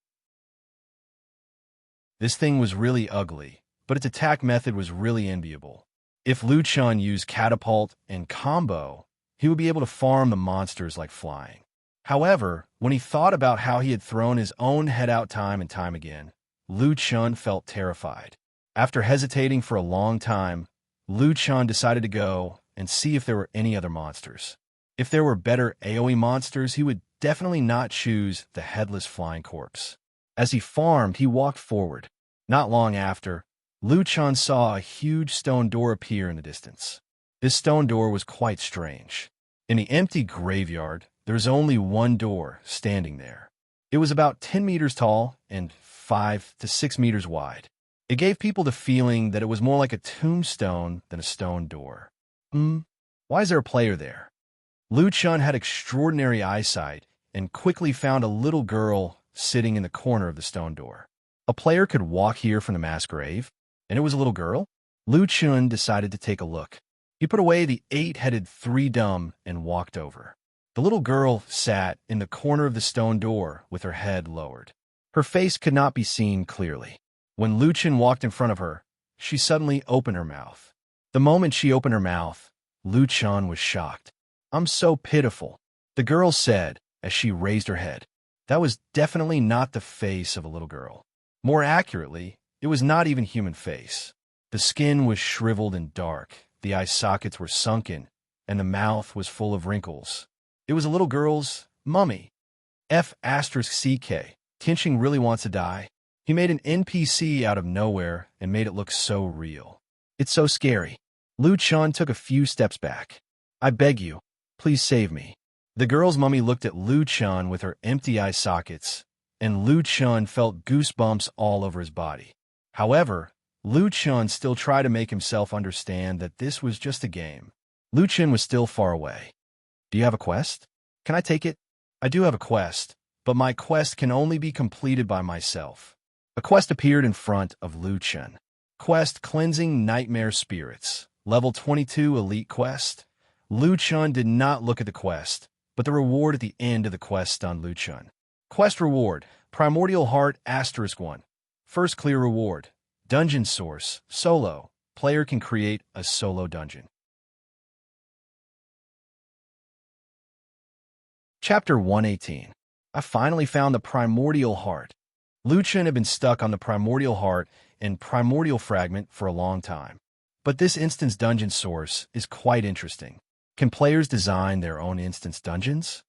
This thing was really ugly, but its attack method was really enviable. If Lu Chun used catapult and combo, he would be able to farm the monsters like flying. However, when he thought about how he had thrown his own head out time and time again, Lu Chun felt terrified. After hesitating for a long time, Lu Chun decided to go and see if there were any other monsters. If there were better AoE monsters, he would definitely not choose the headless flying corpse. As he farmed, he walked forward. Not long after, Lu Chun saw a huge stone door appear in the distance. This stone door was quite strange. In the empty graveyard, there was only one door standing there. It was about 10 meters tall and 5 to 6 meters wide. It gave people the feeling that it was more like a tombstone than a stone door. Why is there a player there? Lu Chun had extraordinary eyesight and quickly found a little girl sitting in the corner of the stone door. A player could walk here from the mass grave, and it was a little girl? Lu Chun decided to take a look. He put away the 8-headed 3-dumb and walked over. The little girl sat in the corner of the stone door with her head lowered. Her face could not be seen clearly. When Lu Chun walked in front of her, she suddenly opened her mouth. The moment she opened her mouth, Lu Chun was shocked. "I'm so pitiful," the girl said as she raised her head. That was definitely not the face of a little girl. More accurately, it was not even human face. The skin was shriveled and dark, the eye sockets were sunken, and the mouth was full of wrinkles. It was a little girl's mummy. F***CK, Tianqing really wants to die. He made an NPC out of nowhere and made it look so real. It's so scary. Lu Chun took a few steps back. "I beg you, please save me." The girl's mummy looked at Lu Chun with her empty eye sockets, and Lu Chun felt goosebumps all over his body. However, Lu Chun still tried to make himself understand that this was just a game. Lu Chun was still far away. "Do you have a quest? Can I take it?" "I do have a quest, but my quest can only be completed by myself." A quest appeared in front of Lu Chun. Quest Cleansing Nightmare Spirits. Level 22 Elite Quest. Lu Chun did not look at the quest, but the reward at the end of the quest stunned Lu Chun. Quest Reward. Primordial Heart *1. First clear reward. Dungeon Source. Solo. Player can create a solo dungeon. Chapter 118. I finally found the Primordial Heart. Lu Chun had been stuck on the Primordial Heart and Primordial Fragment for a long time. But this instance dungeon source is quite interesting. Can players design their own instance dungeons?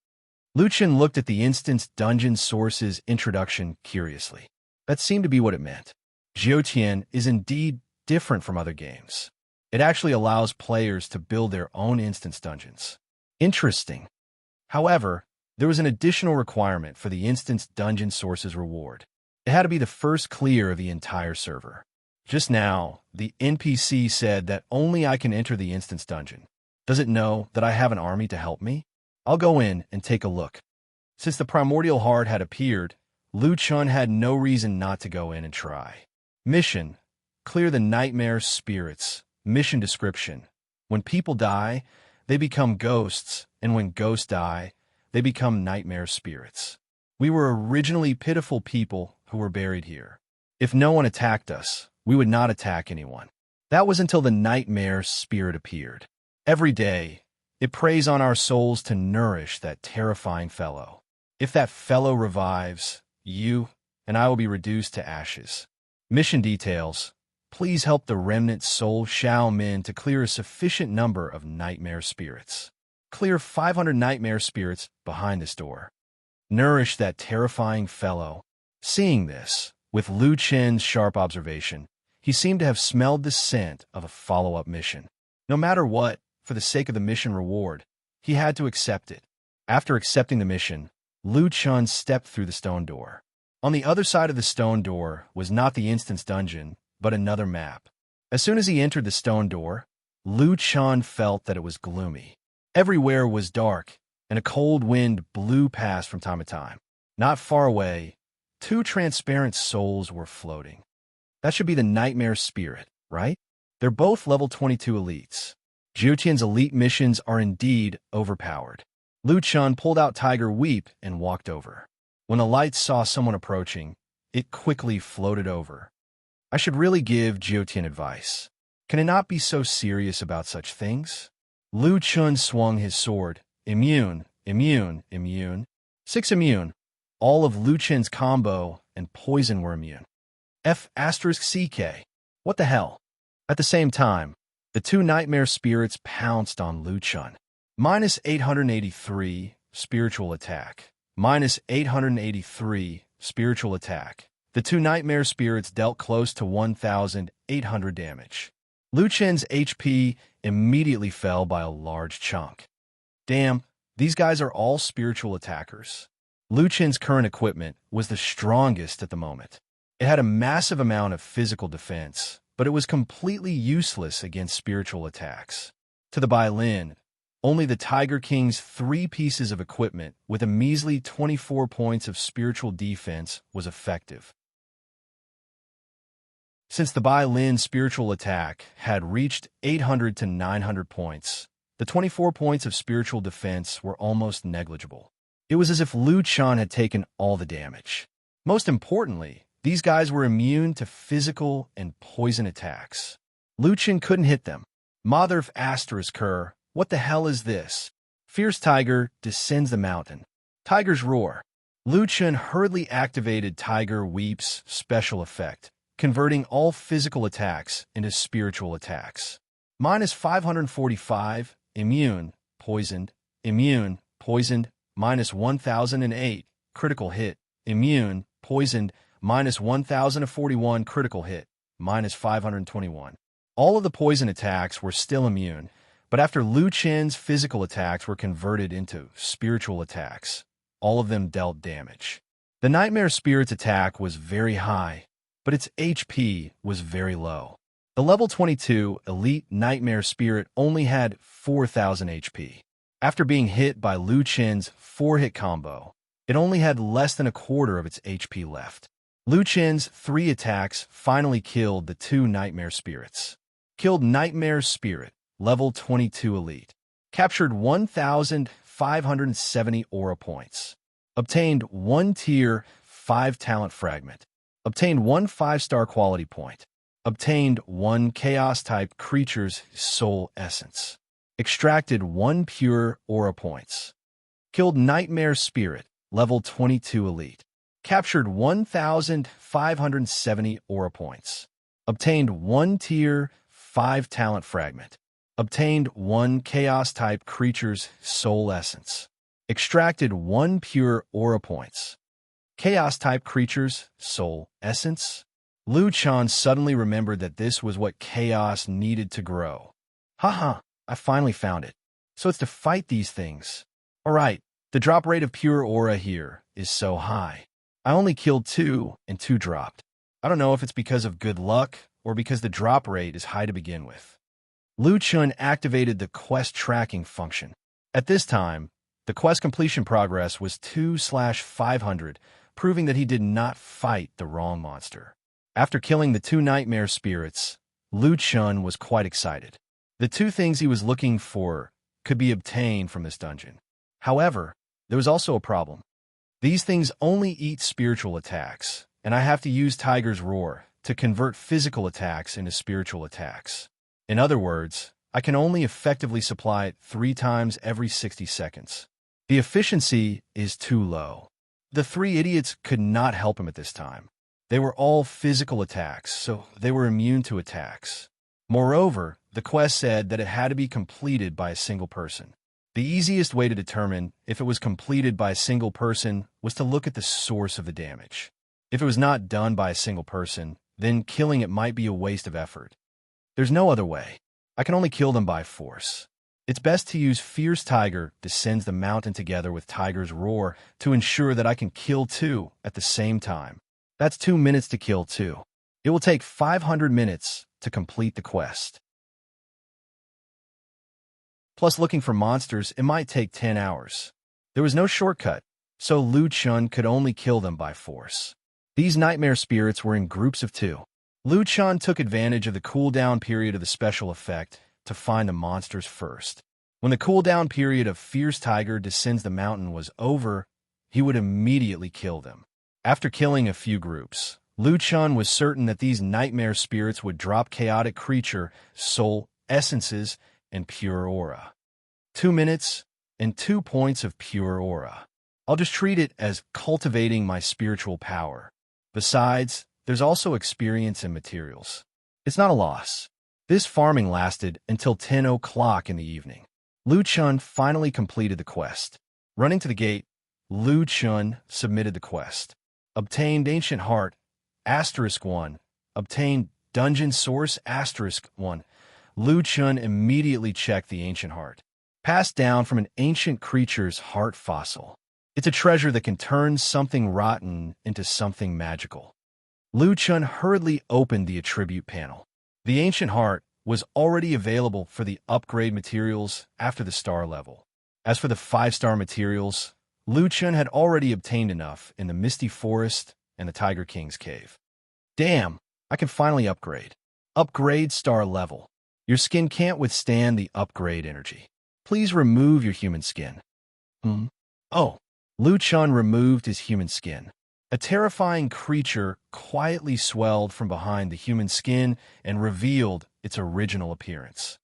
Lu Chun looked at the instance dungeon source's introduction curiously. That seemed to be what it meant. Jiutian is indeed different from other games. It actually allows players to build their own instance dungeons. Interesting. However, there was an additional requirement for the instance dungeon source's reward. It had to be the first clear of the entire server. Just now, the NPC said that only I can enter the instance dungeon. Does it know that I have an army to help me? I'll go in and take a look. Since the Primordial Heart had appeared, Lu Chun had no reason not to go in and try. Mission: Clear the Nightmare Spirits. Mission description: When people die, they become ghosts, and when ghosts die, they become nightmare spirits. We were originally pitiful people who were buried here. If no one attacked us, we would not attack anyone. That was until the nightmare spirit appeared. Every day, it preys on our souls to nourish that terrifying fellow. If that fellow revives, you and I will be reduced to ashes. Mission details: Please help the remnant soul Xiao Min to clear a sufficient number of nightmare spirits. Clear 500 nightmare spirits behind this door. Nourish that terrifying fellow. Seeing this, with Lu Chun's sharp observation, he seemed to have smelled the scent of a follow-up mission. No matter what, for the sake of the mission reward, he had to accept it. After accepting the mission, Lu Chun stepped through the stone door. On the other side of the stone door was not the instance dungeon, but another map. As soon as he entered the stone door, Lu Chun felt that it was gloomy. Everywhere was dark, and a cold wind blew past from time to time. Not far away, two transparent souls were floating. That should be the Nightmare Spirit, right? They're both level 22 elites. Jiutian's elite missions are indeed overpowered. Lu Chun pulled out Tiger Weep and walked over. When the light saw someone approaching, it quickly floated over. I should really give Jiutian advice. Can it not be so serious about such things? Lu Chun swung his sword. Immune, immune, immune. 6 immune. All of Lu Chun's combo and poison were immune. F***CK. What the hell? At the same time, the two nightmare spirits pounced on Lu Chun. Minus 883 spiritual attack. Minus 883 spiritual attack. The two nightmare spirits dealt close to 1,800 damage. Lu Chun's HP immediately fell by a large chunk. Damn, these guys are all spiritual attackers. Lu Chun's current equipment was the strongest at the moment. It had a massive amount of physical defense, but it was completely useless against spiritual attacks. To the Bailin, only the Tiger King's 3 pieces of equipment with a measly 24 points of spiritual defense was effective. Since the Bailin's spiritual attack had reached 800 to 900 points, the 24 points of spiritual defense were almost negligible. It was as if Lu Chun had taken all the damage. Most importantly, these guys were immune to physical and poison attacks. Lu Chun couldn't hit them. Mother of ***, what the hell is this? Fierce Tiger descends the mountain. Tiger's Roar. Lu Chun hurriedly activated Tiger Weep's special effect, converting all physical attacks into spiritual attacks. Minus 545, immune, poisoned, immune, poisoned, minus 1008, critical hit, immune, poisoned, minus 1041 critical hit, minus 521. All of the poison attacks were still immune, but after Lu Chun's physical attacks were converted into spiritual attacks, all of them dealt damage. The Nightmare Spirit's attack was very high, but its HP was very low. The level 22 Elite Nightmare Spirit only had 4,000 HP. After being hit by Lu Chun's 4-hit combo, it only had less than a quarter of its HP left. Lu Chen's 3 attacks finally killed the 2 nightmare spirits. Killed Nightmare Spirit, level 22 elite. Captured 1,570 aura points. Obtained 1 tier 5 talent fragment. Obtained 1 5-star quality point. Obtained 1 chaos-type creature's soul essence. Extracted 1 pure aura points. Killed Nightmare Spirit, level 22 elite. Captured 1,570 aura points. Obtained 1 tier 5 talent fragment. Obtained 1 chaos-type creature's soul essence. Extracted 1 pure aura points. Chaos-type creature's soul essence? Lu Chen suddenly remembered that this was what chaos needed to grow. Haha, I finally found it. So it's to fight these things. Alright, the drop rate of pure aura here is so high. I only killed 2 and 2 dropped. I don't know if it's because of good luck or because the drop rate is high to begin with. Lu Chen activated the quest tracking function. At this time, the quest completion progress was 2/500, proving that he did not fight the wrong monster. After killing the 2 nightmare spirits, Lu Chen was quite excited. The 2 things he was looking for could be obtained from this dungeon. However, there was also a problem. These things only eat spiritual attacks, and I have to use Tiger's Roar to convert physical attacks into spiritual attacks. In other words, I can only effectively supply it 3 times every 60 seconds. The efficiency is too low. The 3 idiots could not help him at this time. They were all physical attacks, so they were immune to attacks. Moreover, the quest said that it had to be completed by a single person. The easiest way to determine if it was completed by a single person was to look at the source of the damage. If it was not done by a single person, then killing it might be a waste of effort. There's no other way. I can only kill them by force. It's best to use Fierce Tiger descends the mountain together with Tiger's Roar to ensure that I can kill 2 at the same time. That's 2 minutes to kill 2. It will take 500 minutes to complete the quest. Plus, looking for monsters, it might take 10 hours. There was no shortcut, so Lu Chen could only kill them by force. These nightmare spirits were in groups of 2. Lu Chen took advantage of the cooldown period of the special effect to find the monsters first. When the cooldown period of Fierce Tiger descends the mountain was over, he would immediately kill them. After killing a few groups, Lu Chen was certain that these nightmare spirits would drop chaotic creature, soul, essences, and pure aura. 2 minutes and 2 points of pure aura. I'll just treat it as cultivating my spiritual power. Besides, there's also experience and materials. It's not a loss. This farming lasted until 10 o'clock in the evening. Lu Chen finally completed the quest. Running to the gate, Lu Chen submitted the quest. Obtained Ancient Heart, *1. Obtained Dungeon Source, *1. Lu Chen immediately checked the Ancient Heart. Passed down from an ancient creature's heart fossil. It's a treasure that can turn something rotten into something magical. Lu Chen hurriedly opened the attribute panel. The Ancient Heart was already available for the upgrade materials after the star level. As for the 5-star materials, Lu Chen had already obtained enough in the Misty Forest and the Tiger King's Cave. Damn, I can finally upgrade. Upgrade star level. Your skin can't withstand the upgrade energy. Please remove your human skin. Oh, Lu Chen removed his human skin. A terrifying creature quietly swelled from behind the human skin and revealed its original appearance.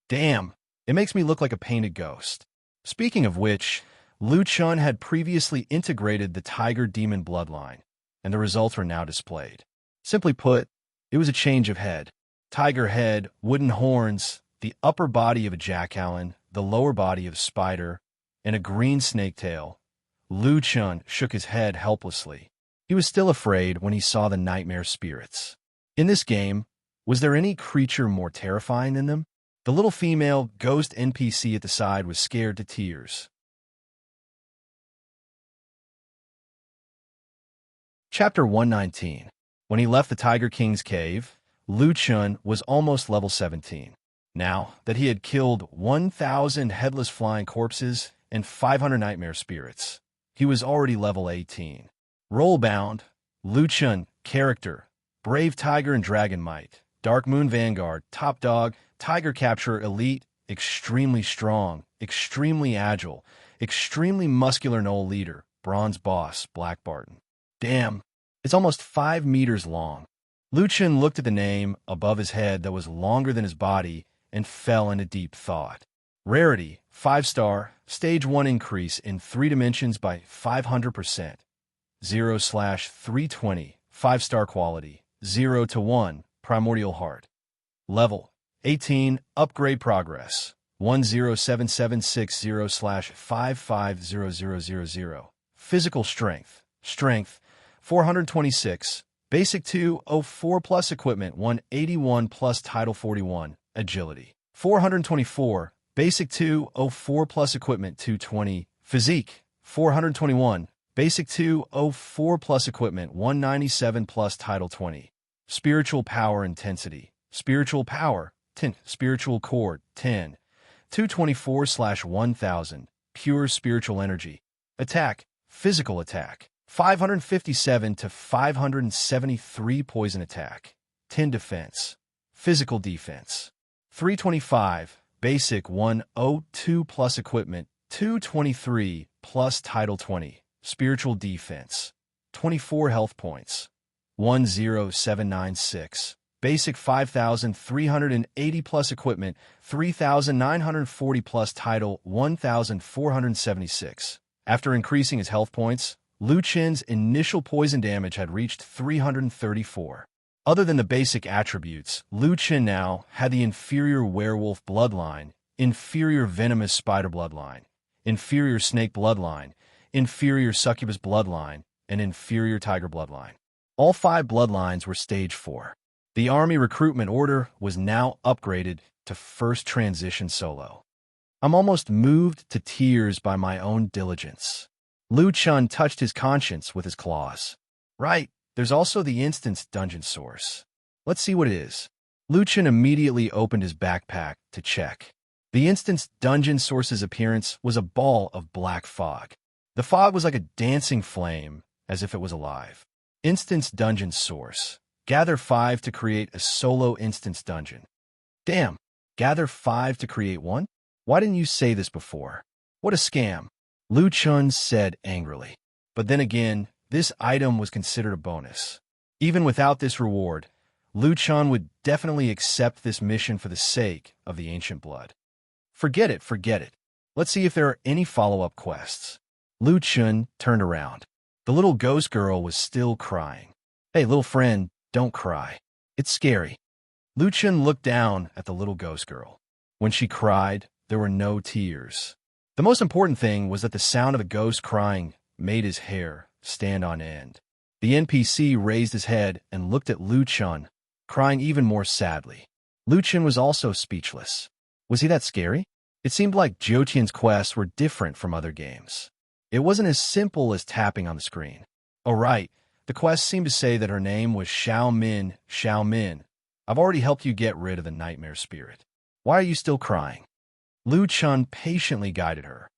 Damn, it makes me look like a painted ghost. Speaking of which, Lu Chen had previously integrated the Tiger Demon bloodline, and the results were now displayed. Simply put, it was a change of head. Tiger head, wooden horns, the upper body of a jackalen, the lower body of a spider, and a green snake tail. Lu Chen shook his head helplessly. He was still afraid when he saw the nightmare spirits. In this game, was there any creature more terrifying than them? The little female ghost NPC at the side was scared to tears. Chapter 119. When he left the Tiger King's cave, Lu Chen was almost level 17. Now that he had killed 1,000 headless flying corpses and 500 nightmare spirits, he was already level 18. Rollbound, Luchan, character, brave tiger and dragon might, dark moon vanguard, top dog, tiger capture elite, extremely strong, extremely agile, extremely muscular knoll leader, bronze boss, black Barton. Damn, it's almost 5 meters long. Luchan looked at the name above his head that was longer than his body and fell into deep thought. Rarity, 5-star, stage 1 increase in 3 dimensions by 500%. 0/320, 5-star quality, 0 to 1, primordial heart. Level, 18, upgrade progress, 107760/550000. Physical strength, strength, 426, basic 204 plus equipment, 181 plus title 41, agility. 424, basic 204 plus equipment, 220, physique, 421, basic 204 plus equipment, 197 plus title 20. Spiritual power intensity, spiritual power, 10, spiritual core, 10, 224/1000, pure spiritual energy. Attack, physical attack, 557 to 573 poison attack, 10 defense, physical defense, 325, basic 102 plus equipment, 223 plus title 20, spiritual defense, 24 health points, 10796, basic 5380 plus equipment, 3940 plus title 1476. After increasing his health points, Luchan's initial poison damage had reached 334. Other than the basic attributes, Luchan now had the inferior werewolf bloodline, inferior venomous spider bloodline, inferior snake bloodline, inferior succubus bloodline, and inferior tiger bloodline. All 5 bloodlines were stage 4. The army recruitment order was now upgraded to first transition solo. I'm almost moved to tears by my own diligence. Luchan touched his conscience with his claws. Right, there's also the instance dungeon source. Let's see what it is. Luchan immediately opened his backpack to check. The instance dungeon source's appearance was a ball of black fog. The fog was like a dancing flame, as if it was alive. Instance dungeon source. Gather 5 to create a solo instance dungeon. Damn, gather 5 to create one? Why didn't you say this before? What a scam, Luchan said angrily. But then again, this item was considered a bonus. Even without this reward, Luchan would definitely accept this mission for the sake of the ancient blood. Forget it, forget it. Let's see if there are any follow-up quests. Luchan turned around. The little ghost girl was still crying. Hey, little friend, don't cry. It's scary. Luchan looked down at the little ghost girl. When she cried, there were no tears. The most important thing was that the sound of a ghost crying made his hair stand on end. The NPC raised his head and looked at Luchan, crying even more sadly. Luchan was also speechless. Was he that scary? It seemed like Jotian's quests were different from other games. It wasn't as simple as tapping on the screen. Oh right, the quest seemed to say that her name was Xiao Min, Xiao Min. I've already helped you get rid of the nightmare spirit. Why are you still crying? Luchan patiently guided her.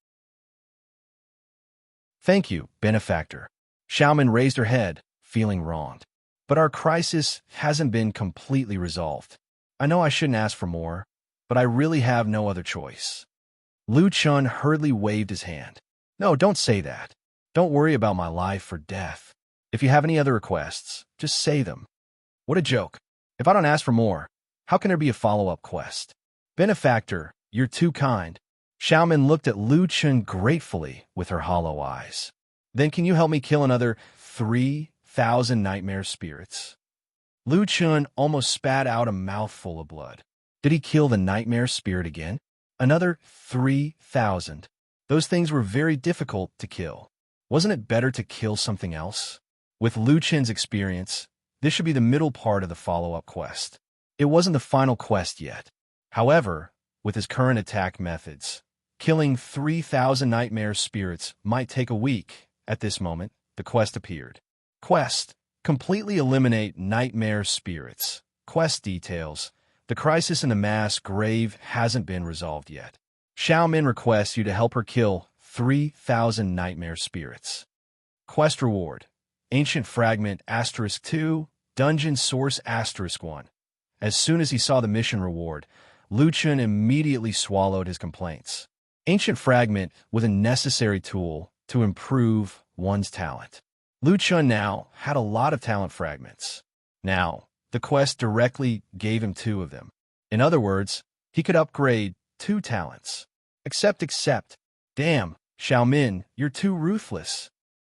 Thank you, benefactor. Xiaomin raised her head, feeling wronged. But our crisis hasn't been completely resolved. I know I shouldn't ask for more, but I really have no other choice. Luchan hurriedly waved his hand. No, don't say that. Don't worry about my life or death. If you have any other requests, just say them. What a joke. If I don't ask for more, how can there be a follow-up quest? Benefactor, you're too kind. Xiaomin looked at Luchan gratefully with her hollow eyes. Then can you help me kill another 3,000 nightmare spirits? Luchan almost spat out a mouthful of blood. Did he kill the nightmare spirit again? Another 3,000. Those things were very difficult to kill. Wasn't it better to kill something else? With Luchan's experience, this should be the middle part of the follow-up quest. It wasn't the final quest yet. However, with his current attack methods, killing 3,000 nightmare spirits might take a week. At this moment, the quest appeared. Quest: completely eliminate nightmare spirits. Quest details: the crisis in the mass grave hasn't been resolved yet. Xiaomin requests you to help her kill 3,000 nightmare spirits. Quest reward: Ancient Fragment *2, Dungeon Source *1. As soon as he saw the mission reward, Liu Chun immediately swallowed his complaints. Ancient Fragment was a necessary tool to improve one's talent. Liu Chun now had a lot of talent fragments. Now, the quest directly gave him 2 of them. In other words, he could upgrade 2 talents. Except. Damn, Xiaomin, you're too ruthless.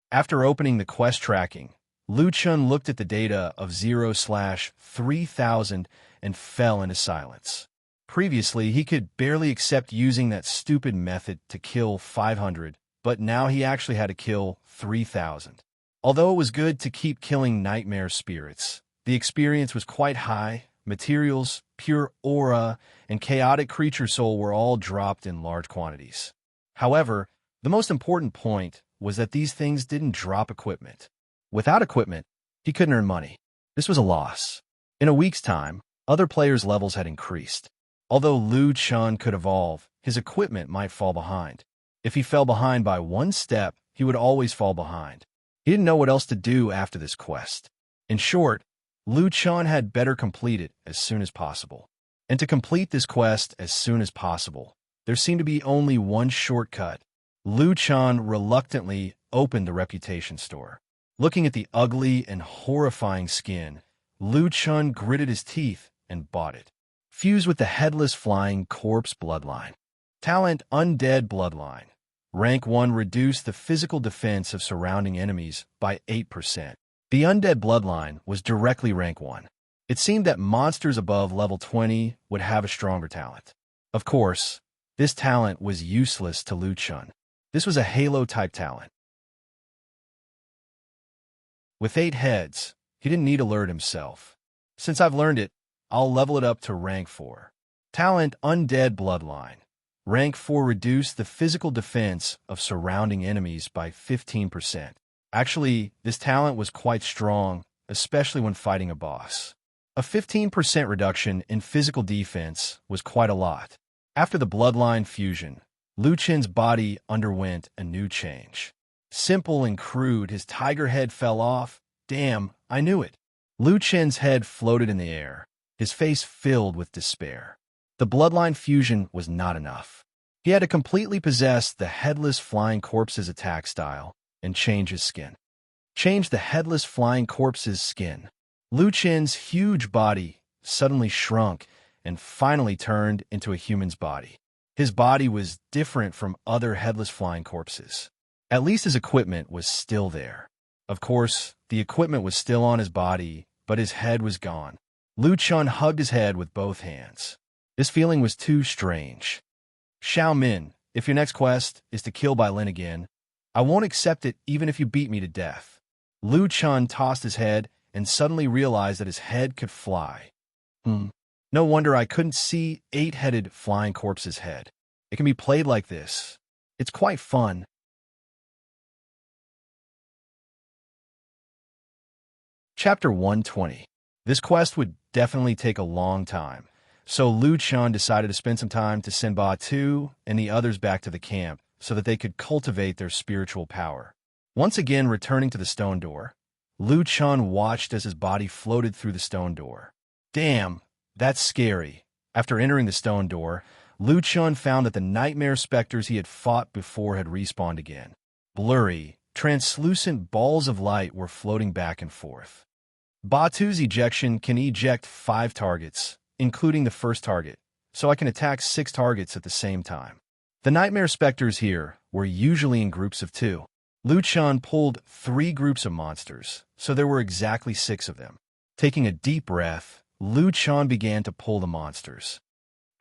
After opening the quest tracking, Liu Chun looked at the data of 0/3000 and fell into silence. Previously, he could barely accept using that stupid method to kill 500, but now he actually had to kill 3,000. Although it was good to keep killing nightmare spirits, the experience was quite high. Materials, pure aura, and chaotic creature soul were all dropped in large quantities. However, the most important point was that these things didn't drop equipment. Without equipment, he couldn't earn money. This was a loss. In a week's time, other players' levels had increased. Although Liu Chun could evolve, his equipment might fall behind. If he fell behind by 1 step, he would always fall behind. He didn't know what else to do after this quest. In short, Liu Chun had better complete it as soon as possible. And to complete this quest as soon as possible, there seemed to be only one shortcut. Liu Chun reluctantly opened the reputation store. Looking at the ugly and horrifying skin, Liu Chun gritted his teeth and bought it. Fused with the headless flying corpse bloodline. Talent Undead Bloodline. Rank 1 reduced the physical defense of surrounding enemies by 8%. The Undead Bloodline was directly rank 1. It seemed that monsters above level 20 would have a stronger talent. Of course, this talent was useless to Liu Chun. This was a Halo-type talent. With 8 heads, he didn't need alert himself. Since I've learned it, I'll level it up to rank 4. Talent Undead Bloodline. Rank 4 reduced the physical defense of surrounding enemies by 15%. Actually, this talent was quite strong, especially when fighting a boss. A 15% reduction in physical defense was quite a lot. After the bloodline fusion, Liu Chun's body underwent a new change. Simple and crude, his tiger head fell off. Damn, I knew it. Liu Chun's head floated in the air, his face filled with despair. The bloodline fusion was not enough. He had to completely possess the headless flying corpse's attack style and change his skin. Change the headless flying corpse's skin. Liu Chun's huge body suddenly shrunk and finally turned into a human's body. His body was different from other headless flying corpses. At least his equipment was still there. Of course, the equipment was still on his body, but his head was gone. Liu Chun hugged his head with both hands. This feeling was too strange. Xiaomin, if your next quest is to kill Bai Lin again, I won't accept it even if you beat me to death. Liu Chun tossed his head and suddenly realized that his head could fly. No wonder I couldn't see 8-headed flying corpse's head. It can be played like this. It's quite fun. Chapter 120. This quest would definitely take a long time, so Liu Chun decided to spend some time to send Ba-Tu and the others back to the camp so that they could cultivate their spiritual power. Once again returning to the stone door, Liu Chun watched as his body floated through the stone door. Damn, that's scary. After entering the stone door, Liu Chun found that the nightmare specters he had fought before had respawned again. Blurry, translucent balls of light were floating back and forth. Ba-Tu's ejection can eject 5 targets, including the first target, so I can attack 6 targets at the same time. The nightmare specters here were usually in groups of 2. Liu Chun pulled 3 groups of monsters, so there were exactly 6 of them. Taking a deep breath, Liu Chun began to pull the monsters.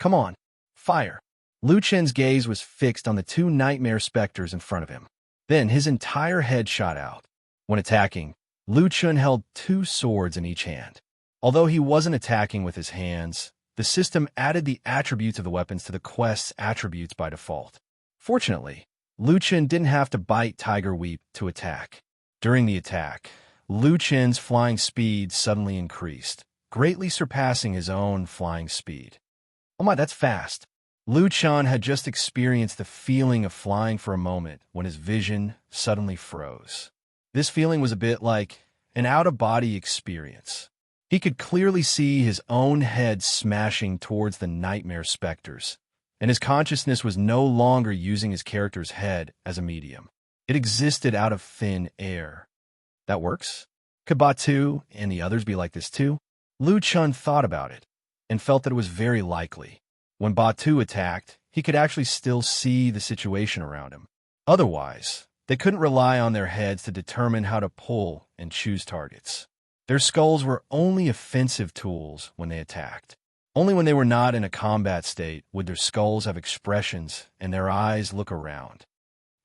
Come on, fire! Liu Chun's gaze was fixed on the 2 nightmare specters in front of him. Then his entire head shot out. When attacking, Liu Chun held 2 swords in each hand. Although he wasn't attacking with his hands, the system added the attributes of the weapons to the quest's attributes by default. Fortunately, Liu Chun didn't have to bite Tiger Weep to attack. During the attack, Liu Chun's flying speed suddenly increased, greatly surpassing his own flying speed. Oh my, that's fast. Liu Chun had just experienced the feeling of flying for a moment when his vision suddenly froze. This feeling was a bit like an out-of-body experience. He could clearly see his own head smashing towards the nightmare specters, and his consciousness was no longer using his character's head as a medium. It existed out of thin air. That works? Could Batu and the others be like this too? Lu Chun thought about it, and felt that it was very likely. When Batu attacked, he could actually still see the situation around him. Otherwise, they couldn't rely on their heads to determine how to pull and choose targets. Their skulls were only offensive tools when they attacked. Only when they were not in a combat state would their skulls have expressions and their eyes look around.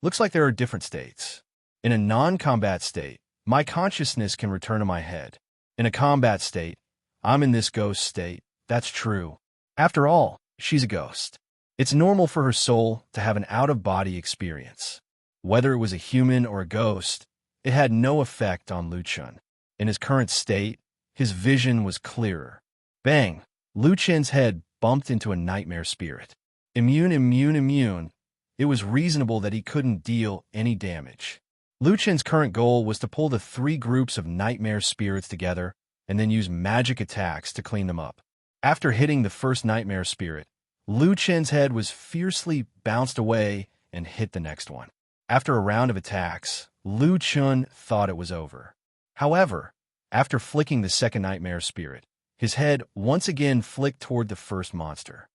Looks like there are different states. In a non-combat state, my consciousness can return to my head. In a combat state, I'm in this ghost state. That's true. After all, she's a ghost. It's normal for her soul to have an out-of-body experience. Whether it was a human or a ghost, it had no effect on Lu Chun. In his current state, his vision was clearer. Bang! Lu Chun's head bumped into a nightmare spirit. Immune. It was reasonable that he couldn't deal any damage. Lu Chun's current goal was to pull the 3 groups of nightmare spirits together and then use magic attacks to clean them up. After hitting the first nightmare spirit, Lu Chun's head was fiercely bounced away and hit the next one. After a round of attacks, Lu Chun thought it was over. However, after flicking the second nightmare spirit, his head once again flicked toward the first monster.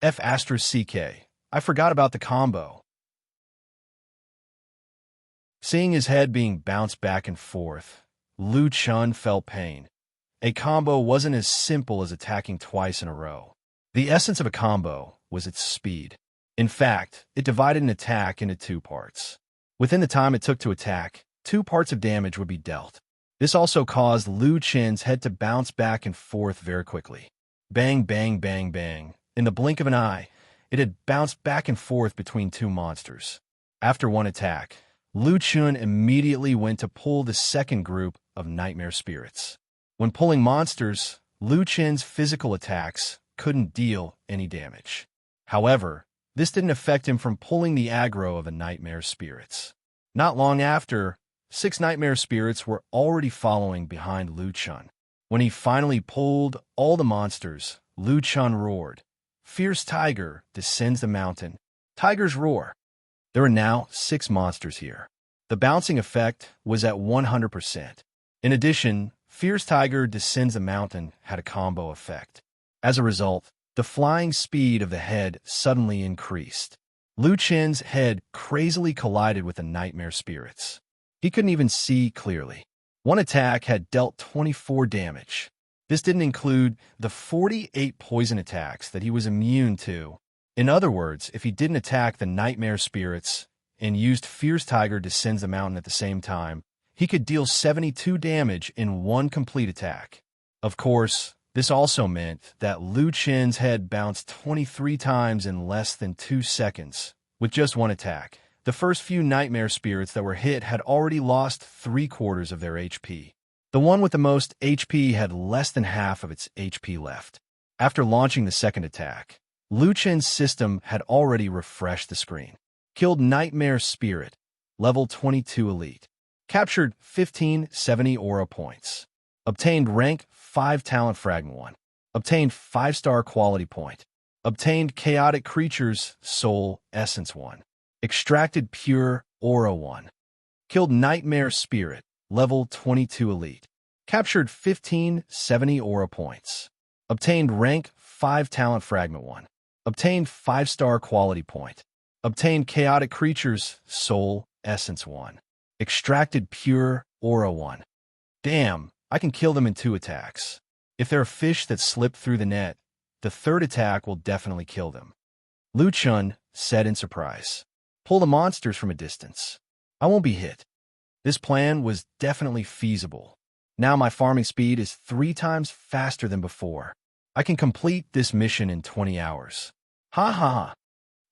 F***, I forgot about the combo. Seeing his head being bounced back and forth, Lu Chun felt pain. A combo wasn't as simple as attacking twice in a row. The essence of a combo was its speed. In fact, it divided an attack into 2 parts. Within the time it took to attack, 2 parts of damage would be dealt. This also caused Lu Chun's head to bounce back and forth very quickly. Bang, bang, bang, bang. In the blink of an eye, it had bounced back and forth between 2 monsters. After one attack, Lu Chun immediately went to pull the second group of nightmare spirits. When pulling monsters, Lu Chun's physical attacks couldn't deal any damage. However, this didn't affect him from pulling the aggro of the nightmare spirits. Not long after, 6 nightmare spirits were already following behind Lu Chun. When he finally pulled all the monsters, Lu Chun roared. Fierce tiger descends the mountain. Tiger's roar. There are now 6 monsters here. The bouncing effect was at 100%. In addition, Fierce Tiger descends the mountain had a combo effect. As a result, the flying speed of the head suddenly increased. Lu Chun's head crazily collided with the nightmare spirits. He couldn't even see clearly. One attack had dealt 24 damage. This didn't include the 48 poison attacks that he was immune to. In other words, if he didn't attack the nightmare spirits and used Fierce Tiger descends the mountain at the same time, he could deal 72 damage in one complete attack. Of course, this also meant that Lu Chun's head bounced 23 times in less than 2 seconds, with just one attack. The first few nightmare spirits that were hit had already lost 3/4 of their HP. The one with the most HP had less than half of its HP left. After launching the second attack, Lu Chun's system had already refreshed the screen. Killed Nightmare Spirit, level 22 elite. Captured 1570 aura points. Obtained rank 5 talent fragment 1. Obtained 5-star quality point. Obtained chaotic creatures soul essence 1. Extracted pure aura 1. Killed Nightmare Spirit, level 22 elite. Captured 1570 aura points. Obtained rank 5 talent fragment 1. Obtained 5-star quality point. Obtained chaotic creatures soul essence 1. Extracted pure aura 1. Damn, I can kill them in 2 attacks. If there are fish that slip through the net, the third attack will definitely kill them. Lu Chun said in surprise. Pull the monsters from a distance. I won't be hit. This plan was definitely feasible. Now my farming speed is 3 times faster than before. I can complete this mission in 20 hours. Ha ha ha.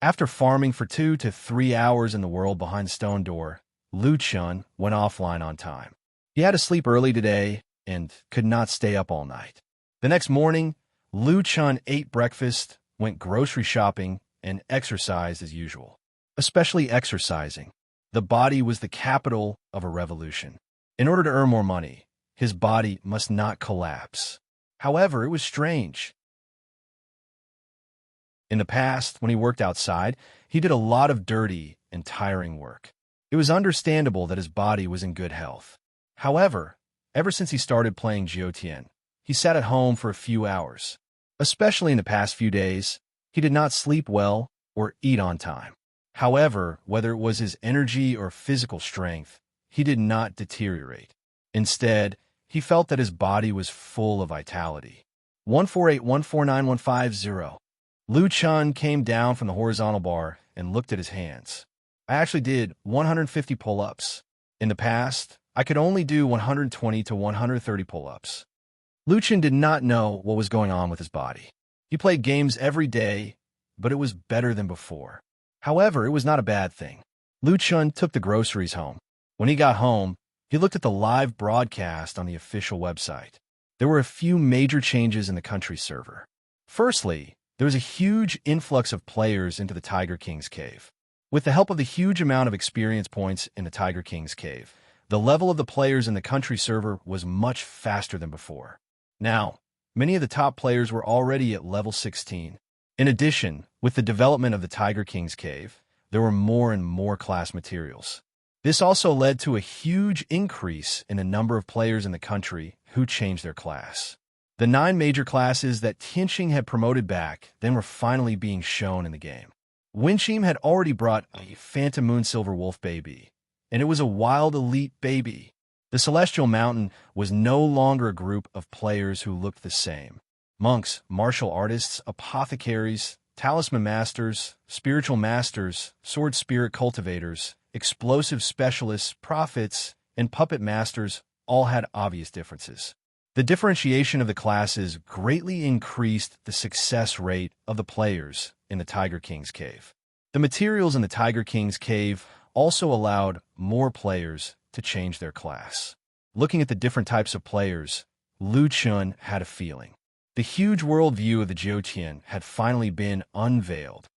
After farming for 2 to 3 hours in the world behind the stone door, Lu Chun went offline on time. He had to sleep early today and could not stay up all night. The next morning, Lu Chun ate breakfast, went grocery shopping, and exercised as usual. Especially exercising. The body was the capital of a revolution. In order to earn more money, his body must not collapse. However, it was strange. In the past, when he worked outside, he did a lot of dirty and tiring work. It was understandable that his body was in good health. However, ever since he started playing Jiutian, he sat at home for a few hours. Especially in the past few days, he did not sleep well or eat on time. However, whether it was his energy or physical strength, he did not deteriorate. Instead, he felt that his body was full of vitality. 148149150. Lu Chun came down from the horizontal bar and looked at his hands. I actually did 150 pull-ups. In the past, I could only do 120 to 130 pull-ups. Lu Chun did not know what was going on with his body. He played games every day, but it was better than before. However, it was not a bad thing. Lu Chun took the groceries home. When he got home, he looked at the live broadcast on the official website. There were a few major changes in the country server. Firstly, there was a huge influx of players into the Tiger King's cave. With the help of the huge amount of experience points in the Tiger King's cave, the level of the players in the country server was much faster than before. Now, many of the top players were already at level 16. In addition, with the development of the Tiger King's cave, there were more and more class materials. This also led to a huge increase in the number of players in the country who changed their class. The 9 major classes that Tianqing had promoted back then were finally being shown in the game. Winchim had already brought a Phantom Moon Silver Wolf baby, and it was a wild elite baby. The Celestial Mountain was no longer a group of players who looked the same. Monks, martial artists, apothecaries, talisman masters, spiritual masters, sword spirit cultivators, explosive specialists, prophets, and puppet masters all had obvious differences. The differentiation of the classes greatly increased the success rate of the players in the Tiger King's cave. The materials in the Tiger King's cave also allowed more players to change their class. Looking at the different types of players, Lu Chun had a feeling. The huge world view of the Jiutian had finally been unveiled.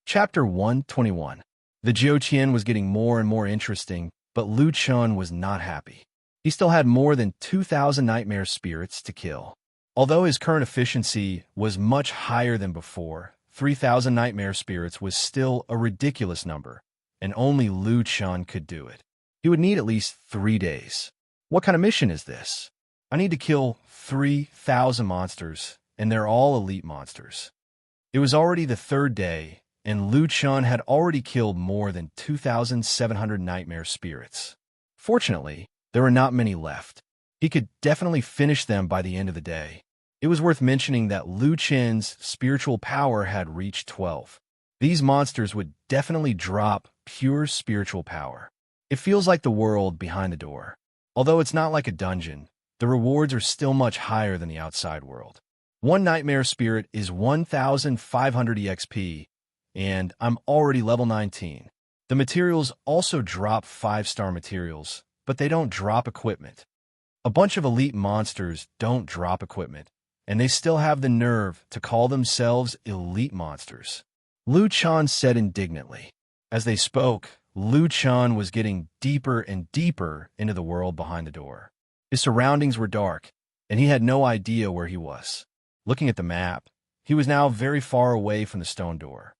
Chapter 121. The Jiutian was getting more and more interesting, but Lu Chun was not happy. He still had more than 2,000 nightmare spirits to kill. Although his current efficiency was much higher than before, 3,000 nightmare spirits was still a ridiculous number, and only Lu Chun could do it. He would need at least 3 days. What kind of mission is this? I need to kill 3,000 monsters, and they're all elite monsters. It was already the 3rd day, and Lu Chun had already killed more than 2,700 nightmare spirits. Fortunately, there were not many left. He could definitely finish them by the end of the day. It was worth mentioning that Lu Chun's spiritual power had reached 12. These monsters would definitely drop pure spiritual power. It feels like the world behind the door. Although it's not like a dungeon, the rewards are still much higher than the outside world. 1 nightmare spirit is 1,500 EXP, and I'm already level 19. The materials also drop 5-star materials, but they don't drop equipment. A bunch of elite monsters don't drop equipment, and they still have the nerve to call themselves elite monsters. Lu Chun said indignantly. As they spoke, Lu Chun was getting deeper and deeper into the world behind the door. His surroundings were dark, and he had no idea where he was. Looking at the map, he was now very far away from the stone door.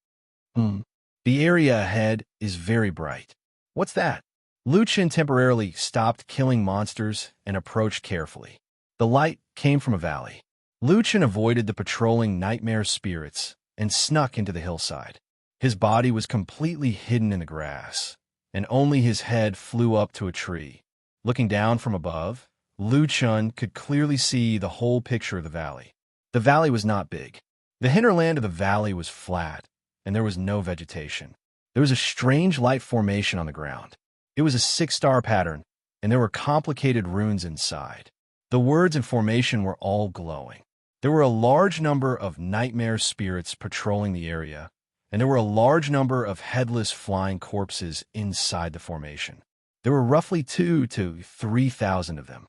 The area ahead is very bright. What's that? Lu Chun temporarily stopped killing monsters and approached carefully. The light came from a valley. Lu Chun avoided the patrolling nightmare spirits and snuck into the hillside. His body was completely hidden in the grass, and only his head flew up to a tree. Looking down from above, Lu Chun could clearly see the whole picture of the valley. The valley was not big. The hinterland of the valley was flat, and there was no vegetation. There was a strange light formation on the ground. It was a 6-star pattern, and there were complicated runes inside. The words and formation were all glowing. There were a large number of nightmare spirits patrolling the area, and there were a large number of headless flying corpses inside the formation. There were roughly 2,000 to 3,000 of them.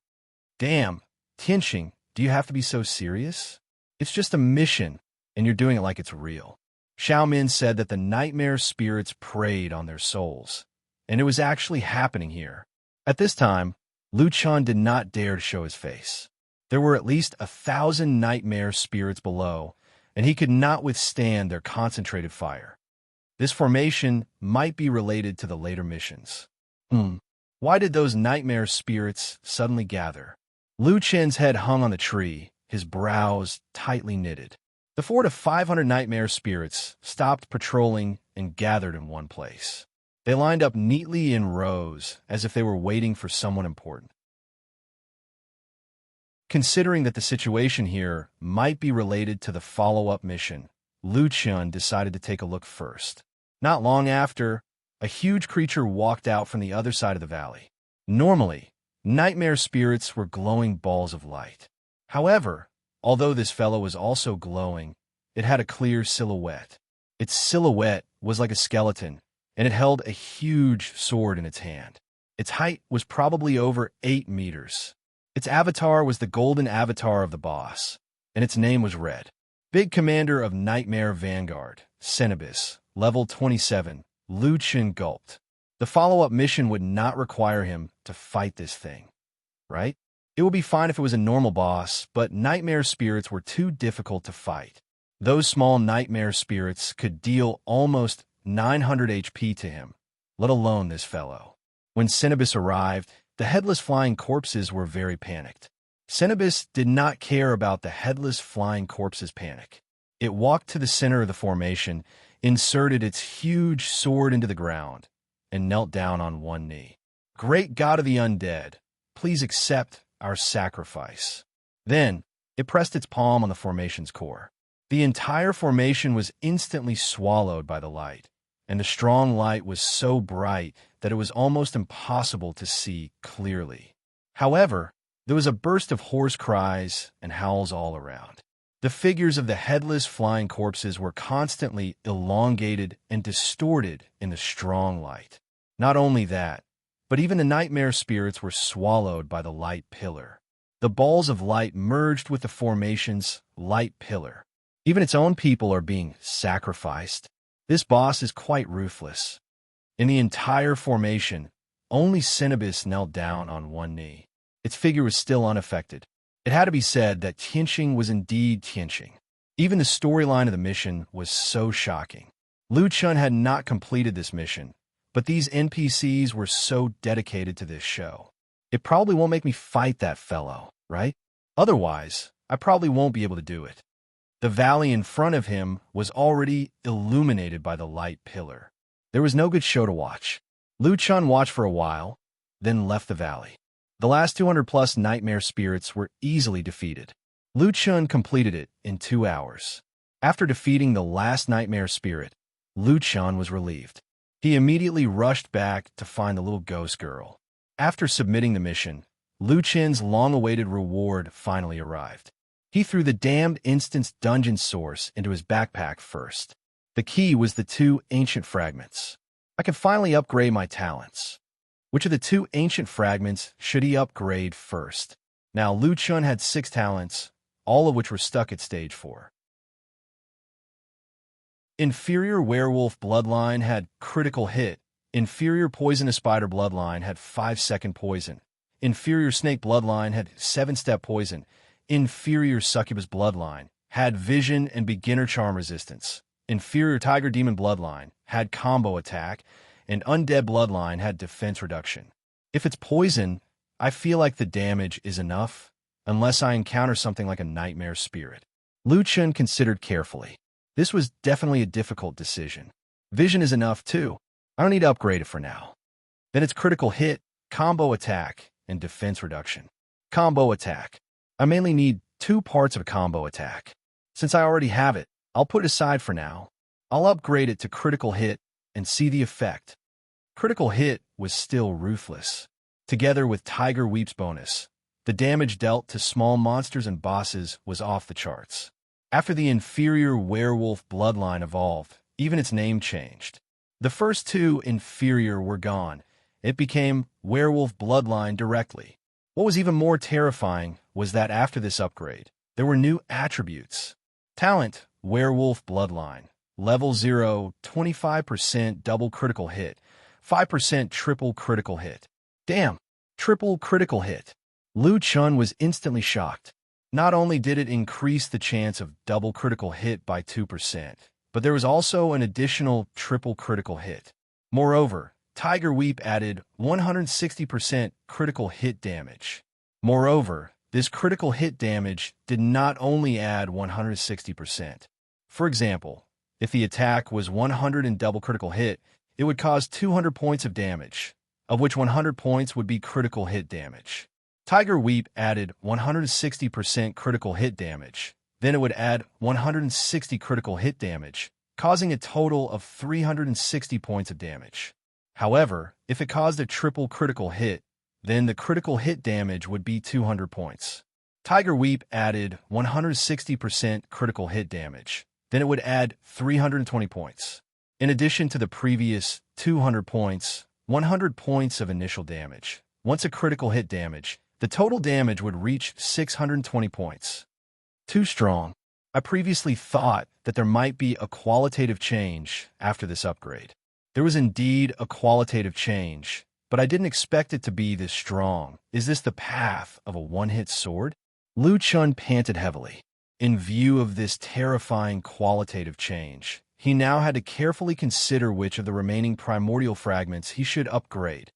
Damn, Tianqing, do you have to be so serious? It's just a mission, and you're doing it like it's real. Xiaomin said that the nightmare spirits preyed on their souls, and it was actually happening here. At this time, Lu Chun did not dare to show his face. There were at least 1,000 nightmare spirits below, and he could not withstand their concentrated fire. This formation might be related to the later missions. Why did those nightmare spirits suddenly gather? Lu Chen's head hung on the tree, his brows tightly knitted. The 400 to 500 nightmare spirits stopped patrolling and gathered in one place. They lined up neatly in rows, as if they were waiting for someone important. Considering that the situation here might be related to the follow-up mission, Lu Chun decided to take a look first. Not long after, a huge creature walked out from the other side of the valley. Normally, nightmare spirits were glowing balls of light. However, although this fellow was also glowing, it had a clear silhouette. Its silhouette was like a skeleton, and it held a huge sword in its hand. Its height was probably over 8 meters. Its avatar was the golden avatar of the boss, and its name was Red. Big Commander of Nightmare Vanguard, Cenobus, level 27, Lu Chun gulped. The follow-up mission would not require him to fight this thing, right? It would be fine if it was a normal boss, but nightmare spirits were too difficult to fight. Those small nightmare spirits could deal almost 900 HP to him, let alone this fellow. When Cenobus arrived, the headless flying corpses were very panicked. Cenobus did not care about the headless flying corpses' panic. It walked to the center of the formation, inserted its huge sword into the ground, and knelt down on one knee. Great God of the undead, please accept our sacrifice. Then, it pressed its palm on the formation's core. The entire formation was instantly swallowed by the light, and the strong light was so bright that it was almost impossible to see clearly. However, there was a burst of hoarse cries and howls all around. The figures of the headless flying corpses were constantly elongated and distorted in the strong light. Not only that, but even the nightmare spirits were swallowed by the light pillar. The balls of light merged with the formation's light pillar. Even its own people are being sacrificed. This boss is quite ruthless. In the entire formation, only Cenobus knelt down on one knee. Its figure was still unaffected. It had to be said that Tianqing was indeed Tianqing. Even the storyline of the mission was so shocking. Lu Chun had not completed this mission, but these NPCs were so dedicated to this show. It probably won't make me fight that fellow, right? Otherwise, I probably won't be able to do it. The valley in front of him was already illuminated by the light pillar. There was no good show to watch. Lu Chun watched for a while, then left the valley. The last 200-plus nightmare spirits were easily defeated. Lu Chun completed it in 2 hours. After defeating the last nightmare spirit, Lu Chun was relieved. He immediately rushed back to find the little ghost girl. After submitting the mission, Lu Chun's long-awaited reward finally arrived. He threw the damned instance dungeon source into his backpack first. The key was the 2 ancient fragments. I can finally upgrade my talents. Which of the 2 ancient fragments should he upgrade first? Now, Lu Chun had 6 talents, all of which were stuck at stage 4. Inferior werewolf bloodline had critical hit. Inferior poisonous spider bloodline had 5-second poison. Inferior snake bloodline had 7-step poison. Inferior succubus bloodline had vision and beginner charm resistance. Inferior tiger demon bloodline had combo attack, and undead bloodline had defense reduction. If it's poison, I feel like the damage is enough, unless I encounter something like a nightmare spirit. Lu Chun considered carefully. This was definitely a difficult decision. Vision is enough too. I don't need to upgrade it for now. Then it's critical hit, combo attack, and defense reduction. Combo attack. I mainly need 2 parts of a combo attack. Since I already have it, I'll put it aside for now. I'll upgrade it to critical hit and see the effect. Critical hit was still ruthless. Together with Tiger Weep's bonus, the damage dealt to small monsters and bosses was off the charts. After the inferior werewolf bloodline evolved, even its name changed. The first 2 inferior were gone. It became werewolf bloodline directly. What was even more terrifying was that after this upgrade, there were new attributes. Talent, werewolf bloodline. Level 0, 25% double critical hit, 5% triple critical hit. Damn, triple critical hit. Liu Chun was instantly shocked. Not only did it increase the chance of double critical hit by 2%, but there was also an additional triple critical hit. Moreover, Tiger Weep added 160% critical hit damage. Moreover, this critical hit damage did not only add 160%. For example, if the attack was 100 in double critical hit, it would cause 200 points of damage, of which 100 points would be critical hit damage. Tiger Weep added 160% critical hit damage. Then it would add 160 critical hit damage, causing a total of 360 points of damage. However, if it caused a triple critical hit, then the critical hit damage would be 200 points. Tiger Weep added 160% critical hit damage. Then it would add 320 points. In addition to the previous 200 points, 100 points of initial damage. Once a critical hit damage, the total damage would reach 620 points. Too strong. I previously thought that there might be a qualitative change after this upgrade. There was indeed a qualitative change, but I didn't expect it to be this strong. Is this the path of a one-hit sword? Liu Chun panted heavily. In view of this terrifying qualitative change, he now had to carefully consider which of the remaining primordial fragments he should upgrade.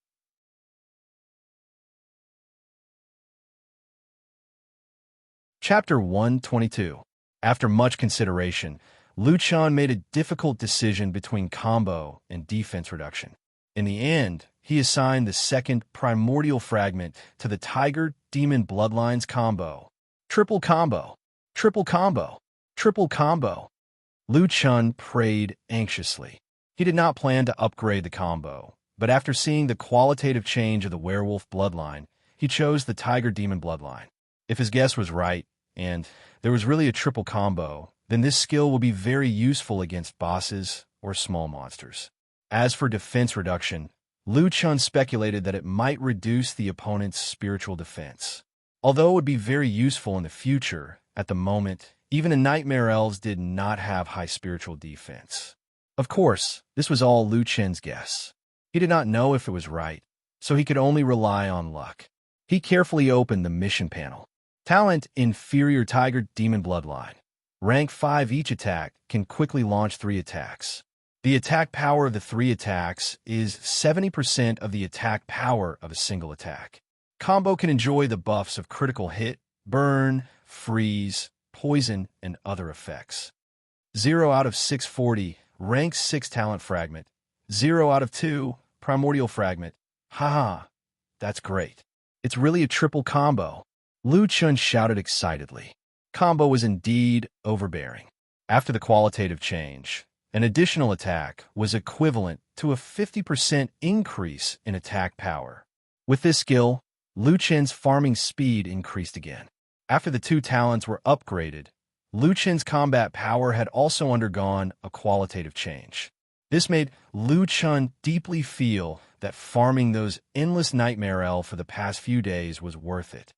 Chapter 122. After much consideration, Liu Chun made a difficult decision between combo and defense reduction. In the end, he assigned the second primordial fragment to the Tiger Demon Bloodlines combo. Triple combo. Triple combo. Triple combo. Liu Chun prayed anxiously. He did not plan to upgrade the combo, but after seeing the qualitative change of the werewolf bloodline, he chose the Tiger Demon bloodline. If his guess was right, and there was really a triple combo, then this skill will be very useful against bosses or small monsters. As for defense reduction, Liu Chun speculated that it might reduce the opponent's spiritual defense. Although it would be very useful in the future, at the moment, even the nightmare elves did not have high spiritual defense. Of course, this was all Liu Chun's guess. He did not know if it was right, so he could only rely on luck. He carefully opened the mission panel. Talent: Inferior Tiger Demon Bloodline. Rank 5. Each attack can quickly launch 3 attacks. The attack power of the 3 attacks is 70% of the attack power of a single attack. Combo can enjoy the buffs of critical hit, burn, freeze, poison, and other effects. 0 out of 640. Rank 6 Talent Fragment. 0 out of 2 Primordial Fragment. Haha, that's great. It's really a triple combo. Liu Chun shouted excitedly. Combo was indeed overbearing. After the qualitative change, an additional attack was equivalent to a 50% increase in attack power. With this skill, Liu Chun's farming speed increased again. After the 2 talents were upgraded, Liu Chun's combat power had also undergone a qualitative change. This made Liu Chun deeply feel that farming those endless nightmare elves for the past few days was worth it.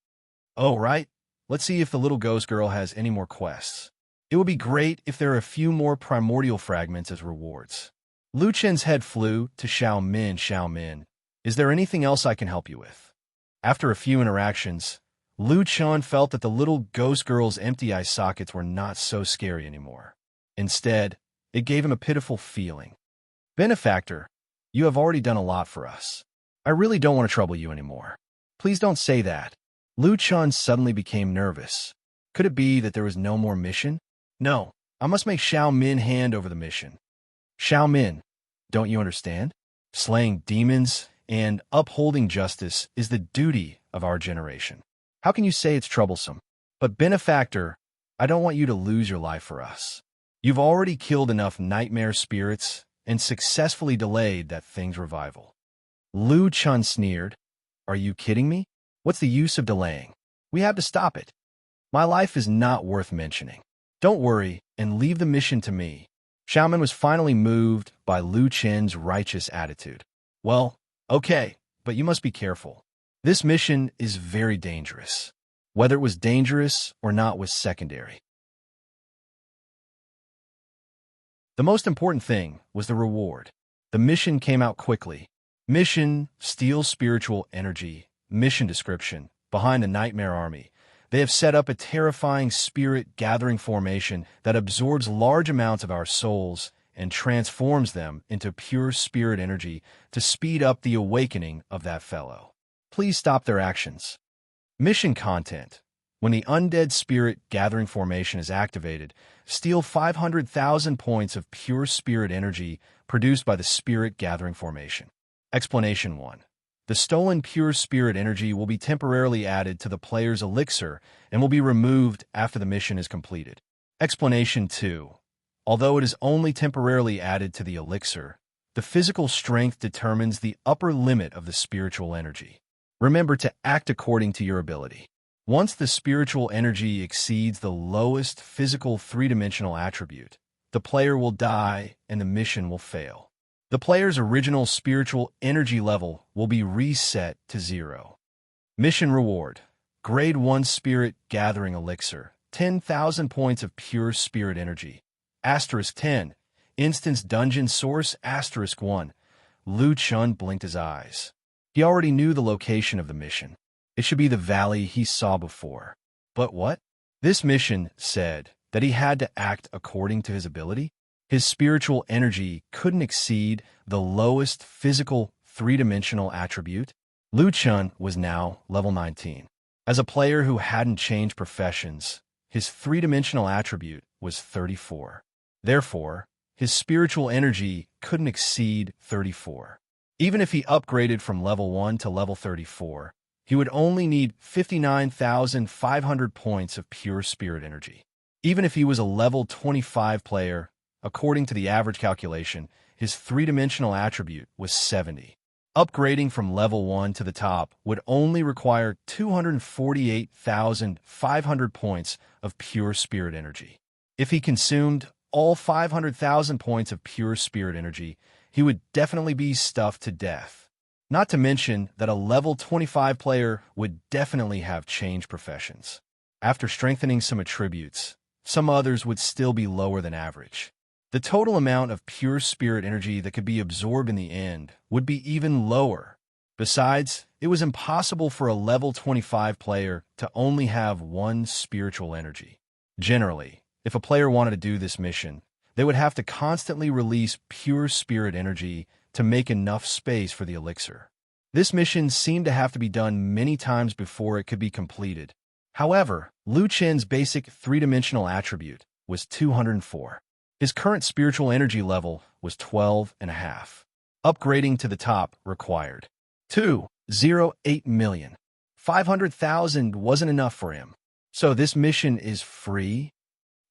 Oh, right. Let's see if the little ghost girl has any more quests. It would be great if there are a few more primordial fragments as rewards. Liu Chun's head flew to Xiao Min. Xiao Min, is there anything else I can help you with? After a few interactions, Liu Chun felt that the little ghost girl's empty eye sockets were not so scary anymore. Instead, it gave him a pitiful feeling. Benefactor, you have already done a lot for us. I really don't want to trouble you anymore. Please don't say that. Liu Chun suddenly became nervous. Could it be that there was no more mission? No, I must make Xiao Min hand over the mission. Xiao Min, don't you understand? Slaying demons and upholding justice is the duty of our generation. How can you say it's troublesome? But Benefactor, I don't want you to lose your life for us. You've already killed enough nightmare spirits and successfully delayed that thing's revival. Liu Chun sneered. Are you kidding me? What's the use of delaying? We have to stop it. My life is not worth mentioning. Don't worry and leave the mission to me. Xiao Min was finally moved by Liu Chun's righteous attitude. Well, okay, but you must be careful. This mission is very dangerous. Whether it was dangerous or not was secondary. The most important thing was the reward. The mission came out quickly. Mission: steal spiritual energy. Mission description: behind the Nightmare Army, they have set up a terrifying spirit-gathering formation that absorbs large amounts of our souls and transforms them into pure spirit energy to speed up the awakening of that fellow. Please stop their actions. Mission content: when the undead spirit gathering formation is activated, steal 500,000 points of pure spirit energy produced by the spirit gathering formation. Explanation 1. The stolen pure spirit energy will be temporarily added to the player's elixir and will be removed after the mission is completed. Explanation 2. Although it is only temporarily added to the elixir, the physical strength determines the upper limit of the spiritual energy. Remember to act according to your ability. Once the spiritual energy exceeds the lowest physical three-dimensional attribute, the player will die and the mission will fail. The player's original spiritual energy level will be reset to 0. Mission reward: Grade 1 Spirit Gathering Elixir, 10,000 points of pure spirit energy. *10. Instance Dungeon Source *1. Lu Chun blinked his eyes. He already knew the location of the mission. It should be the valley he saw before. But what? This mission said that he had to act according to his ability. His spiritual energy couldn't exceed the lowest physical three-dimensional attribute. Lu Chun was now level 19. As a player who hadn't changed professions, his three-dimensional attribute was 34. Therefore, his spiritual energy couldn't exceed 34. Even if he upgraded from level 1 to level 34, he would only need 59,500 points of pure spirit energy. Even if he was a level 25 player, according to the average calculation, his three-dimensional attribute was 70. Upgrading from level 1 to the top would only require 248,500 points of pure spirit energy. If he consumed all 500,000 points of pure spirit energy, he would definitely be stuffed to death. Not to mention that a level 25 player would definitely have changed professions. After strengthening some attributes, some others would still be lower than average. The total amount of pure spirit energy that could be absorbed in the end would be even lower. Besides, it was impossible for a level 25 player to only have one spiritual energy. Generally, if a player wanted to do this mission, they would have to constantly release pure spirit energy to make enough space for the elixir. This mission seemed to have to be done many times before it could be completed. However, Lu Chen's basic three-dimensional attribute was 204. His current spiritual energy level was 12.5. Upgrading to the top required 208 million. 500,000 wasn't enough for him. So this mission is free?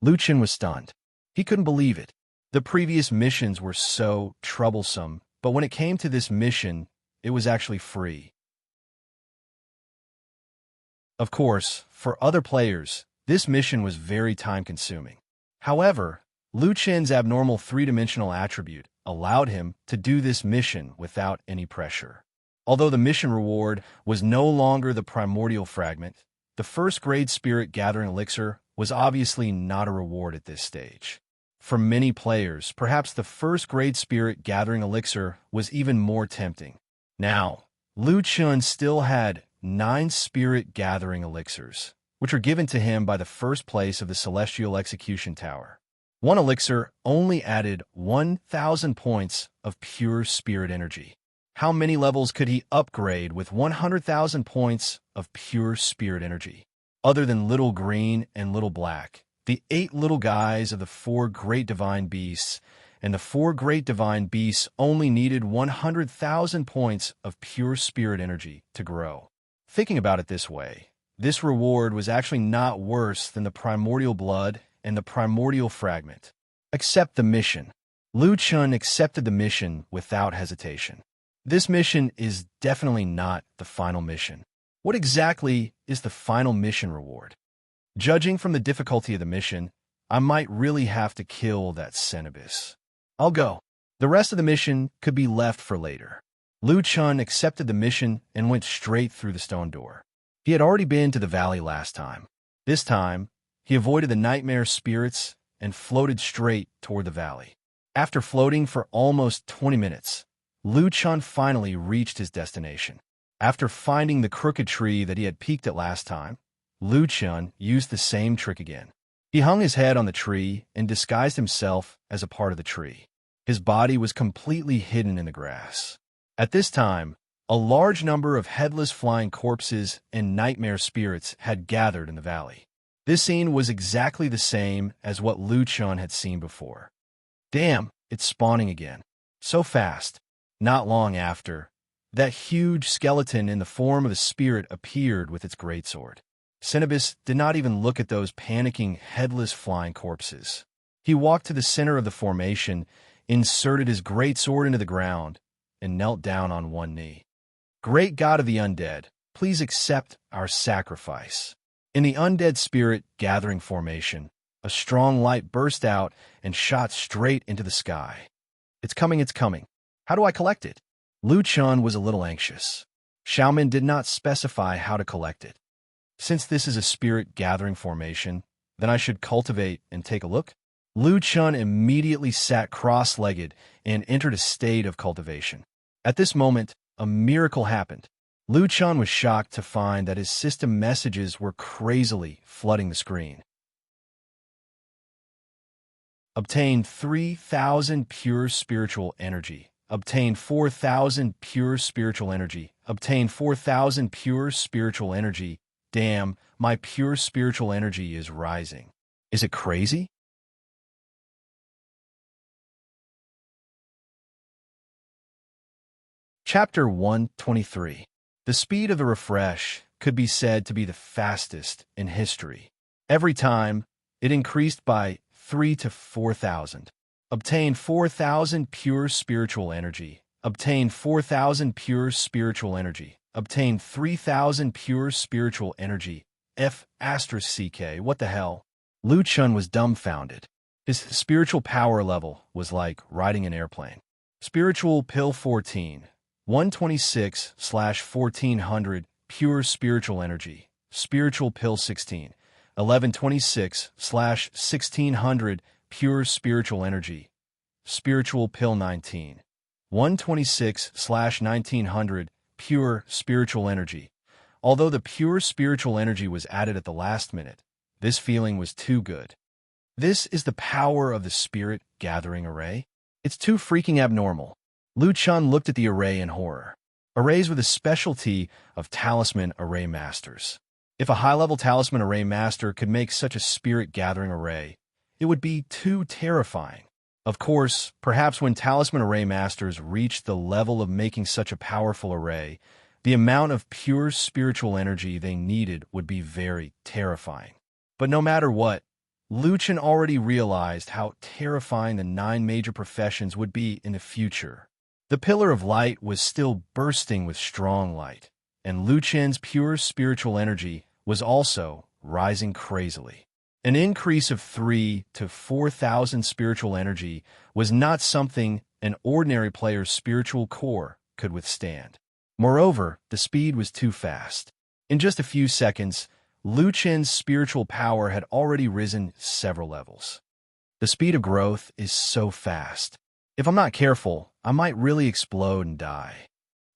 Lu Chen was stunned. He couldn't believe it. The previous missions were so troublesome, but when it came to this mission, it was actually free. Of course, for other players, this mission was very time-consuming. However, Lu Chen's abnormal three-dimensional attribute allowed him to do this mission without any pressure. Although the mission reward was no longer the primordial fragment, the first-grade spirit gathering elixir was obviously not a reward at this stage. For many players, perhaps the first-grade spirit gathering elixir was even more tempting. Now, Lu Chun still had 9 spirit gathering elixirs, which were given to him by the first place of the Celestial Execution Tower. One elixir only added 1,000 points of pure spirit energy. How many levels could he upgrade with 100,000 points of pure spirit energy? Other than Little Green and Little Black, the 8 little guys of the 4 great divine beasts, and the 4 great divine beasts only needed 100,000 points of pure spirit energy to grow. Thinking about it this way, this reward was actually not worse than the primordial blood and the primordial fragment. Accept the mission. Lu Chun accepted the mission without hesitation. This mission is definitely not the final mission. What exactly is the final mission reward? Judging from the difficulty of the mission, I might really have to kill that Cenobus. I'll go. The rest of the mission could be left for later. Lu Chun accepted the mission and went straight through the stone door. He had already been to the valley last time. This time, he avoided the nightmare spirits and floated straight toward the valley. After floating for almost 20 minutes, Lu Chun finally reached his destination. After finding the crooked tree that he had peeked at last time, Lu Chun used the same trick again. He hung his head on the tree and disguised himself as a part of the tree. His body was completely hidden in the grass. At this time, a large number of headless flying corpses and nightmare spirits had gathered in the valley. This scene was exactly the same as what Lu Chun had seen before. Damn, it's spawning again. So fast. Not long after, that huge skeleton in the form of a spirit appeared with its greatsword. Cenobus did not even look at those panicking, headless flying corpses. He walked to the center of the formation, inserted his greatsword into the ground, and knelt down on one knee. Great God of the undead, please accept our sacrifice. In the undead spirit gathering formation, a strong light burst out and shot straight into the sky. It's coming, it's coming. How do I collect it? Lu Chun was a little anxious. Xiaomin did not specify how to collect it. Since this is a spirit gathering formation, then I should cultivate and take a look? Lu Chun immediately sat cross-legged and entered a state of cultivation. At this moment, a miracle happened. Lu Chun was shocked to find that his system messages were crazily flooding the screen. Obtain 3,000 pure spiritual energy. Obtain 4,000 pure spiritual energy. Obtain 4,000 pure spiritual energy. Damn, my pure spiritual energy is rising. Is it crazy? Chapter 123. The speed of the refresh could be said to be the fastest in history. Every time, it increased by 3 to 4,000. Obtain 4,000 pure spiritual energy. Obtain 4,000 pure spiritual energy. Obtain 3,000 pure spiritual energy. F***CK, what the hell? Lu Chun was dumbfounded. His spiritual power level was like riding an airplane. Spiritual Pill 14, 126/1400, pure spiritual energy. Spiritual Pill 16, 1126/1600, pure spiritual energy. Spiritual Pill 19, 126/1900, pure spiritual energy. Although the pure spiritual energy was added at the last minute, this feeling was too good. This is the power of the spirit gathering array? It's too freaking abnormal. Lu Chun looked at the array in horror. Arrays were the specialty of talisman array masters. If a high-level talisman array master could make such a spirit gathering array, it would be too terrifying. Of course, perhaps when talisman array masters reached the level of making such a powerful array, the amount of pure spiritual energy they needed would be very terrifying. But no matter what, Lu Chun already realized how terrifying the 9 major professions would be in the future. The Pillar of Light was still bursting with strong light, and Lu Chun's pure spiritual energy was also rising crazily. An increase of 3 to 4,000 spiritual energy was not something an ordinary player's spiritual core could withstand. Moreover, the speed was too fast. In just a few seconds, Lu Chun's spiritual power had already risen several levels. The speed of growth is so fast. If I'm not careful, I might really explode and die.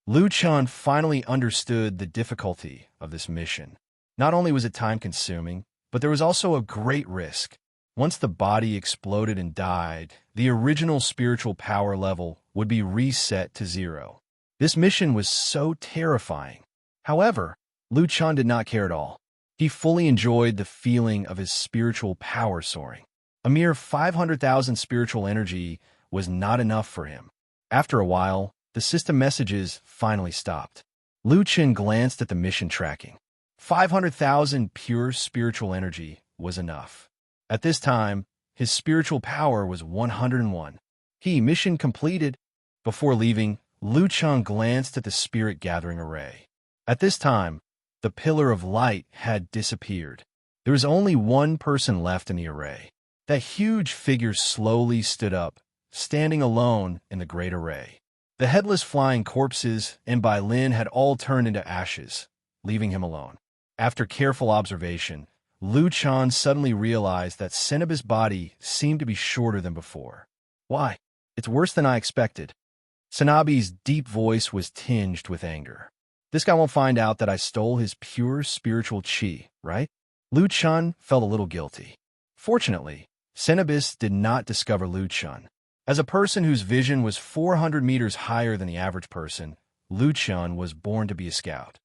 Lu Chun finally understood the difficulty of this mission. Not only was it time-consuming, but there was also a great risk. Once the body exploded and died, the original spiritual power level would be reset to 0. This mission was so terrifying. However, Lu Chun did not care at all. He fully enjoyed the feeling of his spiritual power soaring. A mere 500,000 spiritual energy was not enough for him. After a while, the system messages finally stopped. Lu Chun glanced at the mission tracking. 500,000 pure spiritual energy was enough. At this time, his spiritual power was 101. Mission completed. Before leaving, Lu Chun glanced at the spirit gathering array. At this time, the Pillar of Light had disappeared. There was only one person left in the array. That huge figure slowly stood up, standing alone in the great array. The headless flying corpses and Bai Lin had all turned into ashes, leaving him alone. After careful observation, Lu Chun suddenly realized that Cenobus' body seemed to be shorter than before. Why? It's worse than I expected. Sanabe's deep voice was tinged with anger. This guy won't find out that I stole his pure spiritual chi, right? Lu Chun felt a little guilty. Fortunately, Cenobus did not discover Lu Chun. As a person whose vision was 400 meters higher than the average person, Lu Chun was born to be a scout.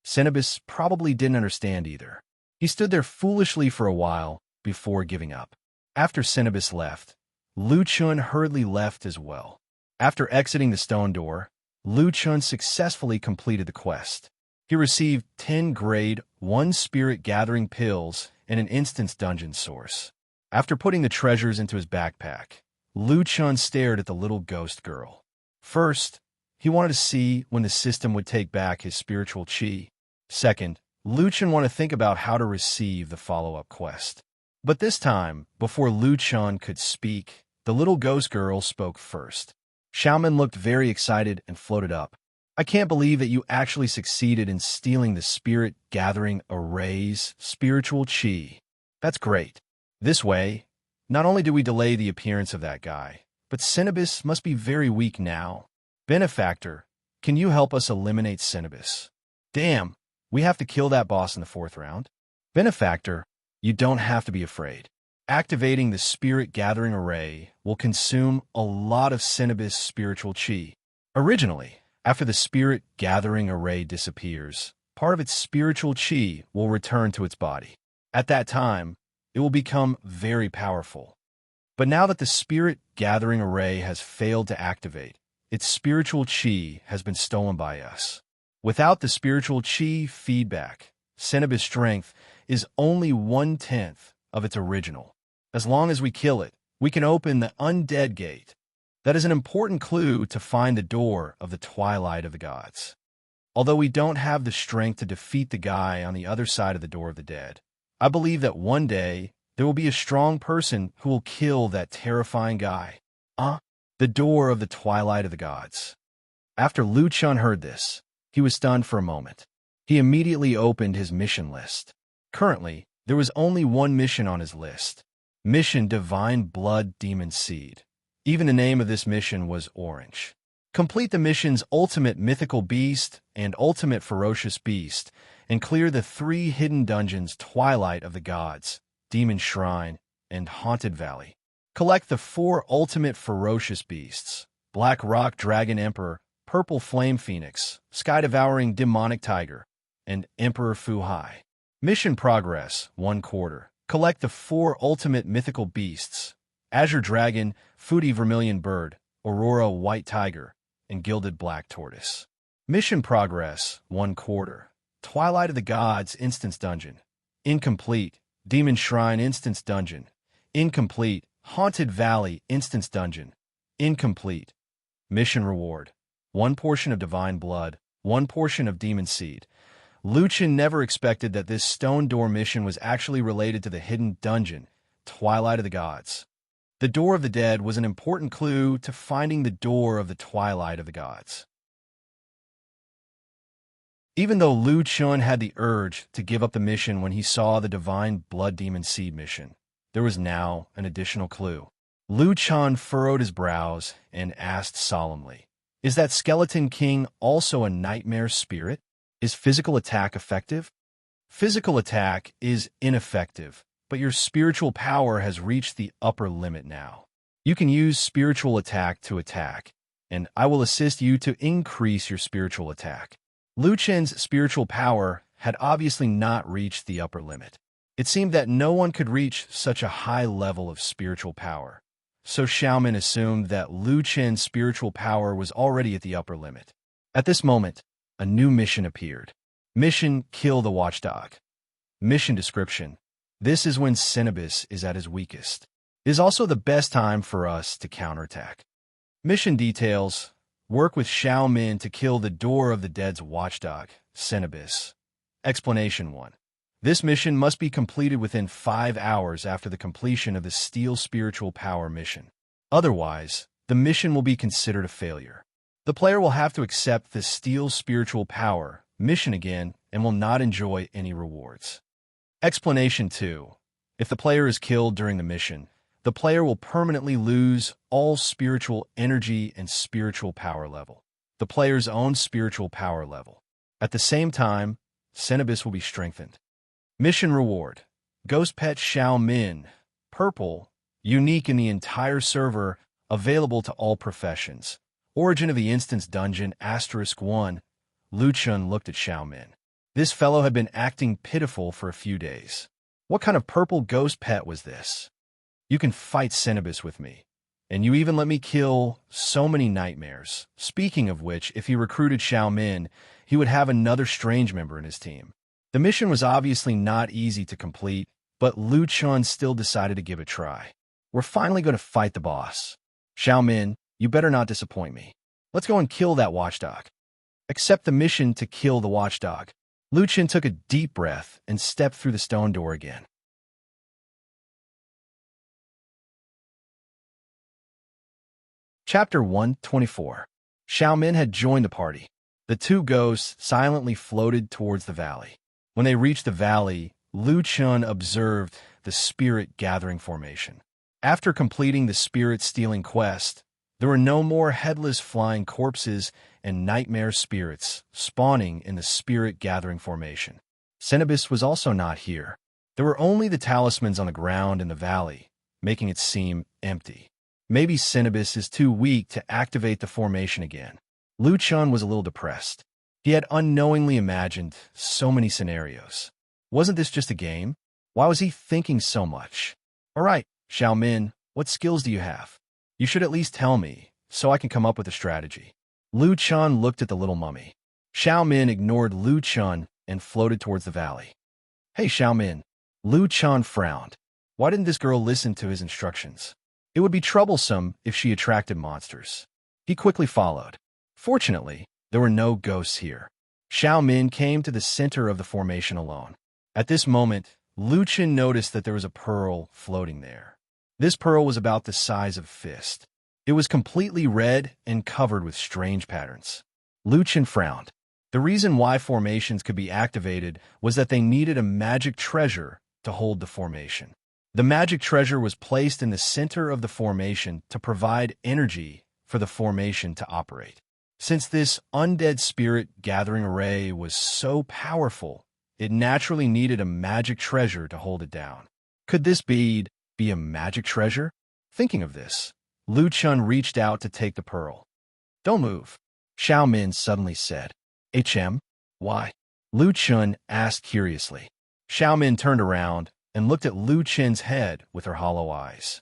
Cenobus probably didn't understand either. He stood there foolishly for a while before giving up. After Cenobus left, Lu Chun hurriedly left as well. After exiting the stone door, Lu Chun successfully completed the quest. He received 10 grade 1 spirit gathering pills and an instance dungeon source. After putting the treasures into his backpack, Lu Chun stared at the little ghost girl. First, he wanted to see when the system would take back his spiritual chi. Second, Lu Chun wanted to think about how to receive the follow-up quest. But this time, before Lu Chun could speak, the little ghost girl spoke first. Xiaomin looked very excited and floated up. I can't believe that you actually succeeded in stealing the Spirit Gathering Array's spiritual chi. That's great. This way, not only do we delay the appearance of that guy, but Cenobus must be very weak now. Benefactor, can you help us eliminate Cenobus? Damn, we have to kill that boss in the 4th round? Benefactor, you don't have to be afraid. Activating the Spirit Gathering Array will consume a lot of Cenobus' spiritual chi. Originally, after the Spirit Gathering Array disappears, part of its spiritual chi will return to its body. At that time, it will become very powerful. But now that the Spirit Gathering Array has failed to activate, its spiritual chi has been stolen by us. Without the spiritual chi feedback, Cenobus' strength is only 1/10 of its original. As long as we kill it, we can open the Undead Gate. That is an important clue to find the door of the Twilight of the Gods. Although we don't have the strength to defeat the guy on the other side of the Door of the Dead, I believe that one day there will be a strong person who will kill that terrifying guy. The door of the Twilight of the Gods. After Lu Chun heard this, he was stunned for a moment. He immediately opened his mission list. Currently, there was only one mission on his list. Mission Divine Blood Demon Seed. Even the name of this mission was orange. Complete the mission's Ultimate Mythical Beast and Ultimate Ferocious Beast, and clear the 3 hidden dungeons Twilight of the Gods, Demon Shrine, and Haunted Valley. Collect the 4 Ultimate Ferocious Beasts, Black Rock Dragon Emperor, Purple Flame Phoenix, Sky Devouring Demonic Tiger, and Emperor Fu Hai. Mission Progress 1/4. Collect the 4 Ultimate Mythical Beasts, Azure Dragon, Foodie Vermilion Bird, Aurora White Tiger, and Gilded Black Tortoise. Mission Progress 1/4. Twilight of the Gods Instance Dungeon. Incomplete. Demon Shrine Instance Dungeon. Incomplete. Haunted Valley Instance Dungeon. Incomplete. Mission Reward. 1 portion of Divine Blood, 1 portion of Demon Seed. Lu Chun never expected that this stone door mission was actually related to the hidden dungeon, Twilight of the Gods. The Door of the Dead was an important clue to finding the door of the Twilight of the Gods. Even though Lu Chun had the urge to give up the mission when he saw the Divine Blood Demon Seed mission, there was now an additional clue. Lu Chun furrowed his brows and asked solemnly, "Is that Skeleton King also a nightmare spirit? Is physical attack effective?" Physical attack is ineffective, but your spiritual power has reached the upper limit now. You can use spiritual attack to attack, and I will assist you to increase your spiritual attack. Lu Chun's spiritual power had obviously not reached the upper limit. It seemed that no one could reach such a high level of spiritual power, so Xiaomin assumed that Lu Chun's spiritual power was already at the upper limit. At this moment, a new mission appeared. Mission Kill the Watchdog. Mission description. This is when Cenobus is at his weakest. It is also the best time for us to counterattack. Mission details. Work with Xiaomin to kill the Door of the Dead's watchdog, Cenobus. Explanation 1. This mission must be completed within 5 hours after the completion of the Steel Spiritual Power mission. Otherwise, the mission will be considered a failure. The player will have to accept the Steel Spiritual Power mission again and will not enjoy any rewards. Explanation 2. If the player is killed during the mission, the player will permanently lose all spiritual energy and spiritual power level, the player's own spiritual power level. At the same time, Cenobus will be strengthened. Mission reward: Ghost Pet Xiao Min, purple, unique in the entire server, available to all professions. Origin of the Instance Dungeon, *1. Lu Chun looked at Xiao Min. This fellow had been acting pitiful for a few days. What kind of purple ghost pet was this? You can fight Cenobus with me, and you even let me kill so many nightmares. Speaking of which, if he recruited Xiao Min, he would have another strange member in his team. The mission was obviously not easy to complete, but Lu Chun still decided to give it a try. We're finally going to fight the boss. Xiao Min, you better not disappoint me. Let's go and kill that watchdog. Accept the mission to kill the watchdog. Lu Chun took a deep breath and stepped through the stone door again. Chapter 124. Xiao Min had joined the party. The two ghosts silently floated towards the valley. When they reached the valley, Lu Chun observed the spirit gathering formation. After completing the spirit-stealing quest, there were no more headless flying corpses and nightmare spirits spawning in the spirit-gathering formation. Cenobus was also not here. There were only the talismans on the ground in the valley, making it seem empty. Maybe Cenobus is too weak to activate the formation again. Lu Chun was a little depressed. He had unknowingly imagined so many scenarios. Wasn't this just a game? Why was he thinking so much? All right, Xiao Min, what skills do you have? You should at least tell me, so I can come up with a strategy. Lu Chun looked at the little mummy. Xiao Min ignored Lu Chun and floated towards the valley. Hey, Xiao Min. Lu Chun frowned. Why didn't this girl listen to his instructions? It would be troublesome if she attracted monsters. He quickly followed. Fortunately, there were no ghosts here. Xiao Min came to the center of the formation alone. At this moment, Lu Chun noticed that there was a pearl floating there. This pearl was about the size of a fist. It was completely red and covered with strange patterns. Lu Chun frowned. The reason why formations could be activated was that they needed a magic treasure to hold the formation. The magic treasure was placed in the center of the formation to provide energy for the formation to operate. Since this undead spirit gathering array was so powerful, it naturally needed a magic treasure to hold it down. Could this bead be a magic treasure? Thinking of this, Lu Chun reached out to take the pearl. Don't move, Xiao Min suddenly said. Why? Lu Chun asked curiously. Xiao Min turned around and looked at Lu Chun's head with her hollow eyes.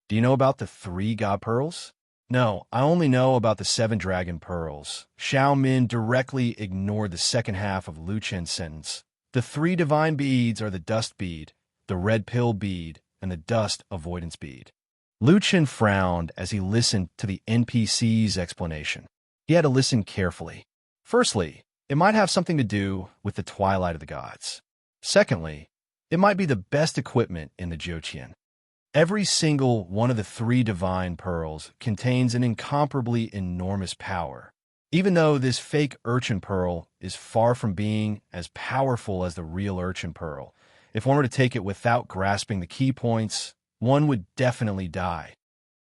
Do you know about the 3 god pearls? No, I only know about the 7 dragon pearls. Xiao Min directly ignored the second half of Lu Chun's sentence. The 3 divine beads are the dust bead, the red pill bead, and the dust avoidance bead. Lu Chun frowned as he listened to the NPC's explanation. He had to listen carefully. Firstly, it might have something to do with the Twilight of the Gods. Secondly, it might be the best equipment in the Jiuqian. Every single one of the 3 divine pearls contains an incomparably enormous power. Even though this fake urchin pearl is far from being as powerful as the real urchin pearl, if one were to take it without grasping the key points, one would definitely die.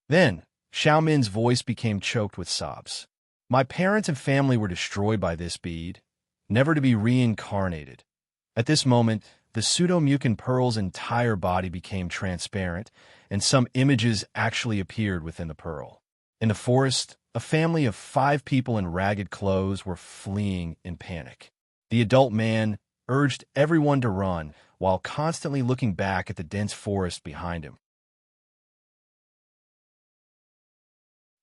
Then, Xiao Min's voice became choked with sobs. My parents and family were destroyed by this bead, never to be reincarnated. At this moment, the pseudo-mucin pearl's entire body became transparent, and some images actually appeared within the pearl. In the forest, a family of 5 people in ragged clothes were fleeing in panic. The adult man urged everyone to run, while constantly looking back at the dense forest behind him.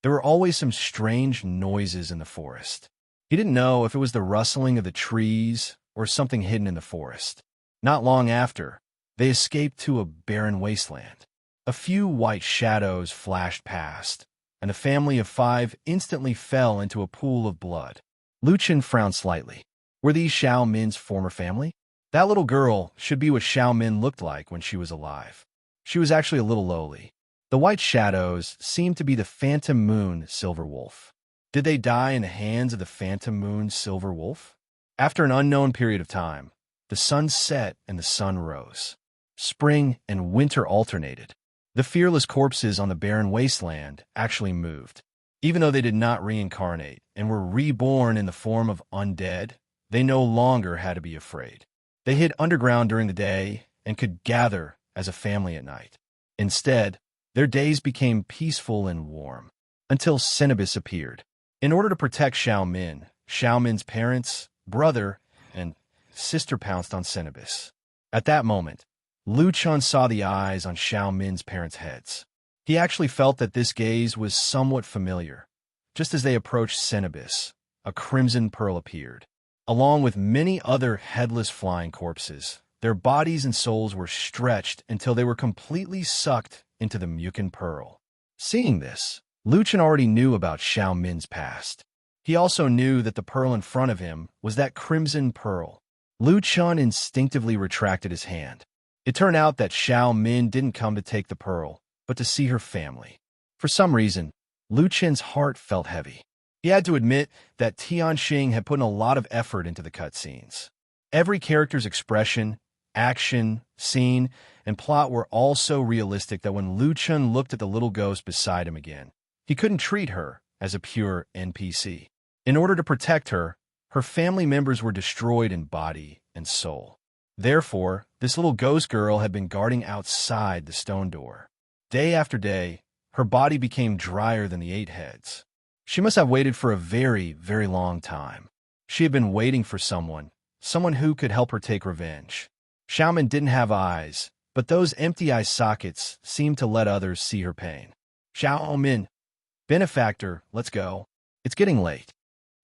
There were always some strange noises in the forest. He didn't know if it was the rustling of the trees or something hidden in the forest. Not long after, they escaped to a barren wasteland. A few white shadows flashed past, and the family of 5 instantly fell into a pool of blood. Lu Chun frowned slightly. Were these Xiao Min's former family? That little girl should be what Xiao Min looked like when she was alive. She was actually a little lowly. The white shadows seemed to be the Phantom Moon Silver Wolf. Did they die in the hands of the Phantom Moon Silver Wolf? After an unknown period of time, the sun set and the sun rose. Spring and winter alternated. The fearless corpses on the barren wasteland actually moved. Even though they did not reincarnate and were reborn in the form of undead, they no longer had to be afraid. They hid underground during the day and could gather as a family at night. Instead, their days became peaceful and warm, until Cenobus appeared. In order to protect Xiao Min's parents, brother, and sister pounced on Cenobus. At that moment, Lu Chun saw the eyes on Xiao Min's parents' heads. He actually felt that this gaze was somewhat familiar. Just as they approached Cenobus, a crimson pearl appeared. Along with many other headless flying corpses, their bodies and souls were stretched until they were completely sucked into the Mukin pearl. Seeing this, Lu Chun already knew about Xiao Min's past. He also knew that the pearl in front of him was that crimson pearl. Lu Chun instinctively retracted his hand. It turned out that Xiao Min didn't come to take the pearl, but to see her family. For some reason, Lu Chun's heart felt heavy. He had to admit that Tianxing had put in a lot of effort into the cutscenes. Every character's expression, action, scene, and plot were all so realistic that when Lu Chun looked at the little ghost beside him again, he couldn't treat her as a pure NPC. In order to protect her, her family members were destroyed in body and soul. Therefore, this little ghost girl had been guarding outside the stone door. Day after day, her body became drier than the 8 heads. She must have waited for a very, very long time. She had been waiting for someone who could help her take revenge. Xiao Min didn't have eyes, but those empty eye sockets seemed to let others see her pain. Xiao Min, benefactor, let's go. It's getting late.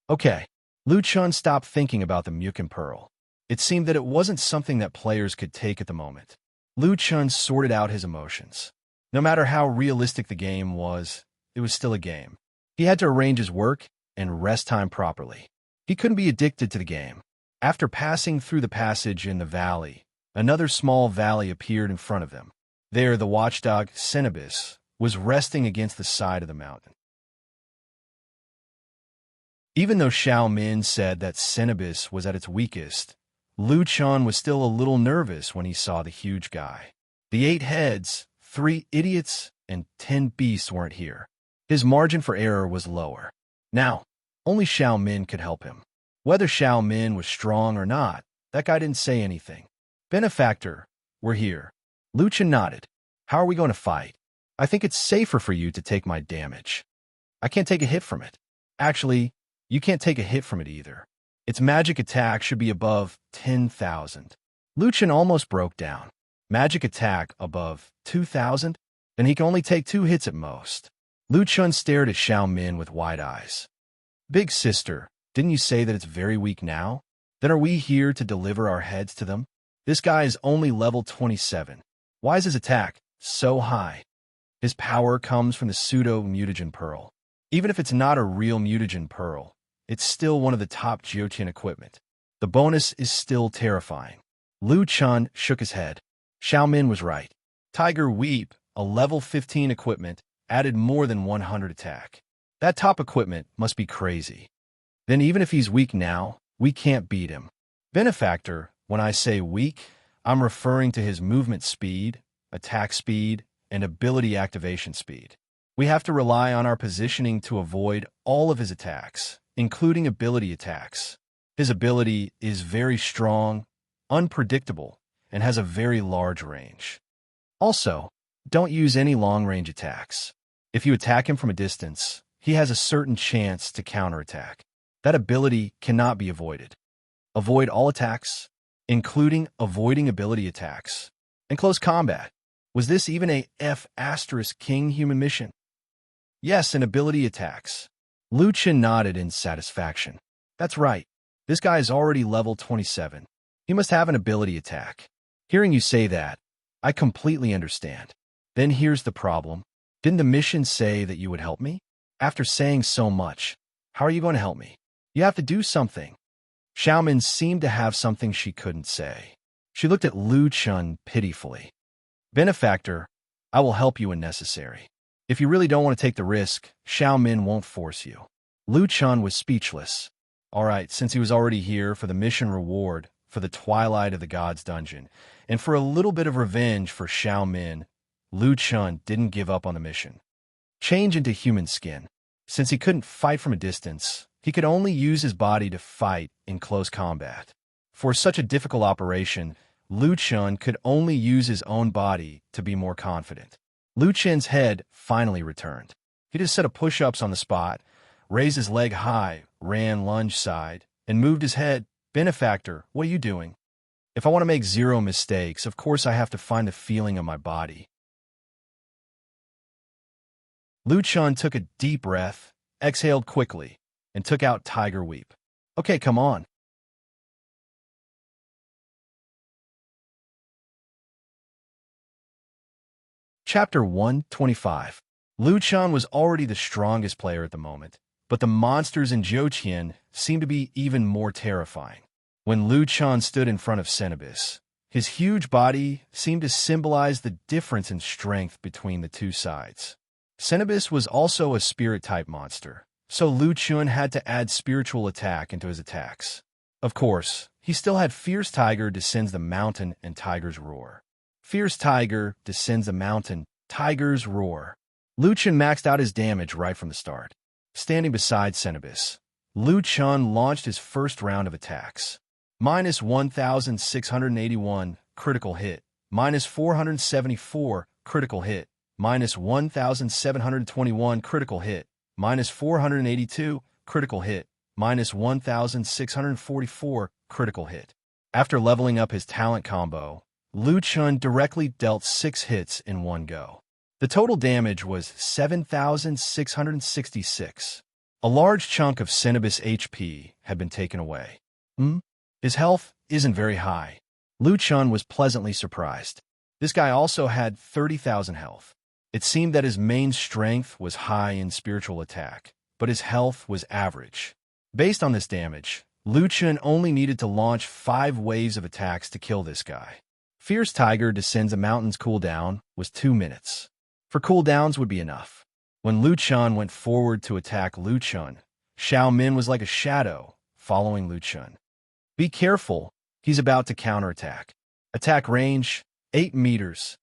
Okay. Lu Chun stopped thinking about the Mukin pearl. It seemed that it wasn't something that players could take at the moment. Lu Chun sorted out his emotions. No matter how realistic the game was, it was still a game. He had to arrange his work and rest time properly. He couldn't be addicted to the game. After passing through the passage in the valley, another small valley appeared in front of them. There, the watchdog, Cenobus, was resting against the side of the mountain. Even though Xiao Min said that Cenobus was at its weakest, Lu Chun was still a little nervous when he saw the huge guy. The 8 heads, 3 idiots, and 10 beasts weren't here. His margin for error was lower. Now, only Xiao Min could help him. Whether Xiao Min was strong or not, that guy didn't say anything. Benefactor, we're here. Lu Chun nodded. How are we going to fight? I think it's safer for you to take my damage. I can't take a hit from it. Actually, you can't take a hit from it either. Its magic attack should be above 10,000. Lu Chun almost broke down. Magic attack above 2,000? Then he can only take 2 hits at most. Lu Chun stared at Xiao Min with wide eyes. Big sister, didn't you say that it's very weak now? Then are we here to deliver our heads to them? This guy is only level 27. Why is his attack so high? His power comes from the pseudo-mutagen pearl. Even if it's not a real mutagen pearl, it's still one of the top Jiutian equipment. The bonus is still terrifying. Lu Chun shook his head. Xiao Min was right. Tiger Weep, a level 15 equipment, added more than 100 attack. That top equipment must be crazy. Then even if he's weak now, we can't beat him. Benefactor, when I say weak, I'm referring to his movement speed, attack speed, and ability activation speed. We have to rely on our positioning to avoid all of his attacks, including ability attacks. His ability is very strong, unpredictable, and has a very large range. Also, don't use any long-range attacks. If you attack him from a distance, he has a certain chance to counterattack. That ability cannot be avoided. Avoid all attacks, including avoiding ability attacks. In close combat, was this even a F*King human mission? Yes, and ability attacks. Lu Chun nodded in satisfaction. That's right. This guy is already level 27. He must have an ability attack. Hearing you say that, I completely understand. Then here's the problem. Didn't the mission say that you would help me? After saying so much, how are you going to help me? You have to do something. Xiao Min seemed to have something she couldn't say. She looked at Lu Chun pitifully. Benefactor, I will help you when necessary. If you really don't want to take the risk, Xiao Min won't force you. Lu Chun was speechless. All right, since he was already here for the mission reward for the Twilight of the Gods dungeon, and for a little bit of revenge for Xiao Min, Lu Chun didn't give up on the mission. Change into human skin. Since he couldn't fight from a distance, he could only use his body to fight in close combat. For such a difficult operation, Lu Chun could only use his own body to be more confident. Lu Chun's head finally returned. He just set up push-ups on the spot, raised his leg high, ran lunge side, and moved his head. Benefactor, what are you doing? If I want to make zero mistakes, of course I have to find the feeling of my body. Lu Chun took a deep breath, exhaled quickly, and took out Tiger Weep. Okay, come on. Chapter 125. Lu Chun was already the strongest player at the moment, but the monsters in Jiuqian seemed to be even more terrifying. When Lu Chun stood in front of Cenobus, his huge body seemed to symbolize the difference in strength between the two sides. Cenobus was also a spirit-type monster, so Lu Chun had to add spiritual attack into his attacks. Of course, he still had Fierce Tiger descends the mountain and Tiger's Roar. Fierce Tiger descends the mountain, Tiger's Roar. Lu Chun maxed out his damage right from the start. Standing beside Cenobus, Lu Chun launched his first round of attacks. Minus 1,681, critical hit. Minus 474, critical hit. Minus 1,721, critical hit. Minus 482, critical hit. Minus 1,644, critical hit. After leveling up his talent combo, Lu Chun directly dealt 6 hits in one go. The total damage was 7,666. A large chunk of Cenobus' HP had been taken away. His health isn't very high. Lu Chun was pleasantly surprised. This guy also had 30,000 health. It seemed that his main strength was high in spiritual attack, but his health was average. Based on this damage, Lu Chun only needed to launch 5 waves of attacks to kill this guy. Fierce Tiger descends a mountain's cooldown was 2 minutes. For cooldowns would be enough. When Lu Chun went forward to attack Lu Chun, Xiao Min was like a shadow following Lu Chun. Be careful, he's about to counterattack. Attack range, 8 meters.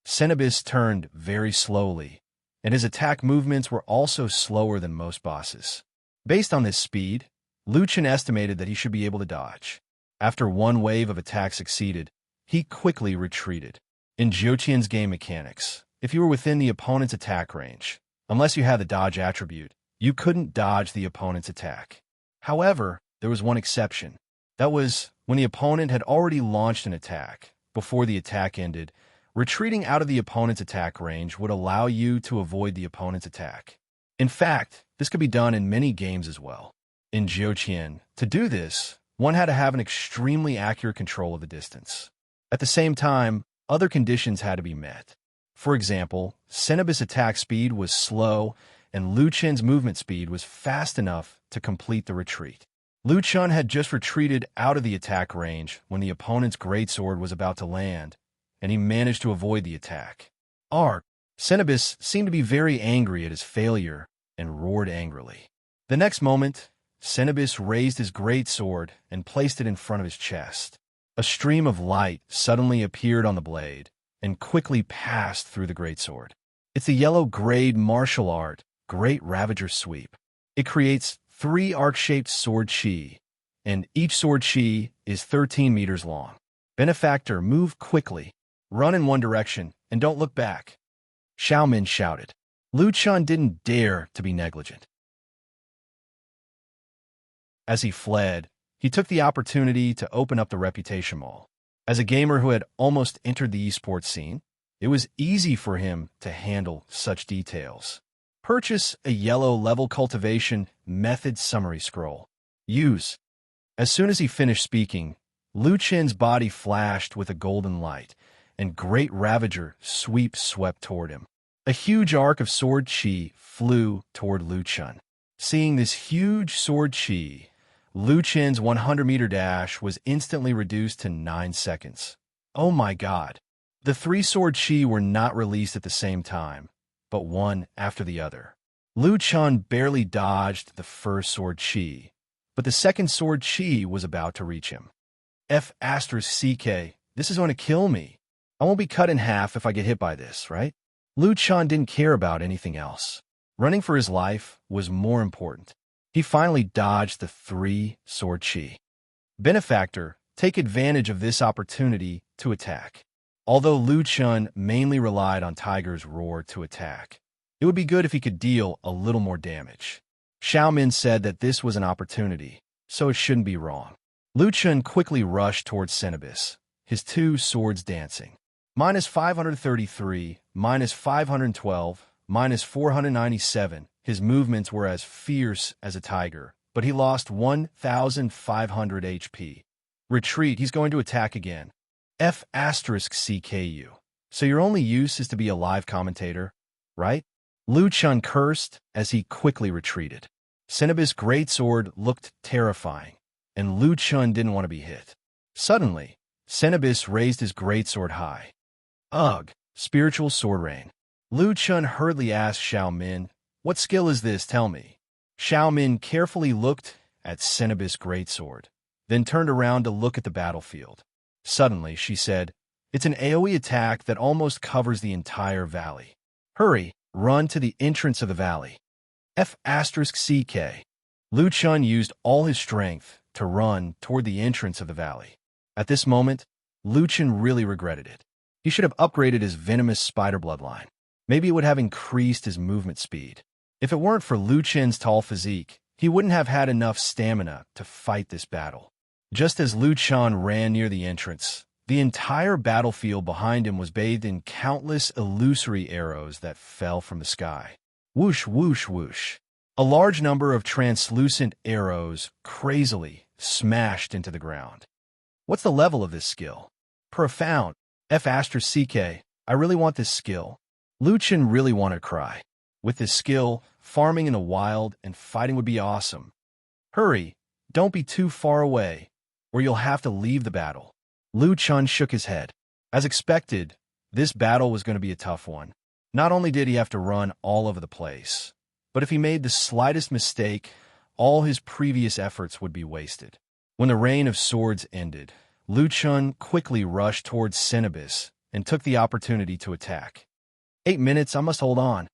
Cenobus turned very slowly, and his attack movements were also slower than most bosses. Based on this speed, Lu Chun estimated that he should be able to dodge. After one wave of attack succeeded, he quickly retreated. In Jiuqian's game mechanics, if you were within the opponent's attack range, unless you had the dodge attribute, you couldn't dodge the opponent's attack. However, there was one exception. That was when the opponent had already launched an attack. Before the attack ended, retreating out of the opponent's attack range would allow you to avoid the opponent's attack. In fact, this could be done in many games as well. In Jiuqian, to do this, one had to have an extremely accurate control of the distance. At the same time, other conditions had to be met. For example, Cenobus' attack speed was slow, and Lu Chun's movement speed was fast enough to complete the retreat. Lu Chun had just retreated out of the attack range when the opponent's greatsword was about to land, and he managed to avoid the attack. Cenobus seemed to be very angry at his failure and roared angrily. The next moment, Cenobus raised his greatsword and placed it in front of his chest. A stream of light suddenly appeared on the blade and quickly passed through the greatsword. It's a yellow-grade martial art, Great Ravager Sweep. It creates 3 arc-shaped sword chi, and each sword chi is 13 meters long. Benefactor, move quickly. Run in one direction, and don't look back. Xiao Min shouted. Lu Chun didn't dare to be negligent. As he fled, he took the opportunity to open up the reputation mall. As a gamer who had almost entered the esports scene, it was easy for him to handle such details. Purchase a yellow level cultivation method summary scroll. Use. As soon as he finished speaking, Lu Chun's body flashed with a golden light, and Great Ravager Sweep swept toward him. A huge arc of sword chi flew toward Lu Chun. Seeing this huge sword chi, Lu Chun's 100-meter dash was instantly reduced to 9 seconds. Oh my god. The 3 sword chi were not released at the same time, but one after the other. Lu Chun barely dodged the first sword chi, but the second sword chi was about to reach him. CK, this is going to kill me. I won't be cut in half if I get hit by this, right? Lu Chun didn't care about anything else. Running for his life was more important. He finally dodged the three-sword chi. Benefactor, take advantage of this opportunity to attack. Although Lu Chun mainly relied on Tiger's roar to attack, it would be good if he could deal a little more damage. Xiaomin said that this was an opportunity, so it shouldn't be wrong. Lu Chun quickly rushed towards Cenobus, his two swords dancing. Minus 533, minus 512, minus 497. His movements were as fierce as a tiger, but he lost 1,500 HP. Retreat, he's going to attack again. F asterisk CKU. So your only use is to be a live commentator, right? Lu Chun cursed as he quickly retreated. Cenobus' greatsword looked terrifying, and Lu Chun didn't want to be hit. Suddenly, Cenobus raised his greatsword high. Ugh, spiritual sword rain. Lu Chun hurriedly asked Xiaomin, "What skill is this, tell me?" Xiaomin carefully looked at Cenobus' greatsword, then turned around to look at the battlefield. Suddenly, she said, "It's an AoE attack that almost covers the entire valley. Hurry, run to the entrance of the valley." F asterisk CK. Lu Chun used all his strength to run toward the entrance of the valley. At this moment, Lu Chun really regretted it. He should have upgraded his venomous spider bloodline. Maybe it would have increased his movement speed. If it weren't for Lu Chun's tall physique, he wouldn't have had enough stamina to fight this battle. Just as Lu Chun ran near the entrance, the entire battlefield behind him was bathed in countless illusory arrows that fell from the sky. Whoosh, whoosh, whoosh. A large number of translucent arrows crazily smashed into the ground. What's the level of this skill? Profound. F asterisk CK. I really want this skill. Lu Chun really wanted to cry. With this skill, farming in the wild and fighting would be awesome. Hurry, don't be too far away, or you'll have to leave the battle. Lu Chun shook his head. As expected, this battle was going to be a tough one. Not only did he have to run all over the place, but if he made the slightest mistake, all his previous efforts would be wasted. When the rain of swords ended, Lu Chun quickly rushed towards Cenobus and took the opportunity to attack. 8 minutes, I must hold on.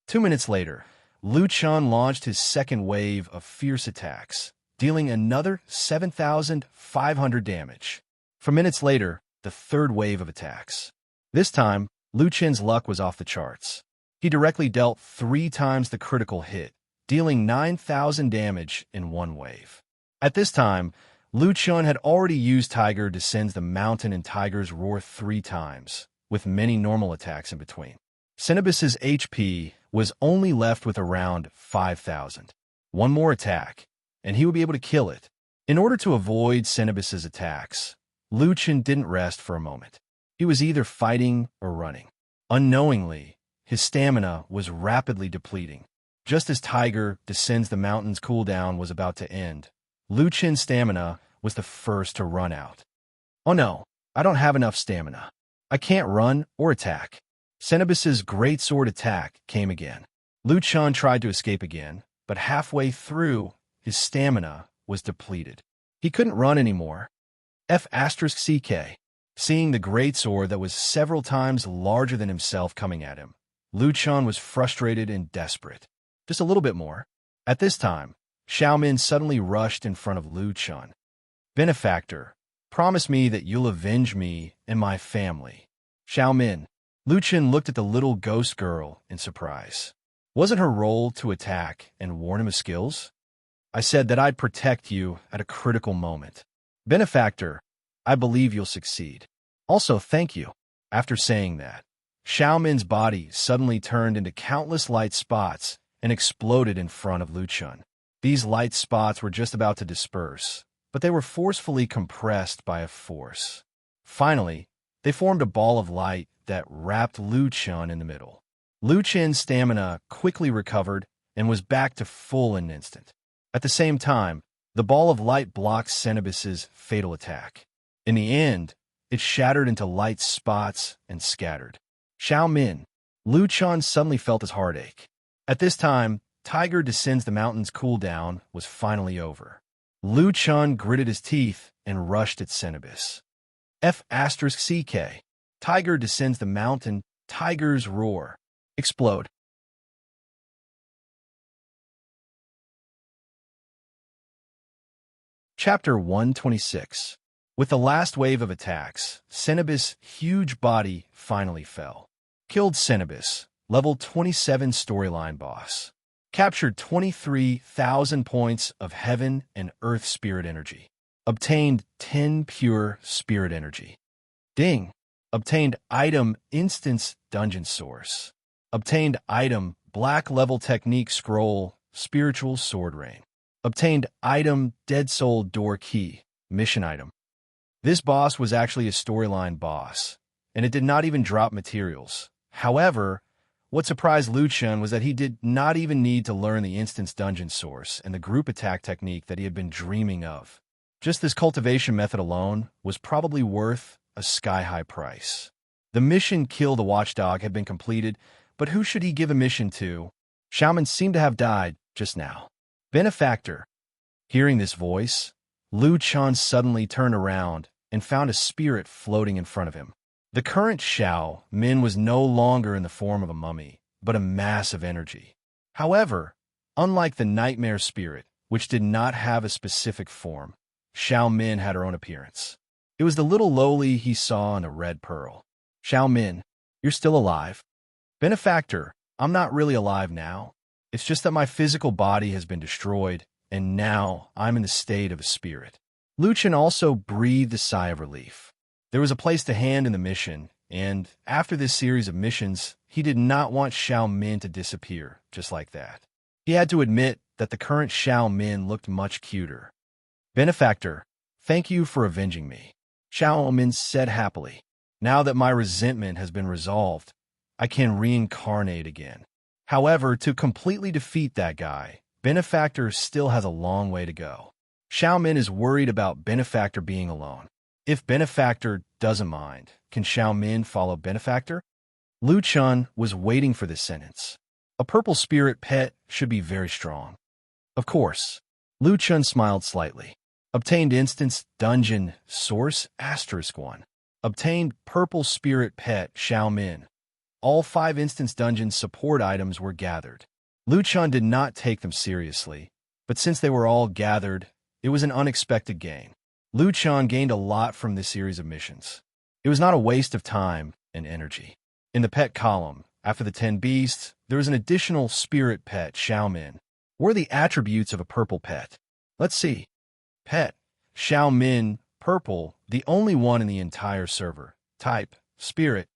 2 minutes later, Lu Chun launched his second wave of fierce attacks, dealing another 7,500 damage. 4 minutes later, the third wave of attacks. This time, Lu Chun's luck was off the charts. He directly dealt 3 times the critical hit, dealing 9,000 damage in one wave. At this time, Lu Chun had already used Tiger Descends the Mountain and Tiger's Roar 3 times, with many normal attacks in between. Cenobus's HP was only left with around 5,000. One more attack, and he would be able to kill it. In order to avoid Cenobus's attacks, Lu Chun didn't rest for a moment. He was either fighting or running. Unknowingly, his stamina was rapidly depleting. Just as Tiger Descends the Mountain's cooldown was about to end, Lu Chun's stamina was the first to run out. Oh no, I don't have enough stamina. I can't run or attack. Cenobus's greatsword attack came again. Lu Chun tried to escape again, but halfway through, his stamina was depleted. He couldn't run anymore. F asterisk CK. Seeing the greatsword that was several times larger than himself coming at him, Lu Chun was frustrated and desperate. Just a little bit more. At this time, Xiaomin suddenly rushed in front of Lu Chun. Benefactor, promise me that you'll avenge me and my family. Xiaomin. Lu Chun looked at the little ghost girl in surprise. Wasn't her role to attack and warn him of skills? I said that I'd protect you at a critical moment. Benefactor, I believe you'll succeed. Also, thank you. After saying that, Xiaomin's body suddenly turned into countless light spots and exploded in front of Lu Chun. These light spots were just about to disperse, but they were forcefully compressed by a force. Finally, they formed a ball of light that wrapped Lu Chun in the middle. Lu Chun's stamina quickly recovered and was back to full in an instant. At the same time, the ball of light blocked Cenobus's fatal attack. In the end, it shattered into light spots and scattered. Xiaomin. Lu Chun suddenly felt his heartache. At this time, Tiger Descends the Mountain's cooldown was finally over. Lu Chun gritted his teeth and rushed at Cenobus. F***CK. Tiger descends the mountain, tigers roar. Explode. Chapter 126. With the last wave of attacks, Cenobus' huge body finally fell. Killed Cenobus, level 27 storyline boss. Captured 23,000 points of heaven and earth spirit energy. Obtained 10 pure spirit energy. Ding. Obtained item instance dungeon source. Obtained item black level technique scroll spiritual sword rain. Obtained item dead soul door key mission item. This boss was actually a storyline boss, and it did not even drop materials. However, what surprised Lucian was that he did not even need to learn the instance dungeon source and the group attack technique that he had been dreaming of. Just this cultivation method alone was probably worth a sky-high price. The mission Kill the Watchdog had been completed, but who should he give a mission to? Shaman seemed to have died just now. Benefactor. Hearing this voice, Lu Chan suddenly turned around and found a spirit floating in front of him. The current Xiao Min was no longer in the form of a mummy, but a mass of energy. However, unlike the nightmare spirit, which did not have a specific form, Xiao Min had her own appearance. It was the little lowly he saw in a red pearl. Xiao Min, you're still alive. Benefactor, I'm not really alive now. It's just that my physical body has been destroyed, and now I'm in the state of a spirit. Lucian also breathed a sigh of relief. There was a place to hand in the mission, and after this series of missions, he did not want Xiao Min to disappear just like that. He had to admit that the current Xiao Min looked much cuter. Benefactor, thank you for avenging me. Xiao Min said happily. Now that my resentment has been resolved, I can reincarnate again. However, to completely defeat that guy, Benefactor still has a long way to go. Xiao Min is worried about Benefactor being alone. If Benefactor doesn't mind, can Xiao Min follow Benefactor? Lu Chun was waiting for this sentence. A purple spirit pet should be very strong. Of course. Lu Chun smiled slightly. Obtained instance dungeon source *1. Obtained purple spirit pet Xiao Min. All 5 instance dungeon support items were gathered. Lu Chun did not take them seriously, but since they were all gathered, it was an unexpected gain. Lu Chun gained a lot from this series of missions. It was not a waste of time and energy. In the pet column, after the 10 beasts, there was an additional spirit pet Xiao Min. What are the attributes of a purple pet? Let's see. Pet, Xiao Min, purple, the only one in the entire server. Type, spirit,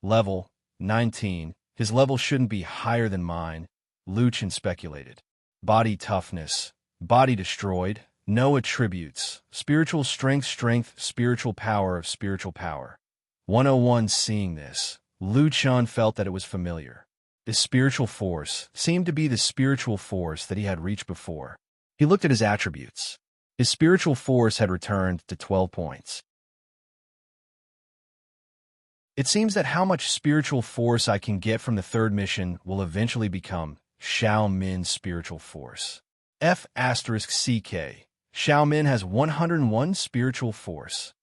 level, 19. His level shouldn't be higher than mine, Lu Chun speculated. Body toughness, body destroyed, no attributes, spiritual strength, spiritual power of spiritual power. 101. Seeing this, Lu Chun felt that it was familiar. This spiritual force seemed to be the spiritual force that he had reached before. He looked at his attributes. His spiritual force had returned to 12 points. It seems that how much spiritual force I can get from the 3rd mission will eventually become Xiao Min's spiritual force. F***CK. Xiao Min has 101 spiritual force.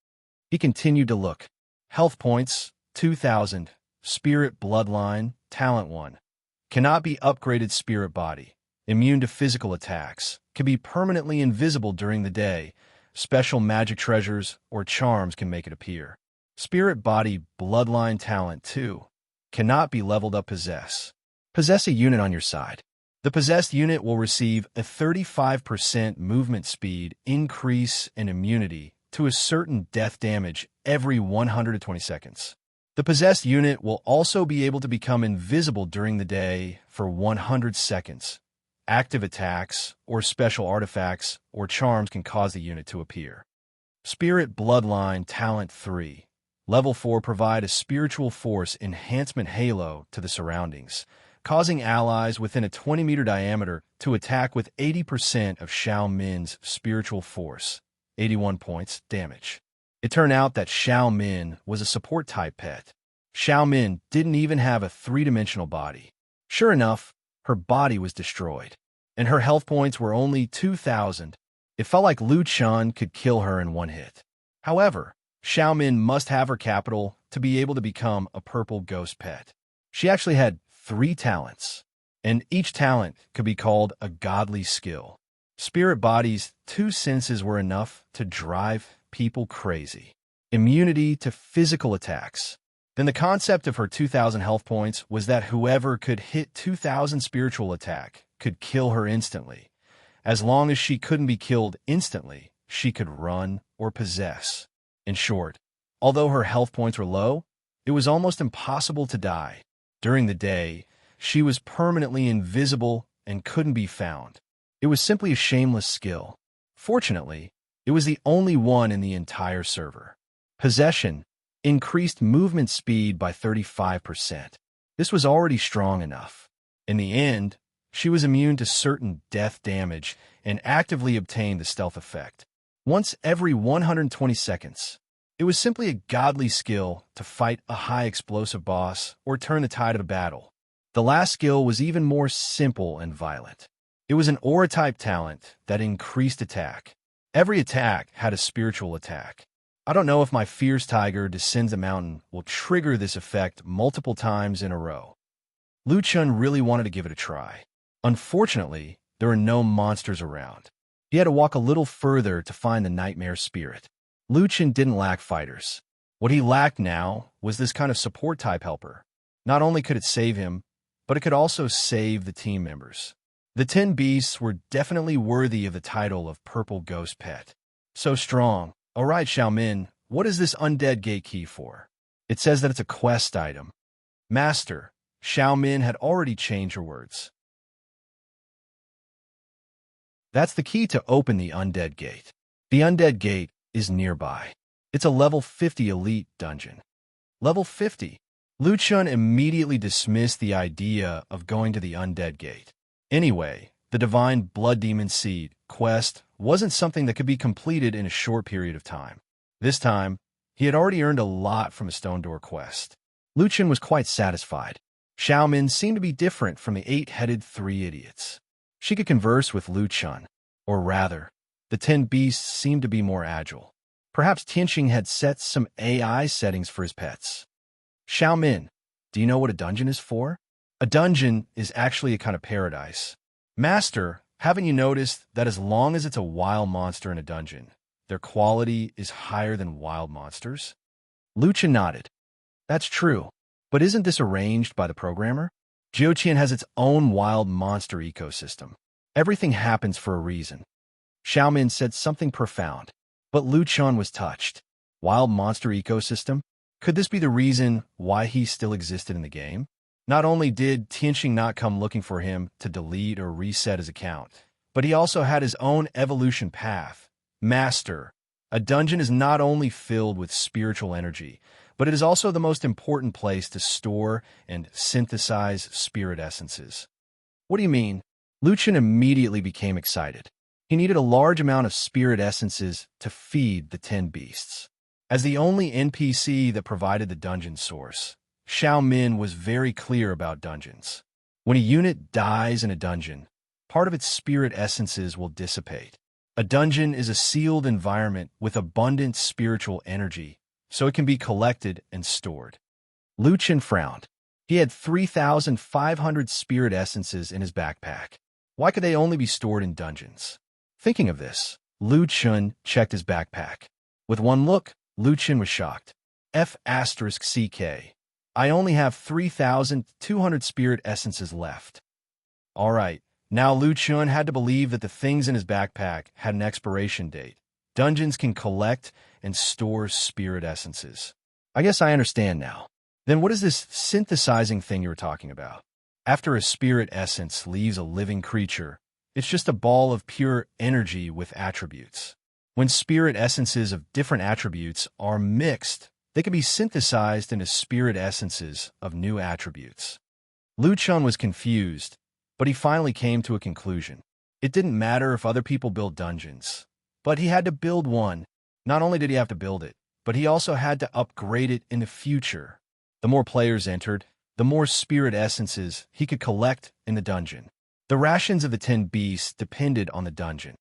He continued to look. Health points, 2,000. Spirit bloodline, talent 1. Cannot be upgraded spirit body. Immune to physical attacks. Can be permanently invisible during the day. Special magic treasures or charms can make it appear. Spirit body bloodline talent 2. Cannot be leveled up possess. Possess a unit on your side. The possessed unit will receive a 35% movement speed increase and immunity to a certain death damage every 120 seconds. The possessed unit will also be able to become invisible during the day for 100 seconds. Active attacks or special artifacts or charms can cause the unit to appear. Spirit bloodline talent 3. Level 4 provide a spiritual force enhancement halo to the surroundings, causing allies within a 20-meter diameter to attack with 80% of Xiao Min's spiritual force, 81 points damage. It turned out that Xiao Min was a support-type pet. Xiao Min didn't even have a 3-dimensional body. Sure enough, her body was destroyed, and her health points were only 2,000. It felt like Lu Chun could kill her in one hit. However, Xiaomin must have her capital to be able to become a purple ghost pet. She actually had 3 talents, and each talent could be called a godly skill. Spirit Body's 2 senses were enough to drive people crazy. Immunity to physical attacks. Then the concept of her 2,000 health points was that whoever could hit 2,000 spiritual attack could kill her instantly. As long as she couldn't be killed instantly, she could run or possess. In short, although her health points were low, it was almost impossible to die. During the day, she was permanently invisible and couldn't be found. It was simply a shameless skill. Fortunately, it was the only one in the entire server. Possession increased movement speed by 35%. This was already strong enough. In the end, she was immune to certain death damage and actively obtained the stealth effect. Once every 120 seconds, it was simply a godly skill to fight a high explosive boss or turn the tide of a battle. The last skill was even more simple and violent. It was an aura-type talent that increased attack. Every attack had a spiritual attack. I don't know if my fierce tiger descends a mountain will trigger this effect multiple times in a row. Lu Chun really wanted to give it a try. Unfortunately, there were no monsters around. He had to walk a little further to find the nightmare spirit. Lu Chun didn't lack fighters. What he lacked now was this kind of support-type helper. Not only could it save him, but it could also save the team members. The 10 beasts were definitely worthy of the title of Purple Ghost Pet. So strong. All right, Xiaomin, what is this undead gate key for? It says that it's a quest item. Master, Xiaomin had already changed her words. That's the key to open the undead gate. The undead gate is nearby. It's a level 50 elite dungeon. Level 50. Lu Chun immediately dismissed the idea of going to the undead gate. Anyway, the Divine Blood Demon Seed quest wasn't something that could be completed in a short period of time. This time, he had already earned a lot from a Stone Door quest. Lu Chun was quite satisfied. Xiaomin seemed to be different from the 8-headed 3 idiots. She could converse with Lu Chun, or rather, the 10 beasts seemed to be more agile. Perhaps Tianqing had set some AI settings for his pets. Xiaomin, do you know what a dungeon is for? A dungeon is actually a kind of paradise. Master, haven't you noticed that as long as it's a wild monster in a dungeon, their quality is higher than wild monsters? Lu Chun nodded. That's true, but isn't this arranged by the programmer? Jiuqian has its own wild monster ecosystem. Everything happens for a reason. Xiaomin said something profound, but Lu Chun was touched. Wild monster ecosystem? Could this be the reason why he still existed in the game? Not only did Tianqing not come looking for him to delete or reset his account, but he also had his own evolution path. Master, a dungeon is not only filled with spiritual energy, but it is also the most important place to store and synthesize spirit essences. What do you mean? Lu Chun immediately became excited. He needed a large amount of spirit essences to feed the 10 beasts. As the only NPC that provided the dungeon source, Xiaomin was very clear about dungeons. When a unit dies in a dungeon, part of its spirit essences will dissipate. A dungeon is a sealed environment with abundant spiritual energy, so it can be collected and stored. Lu Chun frowned. He had 3,500 spirit essences in his backpack. Why could they only be stored in dungeons? Thinking of this, Lu Chun checked his backpack. With one look, Lu Chun was shocked. F***CK. I only have 3,200 spirit essences left. All right, now Lu Chun had to believe that the things in his backpack had an expiration date. Dungeons can collect and store spirit essences. I guess I understand now. Then what is this synthesizing thing you were talking about? After a spirit essence leaves a living creature, it's just a ball of pure energy with attributes. When spirit essences of different attributes are mixed, they can be synthesized into spirit essences of new attributes. Lu Chun was confused, but he finally came to a conclusion. It didn't matter if other people built dungeons, but he had to build one. Not only did he have to build it, but he also had to upgrade it in the future. The more players entered, the more spirit essences he could collect in the dungeon. The rations of the 10 beasts depended on the dungeon.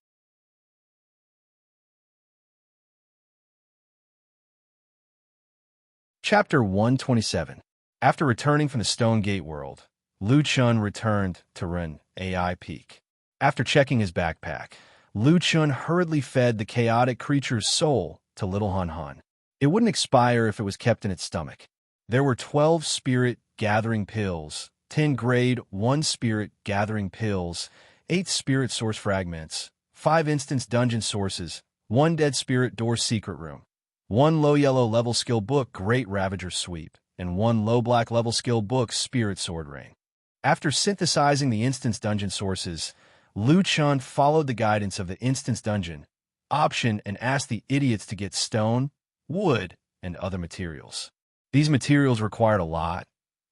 Chapter 127. After returning from the Stone Gate world, Lu Chun returned to Ren AI Peak. After checking his backpack, Lu Chun hurriedly fed the chaotic creature's soul to little Hun Hun. It wouldn't expire if it was kept in its stomach. There were 12 spirit gathering pills, 10 grade 1 spirit gathering pills, 8 spirit source fragments, 5 instance dungeon sources, 1 dead spirit door secret room, 1 low yellow level skill book Great Ravager Sweep, and 1 low black level skill book Spirit Sword Ring. After synthesizing the instance dungeon sources, Lu Chun followed the guidance of the instance dungeon option and asked the idiots to get stone, wood, and other materials. These materials required a lot,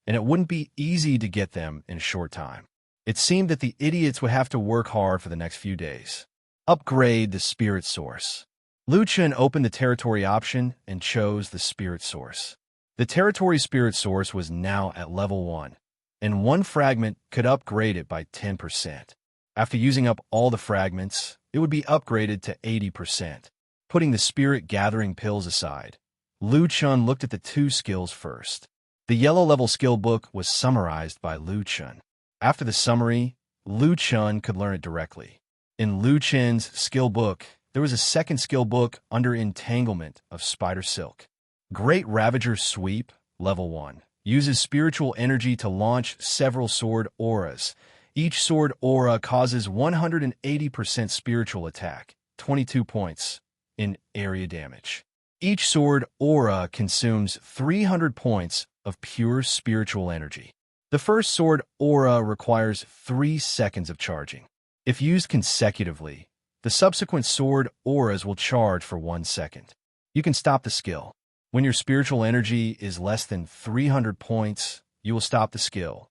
and it wouldn't be easy to get them in a short time. It seemed that the idiots would have to work hard for the next few days. Upgrade the spirit source. Lu Chun opened the territory option and chose the spirit source. The territory spirit source was now at level 1, and 1 fragment could upgrade it by 10%. After using up all the fragments, it would be upgraded to 80%. Putting the spirit gathering pills aside, Lu Chun looked at the 2 skills first. The yellow level skill book was summarized by Lu Chun. After the summary, Lu Chun could learn it directly. In Lu Chun's skill book, there was a second skill book under entanglement of spider silk. Great Ravager Sweep, level 1, uses spiritual energy to launch several sword auras. Each sword aura causes 180% spiritual attack, 22 points in area damage. Each sword aura consumes 300 points of pure spiritual energy. The first sword aura requires 3 seconds of charging. If used consecutively, the subsequent sword auras will charge for 1 second. You can stop the skill. When your spiritual energy is less than 300 points, you will stop the skill.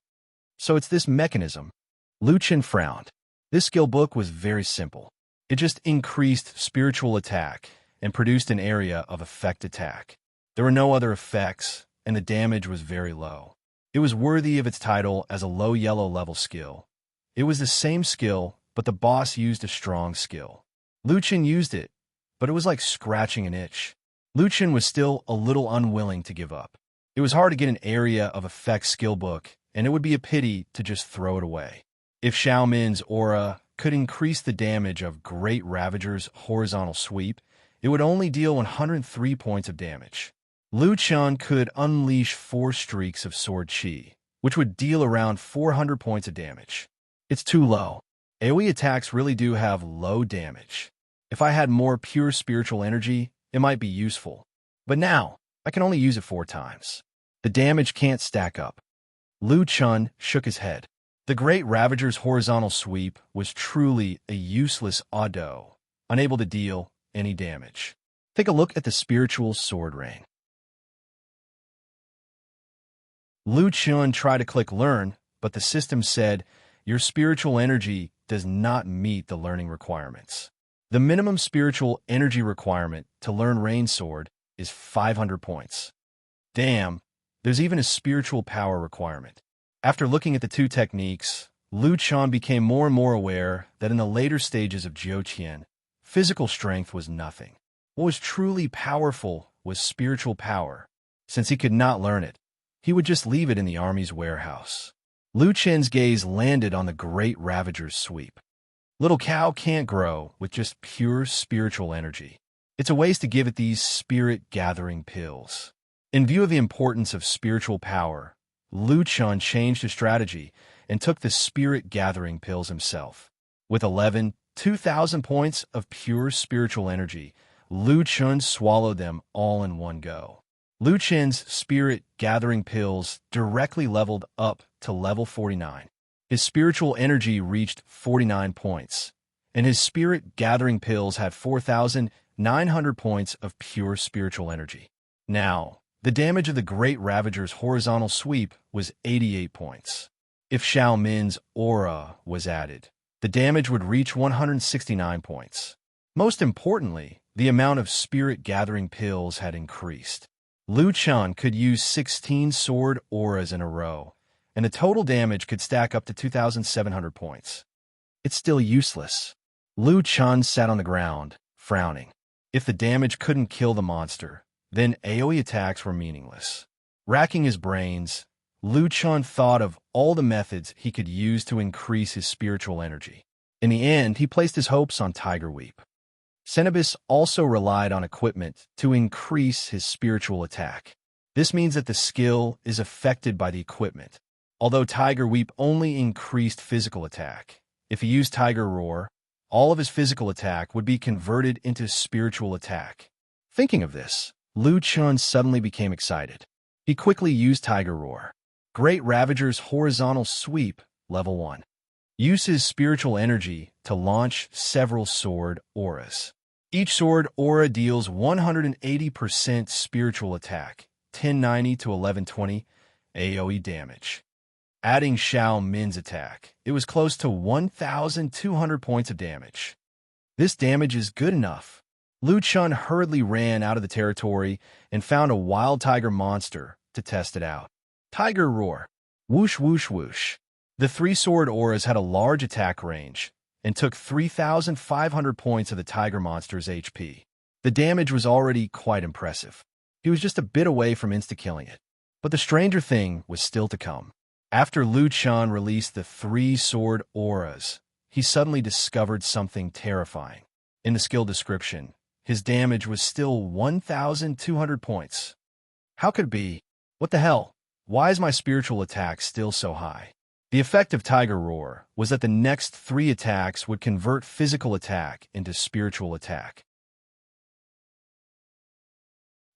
So it's this mechanism. Lu Chun frowned. This skill book was very simple. It just increased spiritual attack and produced an area of effect attack. There were no other effects, and the damage was very low. It was worthy of its title as a low yellow level skill. It was the same skill, but the boss used a strong skill. Lu Chun used it, but it was like scratching an itch. Lu Chun was still a little unwilling to give up. It was hard to get an area of effect skill book, and it would be a pity to just throw it away. If Xiao Min's aura could increase the damage of Great Ravager's horizontal sweep, it would only deal 103 points of damage. Lu Chun could unleash 4 streaks of sword chi, which would deal around 400 points of damage. It's too low. AoE attacks really do have low damage. If I had more pure spiritual energy, it might be useful. But now, I can only use it 4 times. The damage can't stack up. Lu Chun shook his head. The Great Ravager's horizontal sweep was truly a useless auto, unable to deal any damage. Take a look at the spiritual sword ring. Lu Chun tried to click learn, but the system said, your spiritual energy does not meet the learning requirements. The minimum spiritual energy requirement to learn Rain Sword is 500 points. Damn, there's even a spiritual power requirement. After looking at the 2 techniques, Lu Chun became more and more aware that in the later stages of Jiuqian, physical strength was nothing. What was truly powerful was spiritual power. Since he could not learn it, he would just leave it in the army's warehouse. Lu Chun's gaze landed on the Great Ravager's sweep. Little cow can't grow with just pure spiritual energy. It's a waste to give it these spirit-gathering pills. In view of the importance of spiritual power, Lu Chun changed his strategy and took the spirit-gathering pills himself. With 2,000 points of pure spiritual energy, Lu Chun swallowed them all in one go. Lu Chun's spirit-gathering pills directly leveled up to level 49. His spiritual energy reached 49 points, and his spirit-gathering pills had 4,900 points of pure spiritual energy. Now, the damage of the Great Ravager's horizontal sweep was 88 points. If Xiao Min's aura was added, the damage would reach 169 points. Most importantly, the amount of spirit-gathering pills had increased. Lu Chun could use 16 sword auras in a row, and the total damage could stack up to 2,700 points. It's still useless. Lu Chun sat on the ground, frowning. If the damage couldn't kill the monster, Then AoE attacks were meaningless. Racking his brains, Liu Chun thought of all the methods he could use to increase his spiritual energy. In the end, he placed his hopes on Tiger Weep. Cenobus also relied on equipment to increase his spiritual attack. This means that the skill is affected by the equipment. Although Tiger Weep only increased physical attack, if he used Tiger Roar, all of his physical attack would be converted into spiritual attack. Thinking of this, Liu Chun suddenly became excited. He quickly used Tiger Roar. Great Ravager's horizontal sweep, level 1. Uses spiritual energy to launch several sword auras. Each sword aura deals 180% spiritual attack, 1090 to 1120 AoE damage. Adding Xiao Min's attack, it was close to 1,200 points of damage. This damage is good enough. Liu Chun hurriedly ran out of the territory and found a wild tiger monster to test it out. Tiger Roar. Whoosh, whoosh, whoosh. The three sword auras had a large attack range and took 3,500 points of the tiger monster's HP. The damage was already quite impressive. He was just a bit away from insta-killing it. But the stranger thing was still to come. After Liu Chun released the three sword auras, he suddenly discovered something terrifying. In the skill description, his damage was still 1,200 points. How could it be? What the hell? Why is my spiritual attack still so high? The effect of Tiger Roar was that the next three attacks would convert physical attack into spiritual attack.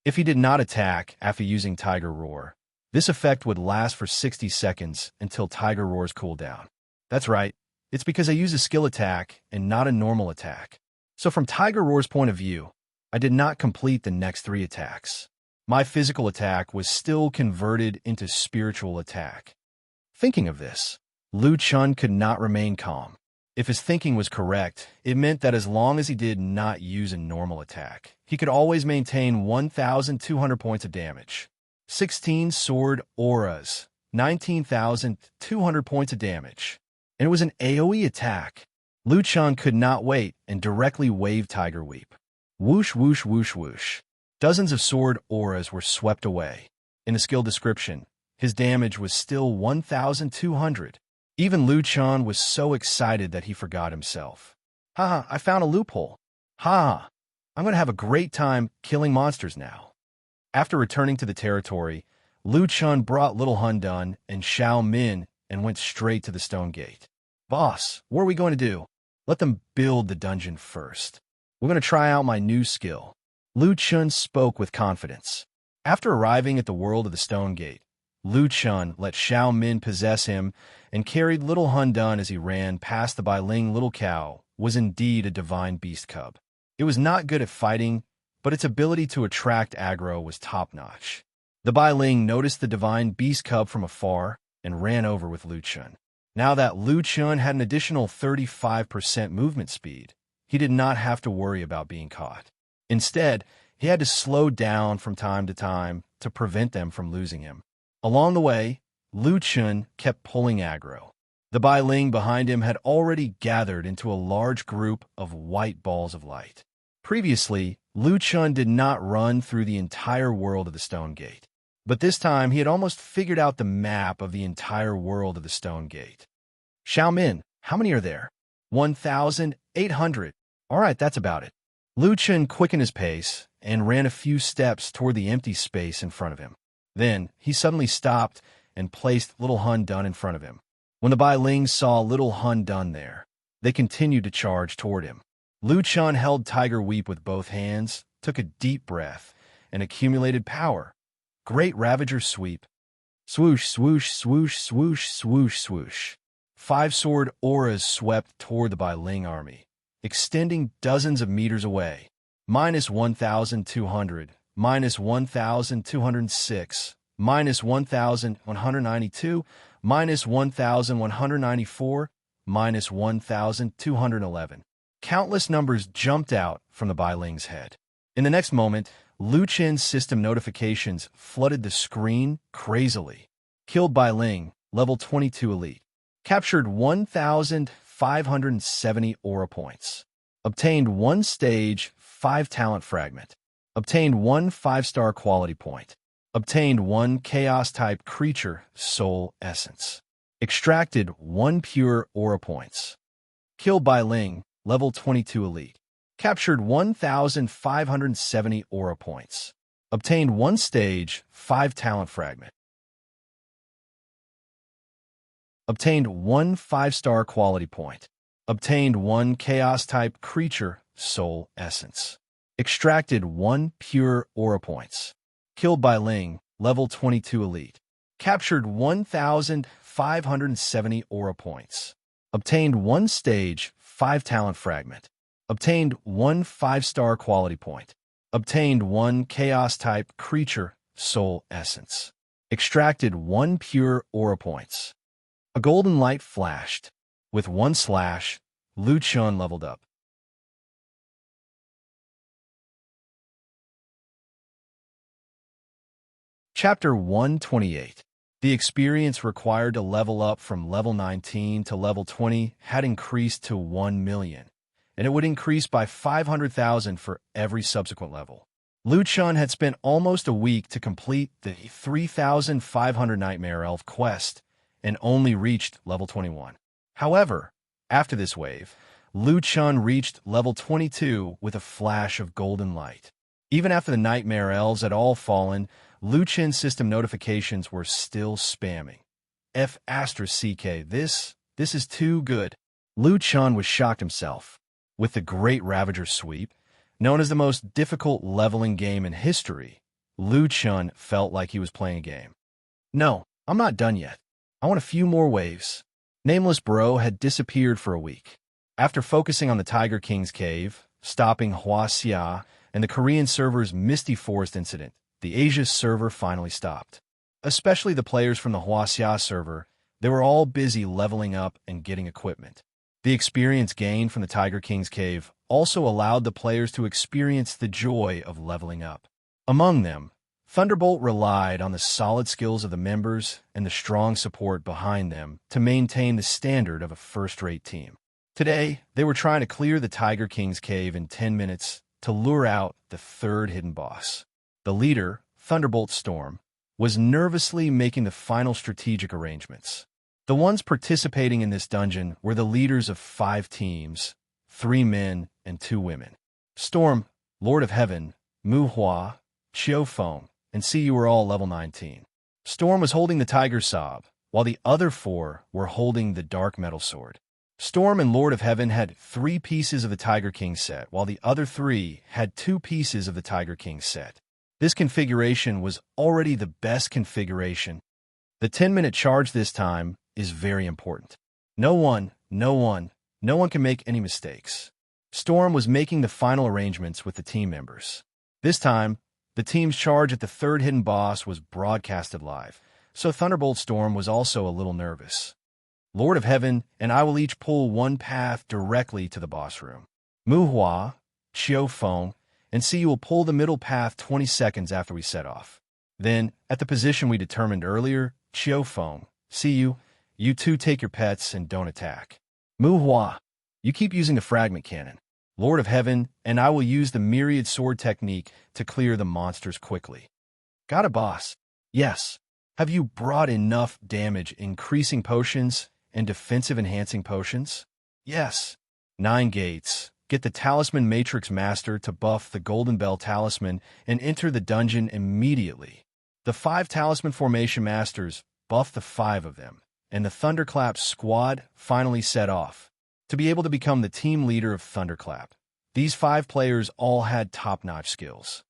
If he did not attack after using Tiger Roar, this effect would last for 60 seconds until Tiger Roar's cooldown. That's right, it's because I use a skill attack and not a normal attack. So from Tiger Roar's point of view, I did not complete the next three attacks. My physical attack was still converted into spiritual attack. Thinking of this, Liu Chun could not remain calm. If his thinking was correct, it meant that as long as he did not use a normal attack, he could always maintain 1,200 points of damage. 16 sword auras, 19,200 points of damage. And it was an AoE attack. Liu Chun could not wait and directly waved Tiger Weep. Whoosh, whoosh, whoosh, whoosh. Dozens of sword auras were swept away. In the skill description, his damage was still 1,200. Even Liu Chun was so excited that he forgot himself. Haha, I found a loophole. Ha! I'm going to have a great time killing monsters now. After returning to the territory, Liu Chun brought Little Hun Dun and Xiao Min and went straight to the stone gate. Boss, what are we going to do? Let them build the dungeon first. We're going to try out my new skill. Liu Chun spoke with confidence. After arriving at the world of the stone gate, Liu Chun let Xiao Min possess him and carried Little Hun Dun as he ran past the Bailing little cow was indeed a divine beast cub. It was not good at fighting, but its ability to attract aggro was top-notch. The Bailing noticed the divine beast cub from afar and ran over with Liu Chun. Now that Liu Chun had an additional 35% movement speed, he did not have to worry about being caught. Instead, he had to slow down from time to time to prevent them from losing him. Along the way, Liu Chun kept pulling aggro. The Bailing behind him had already gathered into a large group of white balls of light. Previously, Liu Chun did not run through the entire world of the Stone Gate. But this time, he had almost figured out the map of the entire world of the Stone Gate. Xiao Min, how many are there? 1,800. All right, that's about it. Liu Chun quickened his pace and ran a few steps toward the empty space in front of him. Then, he suddenly stopped and placed Little Hun Dun in front of him. When the Bailing saw Little Hun Dun there, they continued to charge toward him. Liu Chun held Tiger Weep with both hands, took a deep breath, and accumulated power. Great Ravager Sweep. Swoosh, swoosh, swoosh, swoosh, swoosh, swoosh. 5 sword auras swept toward the Bailing army, extending dozens of meters away. Minus 1,200, minus 1,206, minus 1,192, minus 1,194, minus 1,211. Countless numbers jumped out from the Bailing's head. In the next moment, Liu Chun's system notifications flooded the screen crazily. Killed Bailing, level 22 elite. Captured 1,570 aura points. Obtained 1 stage, 5 talent fragment. Obtained 1 5-star quality point. Obtained 1 chaos-type creature soul essence. Extracted 1 pure aura points. Killed by Ling, level 22 elite. Captured 1,570 aura points. Obtained 1 stage, 5 talent fragment. Obtained 1 5-star quality point. Obtained 1 chaos-type creature soul essence. Extracted 1 pure aura points. Killed by Ling, level 22 elite. Captured 1,570 aura points. Obtained 1 stage, 5 talent fragment. Obtained 1 5-star quality point. Obtained 1 chaos-type creature soul essence. Extracted 1 pure aura points. A golden light flashed. With 1 slash, Lu Chun leveled up. Chapter 128. The experience required to level up from level 19 to level 20 had increased to 1 million, and it would increase by 500,000 for every subsequent level. Lu Chun had spent almost a week to complete the 3,500 Nightmare Elf quest and only reached level 21. However, after this wave, Lu Chun reached level 22 with a flash of golden light. Even after the Nightmare Elves had all fallen, Lu Chun's system notifications were still spamming. F***CK, this is too good. Lu Chun was shocked himself. With the Great Ravager Sweep, known as the most difficult leveling game in history, Lu Chun felt like he was playing a game. No, I'm not done yet. I want a few more waves. Nameless Bro had disappeared for a week. After focusing on the Tiger King's cave, stopping Huaxia, and the Korean server's Misty Forest incident, the Asia server finally stopped. Especially the players from the Huaxia server, they were all busy leveling up and getting equipment. The experience gained from the Tiger King's cave also allowed the players to experience the joy of leveling up. Among them, Thunderbolt relied on the solid skills of the members and the strong support behind them to maintain the standard of a first-rate team. Today, they were trying to clear the Tiger King's cave in 10 minutes to lure out the third hidden boss. The leader, Thunderbolt Storm, was nervously making the final strategic arrangements. The ones participating in this dungeon were the leaders of 5 teams, 3 men and 2 women. Storm, Lord of Heaven, Mu Hua, Chiu Feng, and Siyu were all level 19. Storm was holding the Tiger Sob, while the other 4 were holding the Dark Metal Sword. Storm and Lord of Heaven had 3 pieces of the Tiger King set, while the other 3 had 2 pieces of the Tiger King set. This configuration was already the best configuration. The 10-minute charge this time is very important. No one can make any mistakes. Storm was making the final arrangements with the team members. This time, the team's charge at the third hidden boss was broadcasted live, so Thunderbolt Storm was also a little nervous. Lord of Heaven and I will each pull 1 path directly to the boss room. Mu Hua, Chiu Feng, and Siyu will pull the middle path 20 seconds after we set off. Then, at the position we determined earlier, Chiu Feng, Siyu, you 2 take your pets and don't attack. Mu Hua, you keep using the fragment cannon. Lord of Heaven and I will use the myriad sword technique to clear the monsters quickly. Got a boss? Yes. Have you brought enough damage increasing potions and defensive enhancing potions? Yes. 9 gates. Get the Talisman Matrix Master to buff the Golden Bell Talisman and enter the dungeon immediately. The 5 Talisman Formation Masters buff the 5 of them, and the Thunderclap squad finally set off. To be able to become the team leader of Thunderclap, these 5 players all had top-notch skills.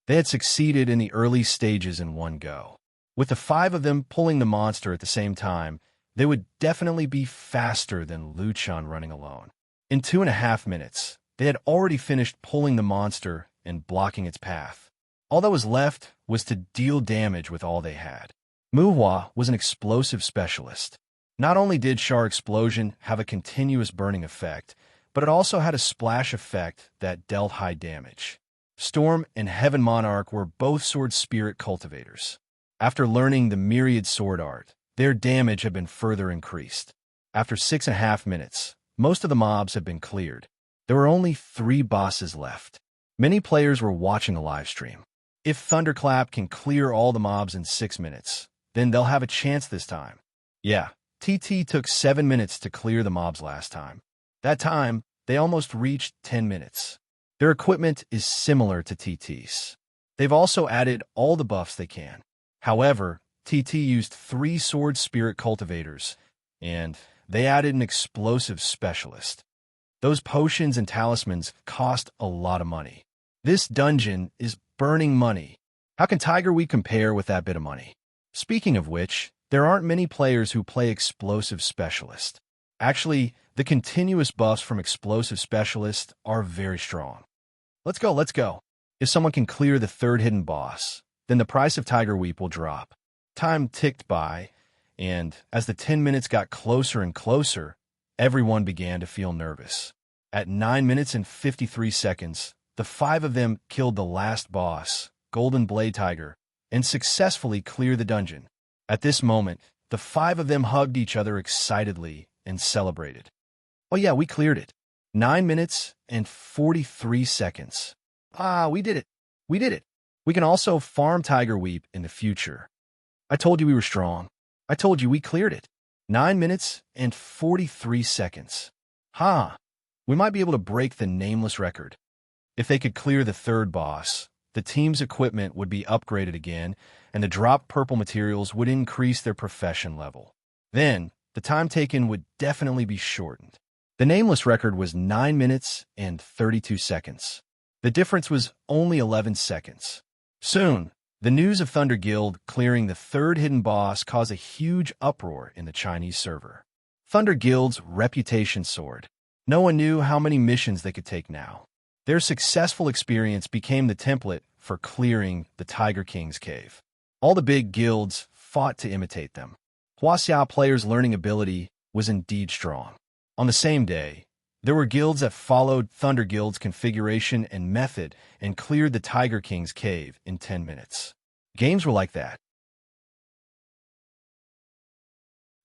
They had succeeded in the early stages in one go. With the 5 of them pulling the monster at the same time, they would definitely be faster than Lu Chun running alone. In 2.5 minutes, they had already finished pulling the monster and blocking its path. All that was left was to deal damage with all they had. Mu Hua was an explosive specialist. Not only did Char Explosion have a continuous burning effect, but it also had a splash effect that dealt high damage. Storm and Heaven Monarch were both sword spirit cultivators. After learning the myriad sword art, their damage had been further increased. After 6.5 minutes, most of the mobs had been cleared. There were only 3 bosses left. Many players were watching the live stream. If Thunderclap can clear all the mobs in 6 minutes, then they'll have a chance this time. Yeah, TT took 7 minutes to clear the mobs last time. That time, they almost reached 10 minutes. Their equipment is similar to TT's. They've also added all the buffs they can. However, TT used 3 sword spirit cultivators, and they added an explosive specialist. Those potions and talismans cost a lot of money. This dungeon is burning money. How can Tiger Week compare with that bit of money? Speaking of which, there aren't many players who play Explosive Specialist. Actually, the continuous buffs from Explosive Specialist are very strong. Let's go. If someone can clear the 3rd hidden boss, then the price of Tiger Week will drop. Time ticked by, and as the 10 minutes got closer and closer, everyone began to feel nervous. At 9 minutes and 53 seconds, the 5 of them killed the last boss, Golden Blade Tiger, and successfully cleared the dungeon. At this moment, the 5 of them hugged each other excitedly and celebrated. Oh yeah, we cleared it. 9 minutes and 43 seconds. We did it. We can also farm Tiger Weep in the future. I told you we were strong. I told you we cleared it. 9 minutes and 43 seconds. We might be able to break the nameless record. If they could clear the 3rd boss, the team's equipment would be upgraded again, and the dropped purple materials would increase their profession level. Then, the time taken would definitely be shortened. The nameless record was 9 minutes and 32 seconds. The difference was only 11 seconds. Soon, the news of Thunder Guild clearing the 3rd hidden boss caused a huge uproar in the Chinese server. Thunder Guild's reputation soared. No one knew how many missions they could take now. Their successful experience became the template for clearing the Tiger King's cave. All the big guilds fought to imitate them. Huaxia players' learning ability was indeed strong. On the same day, there were guilds that followed Thunder Guild's configuration and method and cleared the Tiger King's cave in 10 minutes. Games were like that.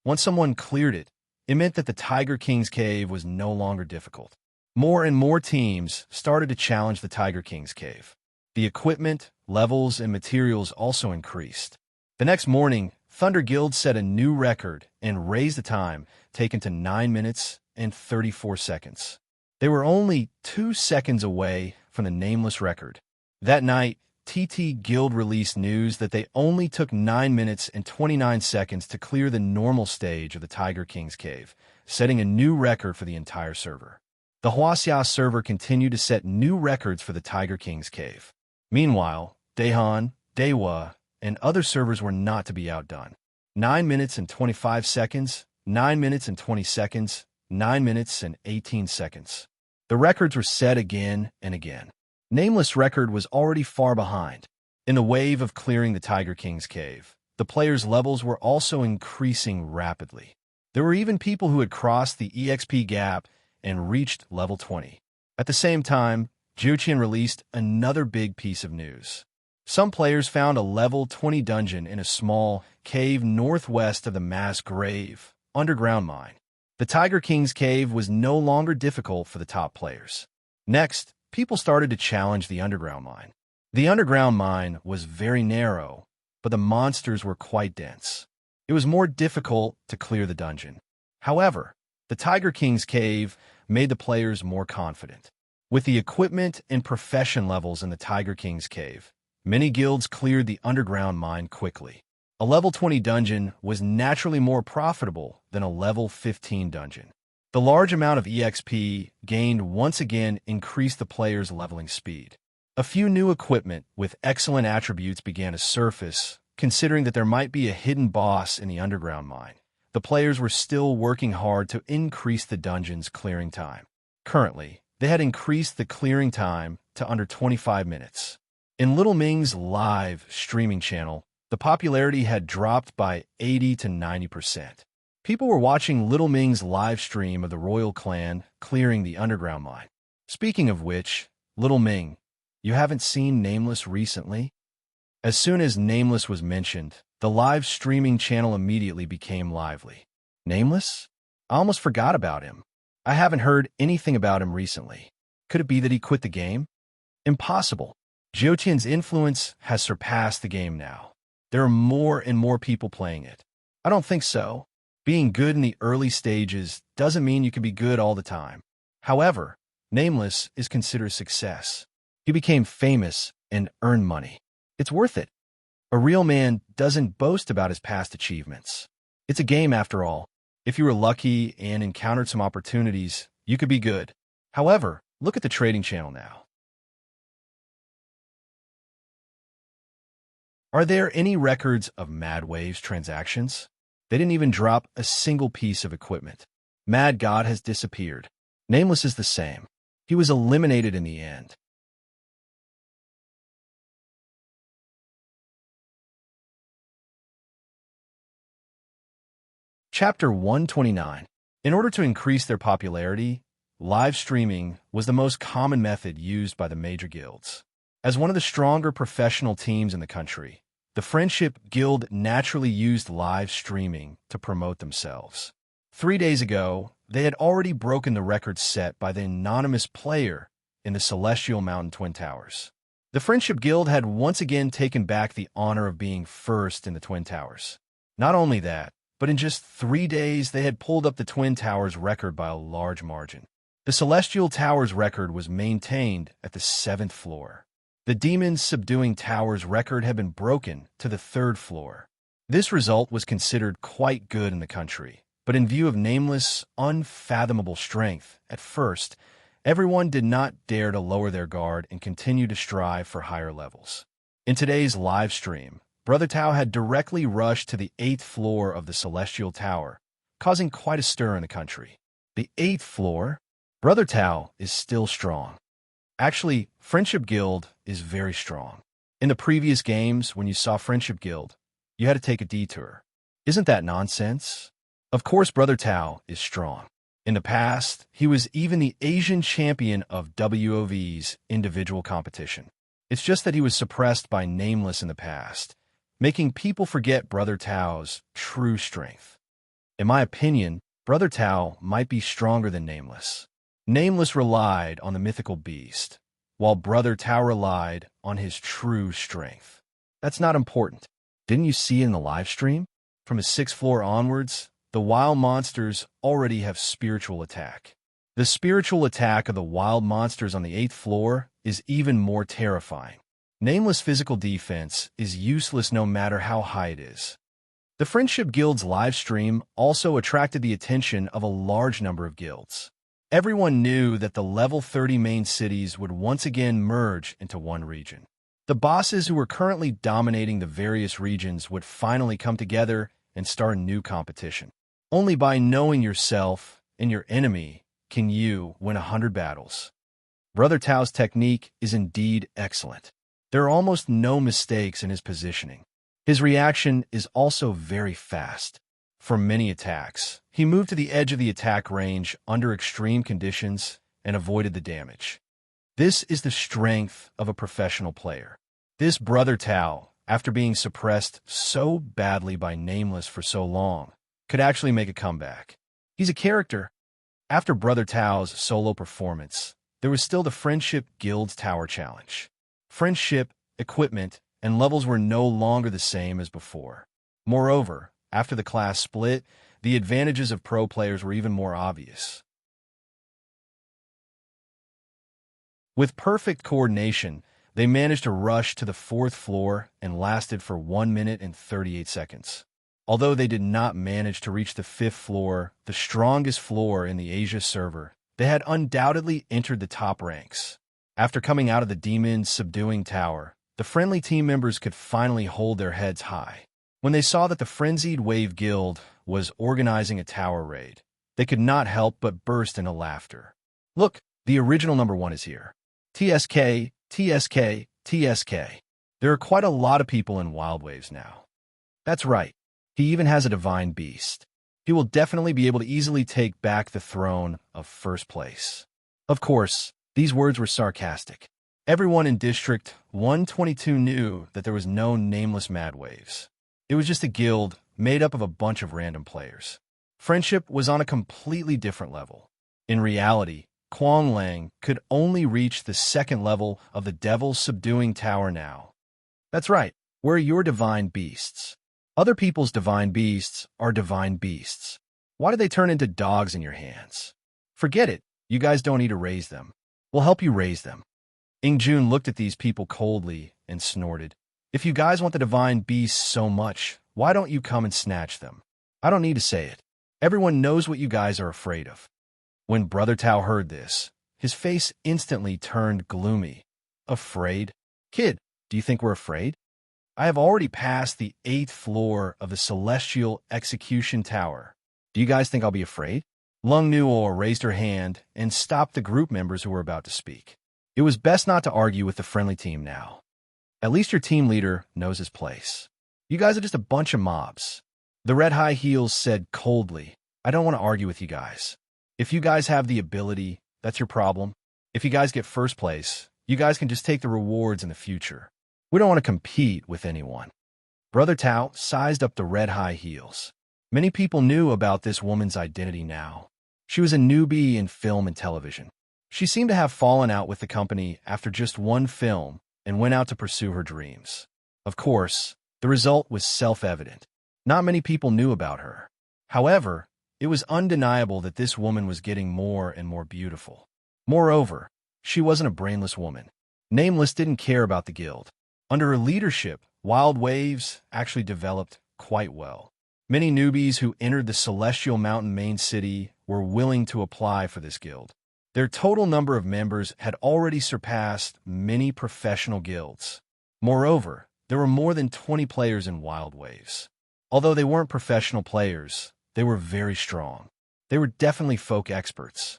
Once someone cleared it, it meant that the Tiger King's cave was no longer difficult. More and more teams started to challenge the Tiger King's cave. The equipment, levels, and materials also increased. The next morning, Thunder Guild set a new record and raised the time taken to 9 minutes and 34 seconds. They were only 2 seconds away from the nameless record. That night, TT Guild released news that they only took 9 minutes and 29 seconds to clear the normal stage of the Tiger King's cave, setting a new record for the entire server. The Huaxia server continued to set new records for the Tiger King's cave. Meanwhile, Daehan, Daewoo, and other servers were not to be outdone. 9 minutes and 25 seconds, 9 minutes and 20 seconds, 9 minutes and 18 seconds. The records were set again and again. Nameless record was already far behind. In the wave of clearing the Tiger King's cave, the players' levels were also increasing rapidly. There were even people who had crossed the EXP gap and reached level 20. At the same time, Juqian released another big piece of news. Some players found a level 20 dungeon in a small cave northwest of the mass grave underground mine. The Tiger King's cave was no longer difficult for the top players. Next, people started to challenge the underground mine. The underground mine was very narrow, but the monsters were quite dense. It was more difficult to clear the dungeon. However, the Tiger King's cave made the players more confident. With the equipment and profession levels in the Tiger King's cave, many guilds cleared the underground mine quickly. A level 20 dungeon was naturally more profitable than a level 15 dungeon. The large amount of EXP gained once again increased the players' leveling speed. A few new equipment with excellent attributes began to surface, considering that there might be a hidden boss in the underground mine. The players were still working hard to increase the dungeon's clearing time. Currently, they had increased the clearing time to under 25 minutes. In Little Ming's live streaming channel, the popularity had dropped by 80 to 90%. People were watching Little Ming's live stream of the royal clan clearing the underground mine. Speaking of which, Little Ming, you haven't seen Nameless recently? As soon as Nameless was mentioned, the live streaming channel immediately became lively. Nameless? I almost forgot about him. I haven't heard anything about him recently. Could it be that he quit the game? Impossible. Jiotian's influence has surpassed the game now. There are more and more people playing it. I don't think so. Being good in the early stages doesn't mean you can be good all the time. However, Nameless is considered success. He became famous and earned money. It's worth it. A real man doesn't boast about his past achievements. It's a game after all. If you were lucky and encountered some opportunities, you could be good. However, look at the trading channel now. Are there any records of Mad Wave's transactions? They didn't even drop a single piece of equipment. Mad God has disappeared. Nameless is the same. He was eliminated in the end. Chapter 129. In order to increase their popularity, live streaming was the most common method used by the major guilds. As one of the stronger professional teams in the country, the Friendship Guild naturally used live streaming to promote themselves. 3 days ago, they had already broken the record set by the anonymous player in the Celestial Mountain Twin Towers. The Friendship Guild had once again taken back the honor of being first in the Twin Towers. Not only that, but in just 3 days, they had pulled up the Twin Towers record by a large margin. The Celestial Towers record was maintained at the 7th floor. The Demons Subduing Towers record had been broken to the 3rd floor. This result was considered quite good in the country, but in view of Nameless' unfathomable strength, at first, everyone did not dare to lower their guard and continue to strive for higher levels. In today's live stream, Brother Tao had directly rushed to the 8th floor of the Celestial Tower, causing quite a stir in the country. The 8th floor? Brother Tao is still strong. Actually, Friendship Guild is very strong. In the previous games, when you saw Friendship Guild, you had to take a detour. Isn't that nonsense? Of course, Brother Tao is strong. In the past, he was even the Asian champion of WOV's individual competition. It's just that he was suppressed by Nameless in the past, making people forget Brother Tao's true strength. In my opinion, Brother Tao might be stronger than Nameless. Nameless relied on the mythical beast, while Brother Tao relied on his true strength. That's not important. Didn't you see in the live stream? From his 6th floor onwards, the wild monsters already have spiritual attack. The spiritual attack of the wild monsters on the 8th floor is even more terrifying. Nameless physical defense is useless no matter how high it is. The Friendship Guild's live stream also attracted the attention of a large number of guilds. Everyone knew that the level 30 main cities would once again merge into one region. The bosses who were currently dominating the various regions would finally come together and start a new competition. Only by knowing yourself and your enemy can you win 100 battles. Brother Tao's technique is indeed excellent. There are almost no mistakes in his positioning. His reaction is also very fast. For many attacks, he moved to the edge of the attack range under extreme conditions and avoided the damage. This is the strength of a professional player. This Brother Tao, after being suppressed so badly by Nameless for so long, could actually make a comeback. He's a character. After Brother Tao's solo performance, there was still the Friendship Guild's Tower Challenge. Friendship, equipment, and levels were no longer the same as before. Moreover, after the class split, the advantages of pro players were even more obvious. With perfect coordination, they managed to rush to the 4th floor and lasted for 1 minute and 38 seconds. Although they did not manage to reach the 5th floor, the strongest floor in the Asia server, they had undoubtedly entered the top ranks. After coming out of the Demons Subduing Tower, the friendly team members could finally hold their heads high. When they saw that the Frenzied Wave Guild was organizing a tower raid, they could not help but burst into laughter. Look, the original number 1 is here. TSK, TSK, TSK. There are quite a lot of people in Wild Waves now. That's right. He even has a divine beast. He will definitely be able to easily take back the throne of first place. Of course, these words were sarcastic. Everyone in District 122 knew that there was no Nameless Mad Waves. It was just a guild made up of a bunch of random players. Friendship was on a completely different level. In reality, Lang could only reach the second level of the Devil's Subduing Tower now. That's right, we're your divine beasts. Other people's divine beasts are divine beasts. Why do they turn into dogs in your hands? Forget it, you guys don't need to raise them. We'll help you raise them. Jun looked at these people coldly and snorted. If you guys want the divine beasts so much, why don't you come and snatch them? I don't need to say it. Everyone knows what you guys are afraid of. When Brother Tao heard this, his face instantly turned gloomy. Afraid? Kid, do you think we're afraid? I have already passed the 8th floor of the Celestial Execution Tower. Do you guys think I'll be afraid? Lung Nuo raised her hand and stopped the group members who were about to speak. It was best not to argue with the friendly team now. At least your team leader knows his place. You guys are just a bunch of mobs. The Red High Heels said coldly, I don't want to argue with you guys. If you guys have the ability, that's your problem. If you guys get first place, you guys can just take the rewards in the future. We don't want to compete with anyone. Brother Tao sized up the Red High Heels. Many people knew about this woman's identity now. She was a newbie in film and television. She seemed to have fallen out with the company after just one film and went out to pursue her dreams. Of course, the result was self-evident. Not many people knew about her. However, it was undeniable that this woman was getting more and more beautiful. Moreover, she wasn't a brainless woman. Nameless didn't care about the guild. Under her leadership, Wild Waves actually developed quite well. Many newbies who entered the Celestial Mountain main city were willing to apply for this guild. Their total number of members had already surpassed many professional guilds. Moreover, there were more than 20 players in Wild Waves. Although they weren't professional players, they were very strong. They were definitely folk experts.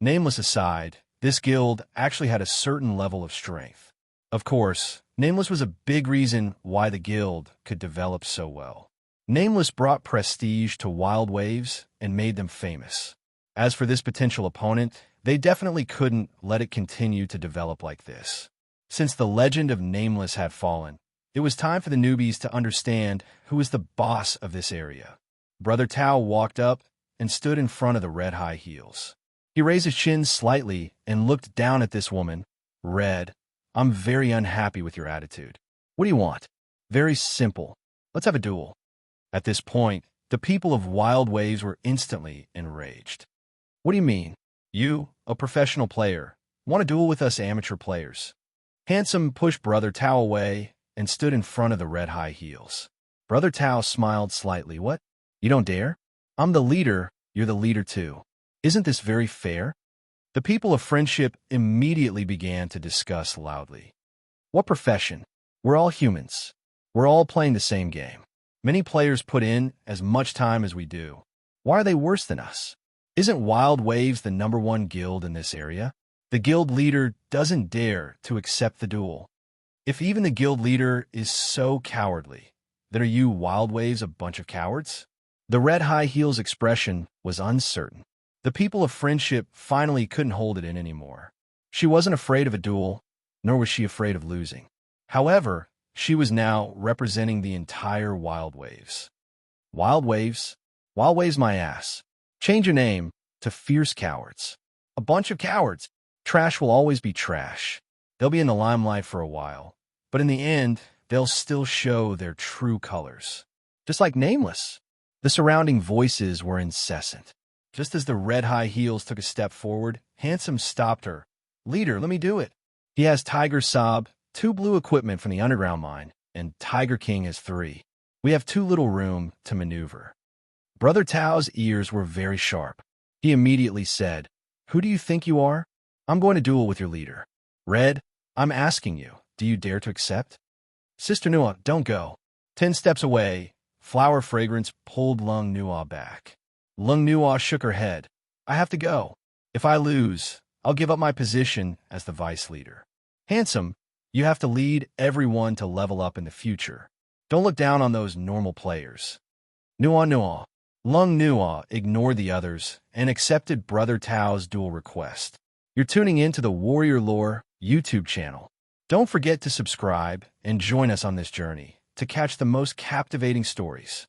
Nameless aside, this guild actually had a certain level of strength. Of course, Nameless was a big reason why the guild could develop so well. Nameless brought prestige to Wild Waves and made them famous. As for this potential opponent, they definitely couldn't let it continue to develop like this. Since the legend of Nameless had fallen, it was time for the newbies to understand who was the boss of this area. Brother Tao walked up and stood in front of the Red High Heels. He raised his chin slightly and looked down at this woman. Red, I'm very unhappy with your attitude. What do you want? Very simple. Let's have a duel. At this point, the people of Wild Waves were instantly enraged. What do you mean? You, a professional player, want to duel with us amateur players? Handsome pushed Brother Tao away and stood in front of the Red High Heels. Brother Tao smiled slightly. What? You don't dare? I'm the leader, you're the leader too. Isn't this very fair? The people of Friendship immediately began to discuss loudly. What profession? We're all humans. We're all playing the same game. Many players put in as much time as we do. Why are they worse than us? Isn't Wild Waves the #1 guild in this area? The guild leader doesn't dare to accept the duel. If even the guild leader is so cowardly, then are you Wild Waves a bunch of cowards? The Red High Heels expression was uncertain. The people of Friendship finally couldn't hold it in anymore. She wasn't afraid of a duel, nor was she afraid of losing. However, she was now representing the entire Wild Waves. Wild Waves? Wild Waves my ass. Change your name to Fierce Cowards. A bunch of cowards. Trash will always be trash. They'll be in the limelight for a while, but in the end, they'll still show their true colors. Just like Nameless. The surrounding voices were incessant. Just as the Red High Heels took a step forward, Handsome stopped her. Leader, let me do it. He has Tiger Sob, 2 blue equipment from the underground mine, and Tiger King has 3. We have too little room to maneuver. Brother Tao's ears were very sharp. He immediately said, Who do you think you are? I'm going to duel with your leader. Red, I'm asking you, do you dare to accept? Sister Nua, don't go. 10 steps away, Flower Fragrance pulled Lung Nua back. Lung Nua shook her head. I have to go. If I lose, I'll give up my position as the vice leader. Handsome, you have to lead everyone to level up in the future. Don't look down on those normal players. Nua. Lung Nua ignored the others and accepted Brother Tao's duel request. You're tuning in to the Warrior Lore YouTube channel. Don't forget to subscribe and join us on this journey to catch the most captivating stories.